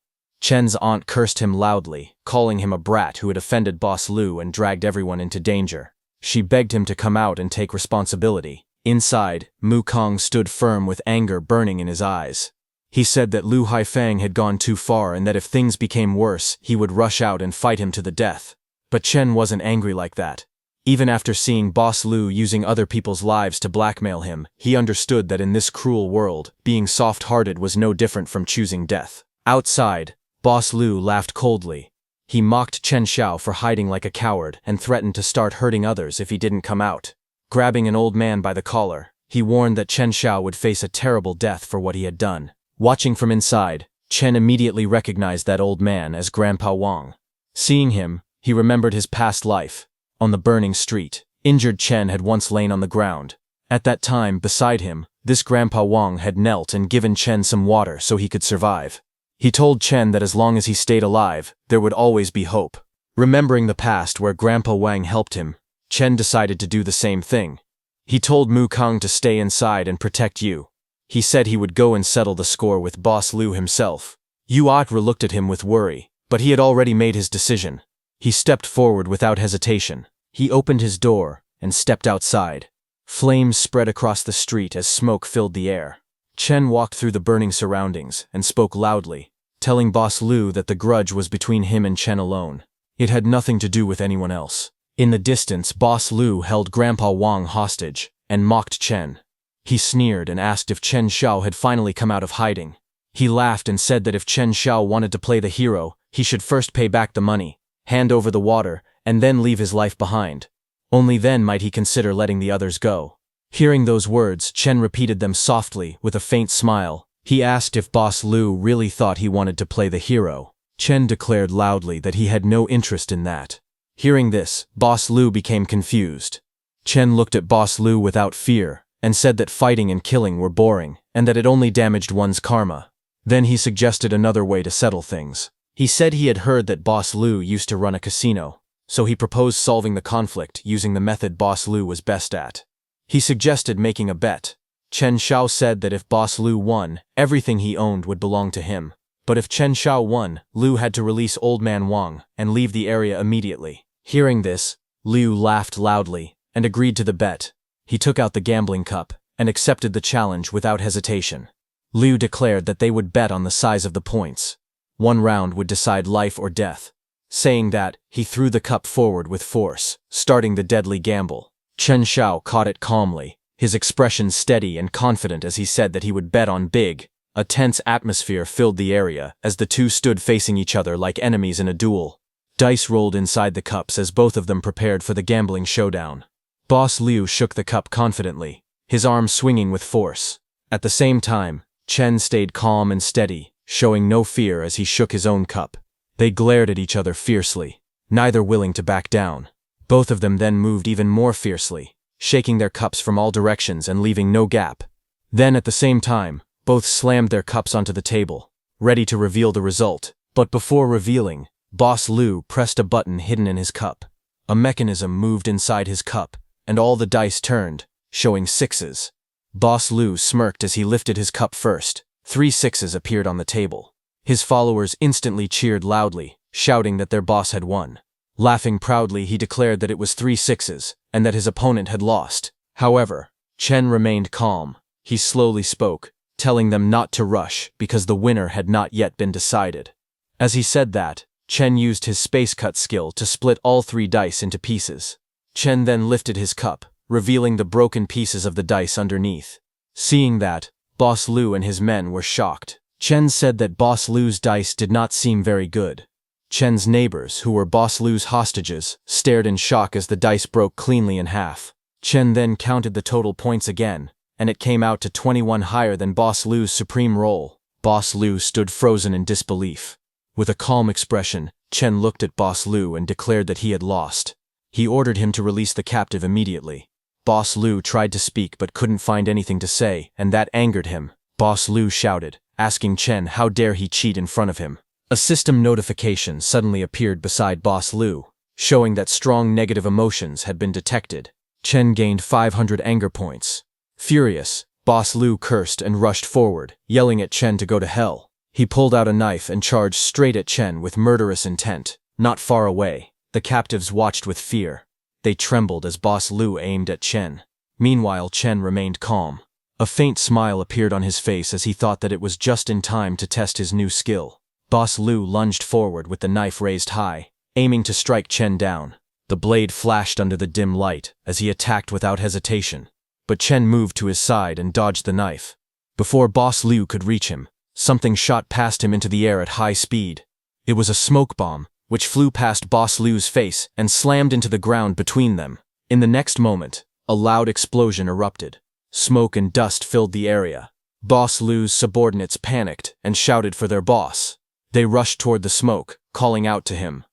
Chen's aunt cursed him loudly, calling him a brat who had offended Boss Lu and dragged everyone into danger. She begged him to come out and take responsibility. Inside, Mu Kong stood firm with anger burning in his eyes. He said that Lu Haifeng had gone too far and that if things became worse, he would rush out and fight him to the death. But Chen wasn't angry like that. Even after seeing Boss Lu using other people's lives to blackmail him, he understood that in this cruel world, being soft-hearted was no different from choosing death. Outside, Boss Lu laughed coldly. He mocked Chen Xiao for hiding like a coward and threatened to start hurting others if he didn't come out. Grabbing an old man by the collar, he warned that Chen Xiao would face a terrible death for what he had done. Watching from inside, Chen immediately recognized that old man as Grandpa Wang. Seeing him, he remembered his past life. On the burning street, injured Chen had once lain on the ground. At that time, beside him, this Grandpa Wang had knelt and given Chen some water so he could survive. He told Chen that as long as he stayed alive, there would always be hope. Remembering the past where Grandpa Wang helped him, Chen decided to do the same thing. He told Mu Kang to stay inside and protect Yu. He said he would go and settle the score with Boss Lu himself. Yu Atra looked at him with worry, but he had already made his decision. He stepped forward without hesitation. He opened his door and stepped outside. Flames spread across the street as smoke filled the air. Chen walked through the burning surroundings and spoke loudly, telling Boss Lu that the grudge was between him and Chen alone. It had nothing to do with anyone else. In the distance, Boss Lu held Grandpa Wang hostage and mocked Chen. He sneered and asked if Chen Xiao had finally come out of hiding. He laughed and said that if Chen Xiao wanted to play the hero, he should first pay back the money, hand over the water, and then leave his life behind. Only then might he consider letting the others go. Hearing those words, Chen repeated them softly with a faint smile. He asked if Boss Lu really thought he wanted to play the hero. Chen declared loudly that he had no interest in that. Hearing this, Boss Lu became confused. Chen looked at Boss Lu without fear and said that fighting and killing were boring and that it only damaged one's karma. Then he suggested another way to settle things. He said he had heard that Boss Lu used to run a casino, so he proposed solving the conflict using the method Boss Lu was best at. He suggested making a bet. Chen Xiao said that if Boss Lu won, everything he owned would belong to him. But if Chen Xiao won, Lu had to release Old Man Wang and leave the area immediately. Hearing this, Liu laughed loudly and agreed to the bet. He took out the gambling cup and accepted the challenge without hesitation. Liu declared that they would bet on the size of the points. One round would decide life or death. Saying that, he threw the cup forward with force, starting the deadly gamble. Chen Xiao caught it calmly, his expression steady and confident as he said that he would bet on big. A tense atmosphere filled the area as the two stood facing each other like enemies in a duel. Dice rolled inside the cups as both of them prepared for the gambling showdown. Boss Liu shook the cup confidently, his arm swinging with force. At the same time, Chen stayed calm and steady, showing no fear as he shook his own cup. They glared at each other fiercely, neither willing to back down. Both of them then moved even more fiercely, shaking their cups from all directions and leaving no gap. Then at the same time, both slammed their cups onto the table, ready to reveal the result. But before revealing, Boss Liu pressed a button hidden in his cup. A mechanism moved inside his cup, and all the dice turned, showing sixes. Boss Liu smirked as he lifted his cup first. 3 sixes appeared on the table. His followers instantly cheered loudly, shouting that their boss had won. Laughing proudly, he declared that it was 3 sixes, and that his opponent had lost. However, Chen remained calm. He slowly spoke, telling them not to rush because the winner had not yet been decided. As he said that, Chen used his space cut skill to split all 3 dice into pieces. Chen then lifted his cup, revealing the broken pieces of the dice underneath. Seeing that, Boss Liu and his men were shocked. Chen said that Boss Liu's dice did not seem very good. Chen's neighbors, who were Boss Liu's hostages, stared in shock as the dice broke cleanly in half. Chen then counted the total points again, and it came out to 21, higher than Boss Liu's supreme roll. Boss Liu stood frozen in disbelief. With a calm expression, Chen looked at Boss Liu and declared that he had lost. He ordered him to release the captive immediately. Boss Liu tried to speak but couldn't find anything to say, and that angered him. Boss Liu shouted, asking Chen how dare he cheat in front of him. A system notification suddenly appeared beside Boss Liu, showing that strong negative emotions had been detected. Chen gained 500 anger points. Furious, Boss Liu cursed and rushed forward, yelling at Chen to go to hell. He pulled out a knife and charged straight at Chen with murderous intent. Not far away, the captives watched with fear. They trembled as Boss Liu aimed at Chen. Meanwhile, Chen remained calm. A faint smile appeared on his face as he thought that it was just in time to test his new skill. Boss Liu lunged forward with the knife raised high, aiming to strike Chen down. The blade flashed under the dim light as he attacked without hesitation. But Chen moved to his side and dodged the knife. Before Boss Liu could reach him, something shot past him into the air at high speed. It was a smoke bomb, which flew past Boss Liu's face and slammed into the ground between them. In the next moment, a loud explosion erupted. Smoke and dust filled the area. Boss Liu's subordinates panicked and shouted for their boss. They rushed toward the smoke, calling out to him.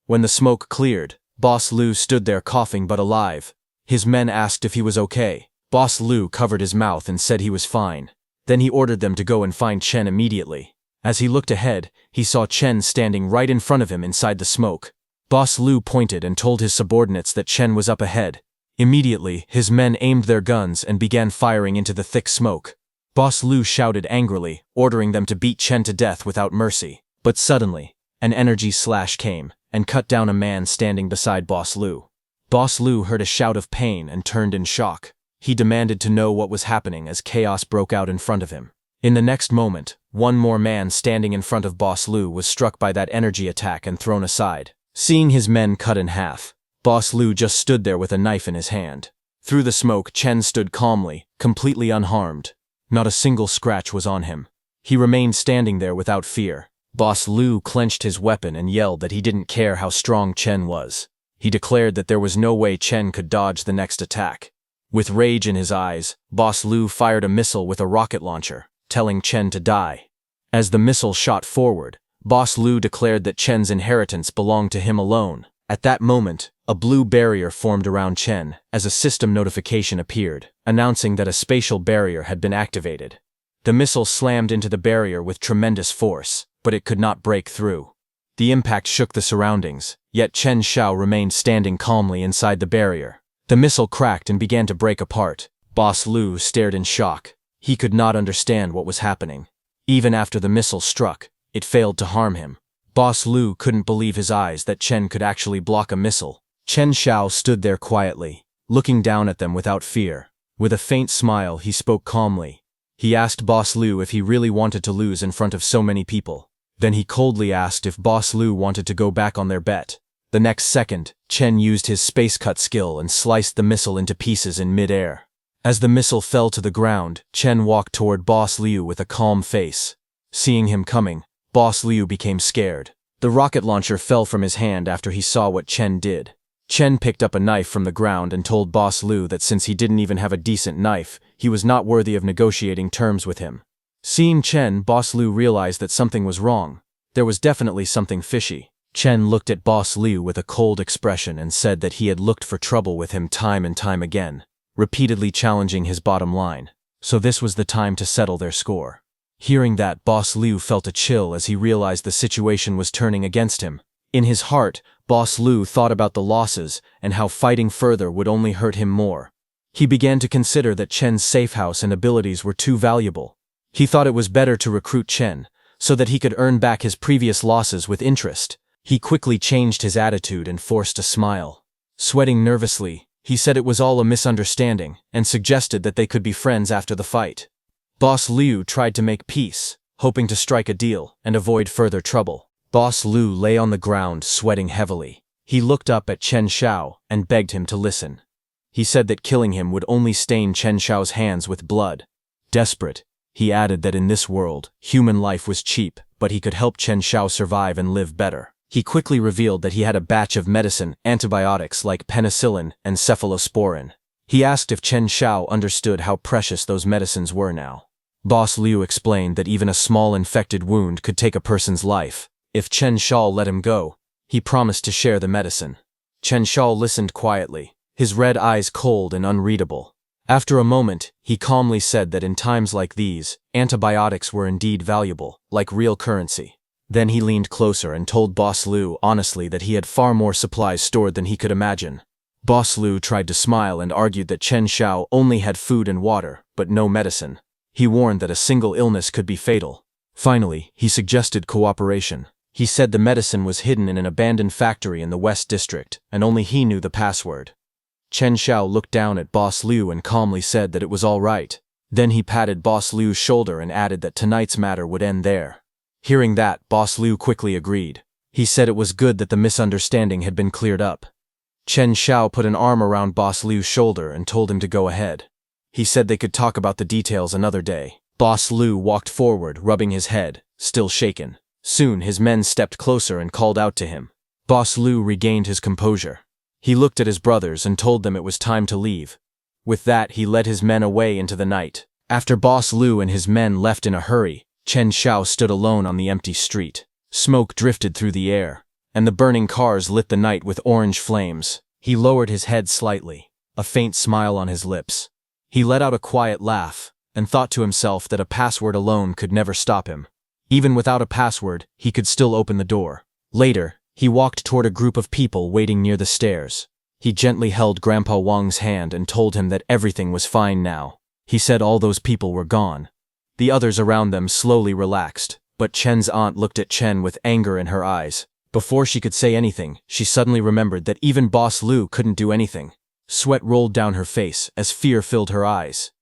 When the smoke cleared, Boss Liu stood there coughing but alive. His men asked if he was okay. Boss Liu covered his mouth and said he was fine. Then he ordered them to go and find Chen immediately. As he looked ahead, he saw Chen standing right in front of him inside the smoke. Boss Liu pointed and told his subordinates that Chen was up ahead. Immediately, his men aimed their guns and began firing into the thick smoke. Boss Liu shouted angrily, ordering them to beat Chen to death without mercy. But suddenly, an energy slash came and cut down a man standing beside Boss Liu. Boss Liu heard a shout of pain and turned in shock. He demanded to know what was happening as chaos broke out in front of him. In the next moment, one more man standing in front of Boss Liu was struck by that energy attack and thrown aside. Seeing his men cut in half, Boss Liu just stood there with a knife in his hand. Through the smoke, Chen stood calmly, completely unharmed. Not a single scratch was on him. He remained standing there without fear. Boss Liu clenched his weapon and yelled that he didn't care how strong Chen was. He declared that there was no way Chen could dodge the next attack. With rage in his eyes, Boss Liu fired a missile with a rocket launcher, telling Chen to die. As the missile shot forward, Boss Liu declared that Chen's inheritance belonged to him alone. At that moment, a blue barrier formed around Chen as a system notification appeared, announcing that a spatial barrier had been activated. The missile slammed into the barrier with tremendous force, but it could not break through. The impact shook the surroundings, yet Chen Xiao remained standing calmly inside the barrier. The missile cracked and began to break apart. Boss Liu stared in shock. He could not understand what was happening. Even after the missile struck, it failed to harm him. Boss Liu couldn't believe his eyes that Chen could actually block a missile. Chen Xiao stood there quietly, looking down at them without fear. With a faint smile, he spoke calmly. He asked Boss Liu if he really wanted to lose in front of so many people. Then he coldly asked if Boss Liu wanted to go back on their bet. The next second, Chen used his space cut skill and sliced the missile into pieces in mid-air. As the missile fell to the ground, Chen walked toward Boss Liu with a calm face. Seeing him coming, Boss Liu became scared. The rocket launcher fell from his hand after he saw what Chen did. Chen picked up a knife from the ground and told Boss Lu that since he didn't even have a decent knife, he was not worthy of negotiating terms with him. Seeing Chen, Boss Lu realized that something was wrong. There was definitely something fishy. Chen looked at Boss Lu with a cold expression and said that he had looked for trouble with him time and time again, repeatedly challenging his bottom line. So this was the time to settle their score. Hearing that, Boss Lu felt a chill as he realized the situation was turning against him. In his heart, Boss Lu thought about the losses and how fighting further would only hurt him more. He began to consider that Chen's Safehouse and abilities were too valuable. He thought it was better to recruit Chen, so that he could earn back his previous losses with interest. He quickly changed his attitude and forced a smile. Sweating nervously, he said it was all a misunderstanding and suggested that they could be friends after the fight. Boss Lu tried to make peace, hoping to strike a deal and avoid further trouble. Boss Lu lay on the ground, sweating heavily. He looked up at Chen Xiao and begged him to listen. He said that killing him would only stain Chen Xiao's hands with blood. Desperate, he added that in this world, human life was cheap, but he could help Chen Xiao survive and live better. He quickly revealed that he had a batch of medicine, antibiotics like penicillin and cephalosporin. He asked if Chen Xiao understood how precious those medicines were now. Boss Liu explained that even a small infected wound could take a person's life. If Chen Xiao let him go, he promised to share the medicine. Chen Xiao listened quietly, his red eyes cold and unreadable. After a moment, he calmly said that in times like these, antibiotics were indeed valuable, like real currency. Then he leaned closer and told Boss Liu honestly that he had far more supplies stored than he could imagine. Boss Liu tried to smile and argued that Chen Xiao only had food and water, but no medicine. He warned that a single illness could be fatal. Finally, he suggested cooperation. He said the medicine was hidden in an abandoned factory in the West District, and only he knew the password. Chen Xiao looked down at Boss Liu and calmly said that it was all right. Then he patted Boss Liu's shoulder and added that tonight's matter would end there. Hearing that, Boss Liu quickly agreed. He said it was good that the misunderstanding had been cleared up. Chen Xiao put an arm around Boss Liu's shoulder and told him to go ahead. He said they could talk about the details another day. Boss Liu walked forward, rubbing his head, still shaken. Soon his men stepped closer and called out to him. Boss Liu regained his composure. He looked at his brothers and told them it was time to leave. With that, he led his men away into the night. After Boss Liu and his men left in a hurry, Chen Xiao stood alone on the empty street. Smoke drifted through the air, and the burning cars lit the night with orange flames. He lowered his head slightly, a faint smile on his lips. He let out a quiet laugh, and thought to himself that a password alone could never stop him. Even without a password, he could still open the door. Later, he walked toward a group of people waiting near the stairs. He gently held Grandpa Wang's hand and told him that everything was fine now. He said all those people were gone. The others around them slowly relaxed, but Chen's aunt looked at Chen with anger in her eyes. Before she could say anything, she suddenly remembered that even Boss Liu couldn't do anything. Sweat rolled down her face as fear filled her eyes.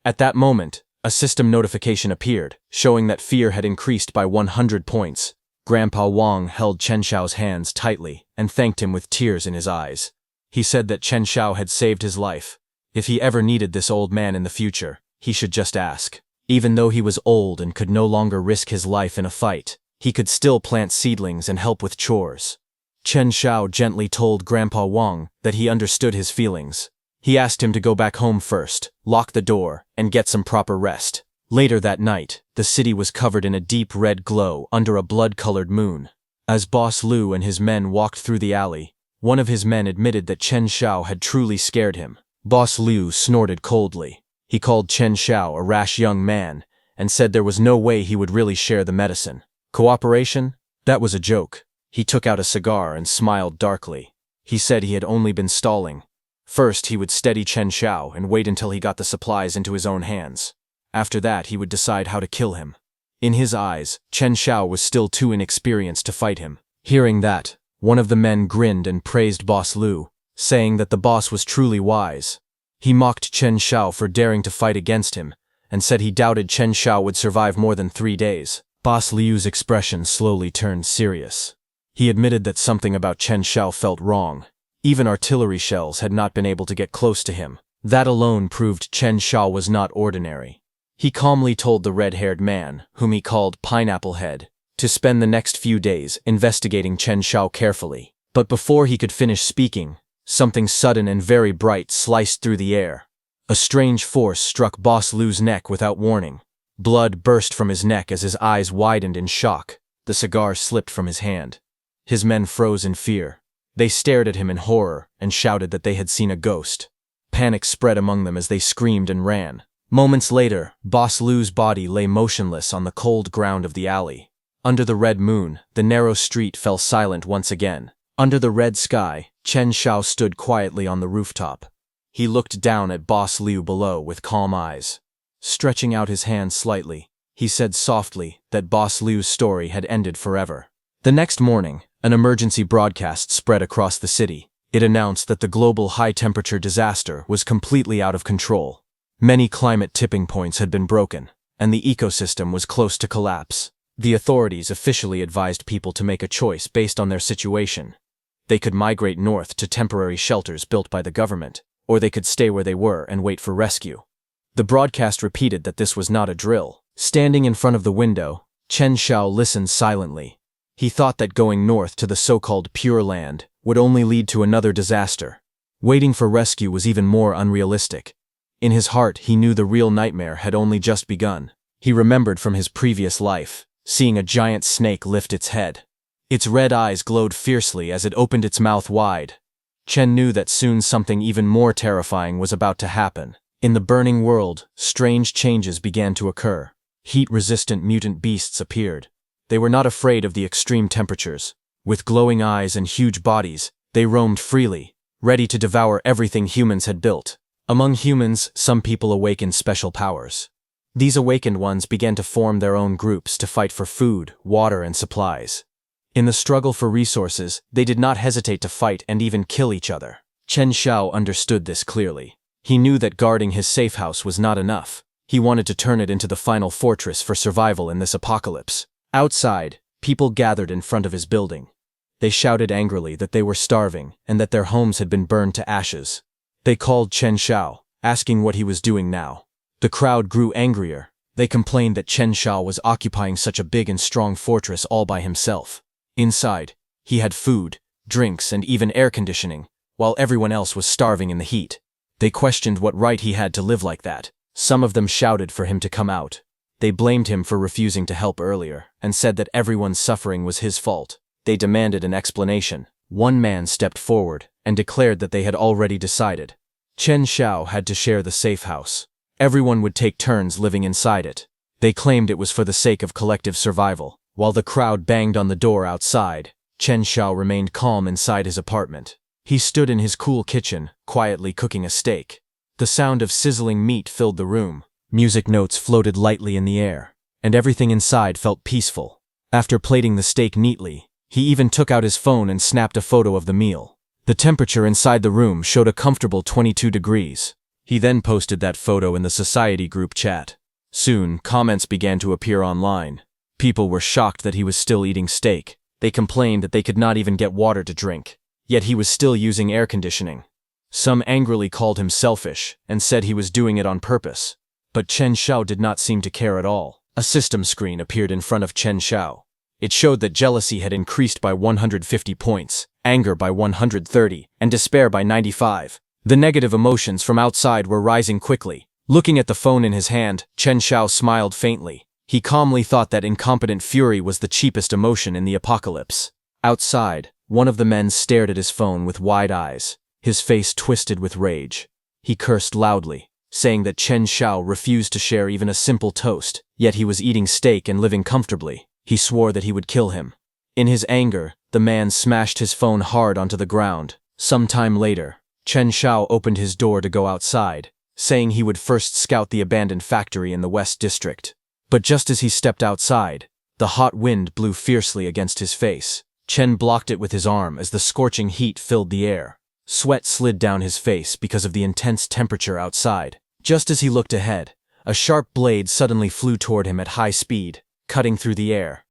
At that moment, a system notification appeared, showing that fear had increased by 100 points. Grandpa Wang held Chen Xiao's hands tightly and thanked him with tears in his eyes. He said that Chen Xiao had saved his life. If he ever needed this old man in the future, he should just ask. Even though he was old and could no longer risk his life in a fight, he could still plant seedlings and help with chores. Chen Xiao gently told Grandpa Wang that he understood his feelings. He asked him to go back home first, lock the door, and get some proper rest. Later that night, the city was covered in a deep red glow under a blood-colored moon. As Boss Liu and his men walked through the alley, one of his men admitted that Chen Xiao had truly scared him. Boss Liu snorted coldly. He called Chen Xiao a rash young man and said there was no way he would really share the medicine. Cooperation? That was a joke. He took out a cigar and smiled darkly. He said he had only been stalling. First, he would steady Chen Xiao and wait until he got the supplies into his own hands. After that, he would decide how to kill him. In his eyes, Chen Xiao was still too inexperienced to fight him. Hearing that, one of the men grinned and praised Boss Liu, saying that the boss was truly wise. He mocked Chen Xiao for daring to fight against him, and said he doubted Chen Xiao would survive more than 3 days. Boss Liu's expression slowly turned serious. He admitted that something about Chen Xiao felt wrong. Even artillery shells had not been able to get close to him. That alone proved Chen Xiao was not ordinary. He calmly told the red-haired man, whom he called Pineapple Head, to spend the next few days investigating Chen Xiao carefully. But before he could finish speaking, something sudden and very bright sliced through the air. A strange force struck Boss Lu's neck without warning. Blood burst from his neck as his eyes widened in shock. The cigar slipped from his hand. His men froze in fear. They stared at him in horror and shouted that they had seen a ghost. Panic spread among them as they screamed and ran. Moments later, Boss Lu's body lay motionless on the cold ground of the alley. Under the red moon, the narrow street fell silent once again. Under the red sky, Chen Xiao stood quietly on the rooftop. He looked down at Boss Liu below with calm eyes. Stretching out his hand slightly, he said softly that Boss Liu's story had ended forever. The next morning, an emergency broadcast spread across the city. It announced that the global high-temperature disaster was completely out of control. Many climate tipping points had been broken, and the ecosystem was close to collapse. The authorities officially advised people to make a choice based on their situation. They could migrate north to temporary shelters built by the government, or they could stay where they were and wait for rescue. The broadcast repeated that this was not a drill. Standing in front of the window, Chen Xiao listened silently. He thought that going north to the so-called Pure Land would only lead to another disaster. Waiting for rescue was even more unrealistic. In his heart, he knew the real nightmare had only just begun. He remembered from his previous life, seeing a giant snake lift its head. Its red eyes glowed fiercely as it opened its mouth wide. Chen knew that soon something even more terrifying was about to happen. In the burning world, strange changes began to occur. Heat-resistant mutant beasts appeared. They were not afraid of the extreme temperatures. With glowing eyes and huge bodies, they roamed freely, ready to devour everything humans had built. Among humans, some people awakened special powers. These awakened ones began to form their own groups to fight for food, water, and supplies. In the struggle for resources, they did not hesitate to fight and even kill each other. Chen Xiao understood this clearly. He knew that guarding his safe house was not enough. He wanted to turn it into the final fortress for survival in this apocalypse. Outside, people gathered in front of his building. They shouted angrily that they were starving and that their homes had been burned to ashes. They called Chen Xiao, asking what he was doing now. The crowd grew angrier. They complained that Chen Xiao was occupying such a big and strong fortress all by himself. Inside, he had food, drinks, and even air conditioning, while everyone else was starving in the heat. They questioned what right he had to live like that. Some of them shouted for him to come out. They blamed him for refusing to help earlier, and said that everyone's suffering was his fault. They demanded an explanation. One man stepped forward and declared that they had already decided. Chen Xiao had to share the safe house. Everyone would take turns living inside it. They claimed it was for the sake of collective survival. While the crowd banged on the door outside, Chen Xiao remained calm inside his apartment. He stood in his cool kitchen, quietly cooking a steak. The sound of sizzling meat filled the room. Music notes floated lightly in the air, and everything inside felt peaceful. After plating the steak neatly, he even took out his phone and snapped a photo of the meal. The temperature inside the room showed a comfortable 22 degrees. He then posted that photo in the society group chat. Soon, comments began to appear online. People were shocked that he was still eating steak. They complained that they could not even get water to drink. Yet he was still using air conditioning. Some angrily called him selfish and said he was doing it on purpose. But Chen Xiao did not seem to care at all. A system screen appeared in front of Chen Xiao. It showed that jealousy had increased by 150 points, anger by 130, and despair by 95. The negative emotions from outside were rising quickly. Looking at the phone in his hand, Chen Xiao smiled faintly. He calmly thought that incompetent fury was the cheapest emotion in the apocalypse. Outside, one of the men stared at his phone with wide eyes, his face twisted with rage. He cursed loudly, saying that Chen Xiao refused to share even a simple toast, yet he was eating steak and living comfortably. He swore that he would kill him. In his anger, the man smashed his phone hard onto the ground. Some time later, Chen Xiao opened his door to go outside, saying he would first scout the abandoned factory in the West District. But just as he stepped outside, the hot wind blew fiercely against his face. Chen blocked it with his arm as the scorching heat filled the air. Sweat slid down his face because of the intense temperature outside. Just as he looked ahead, a sharp blade suddenly flew toward him at high speed, cutting through the air.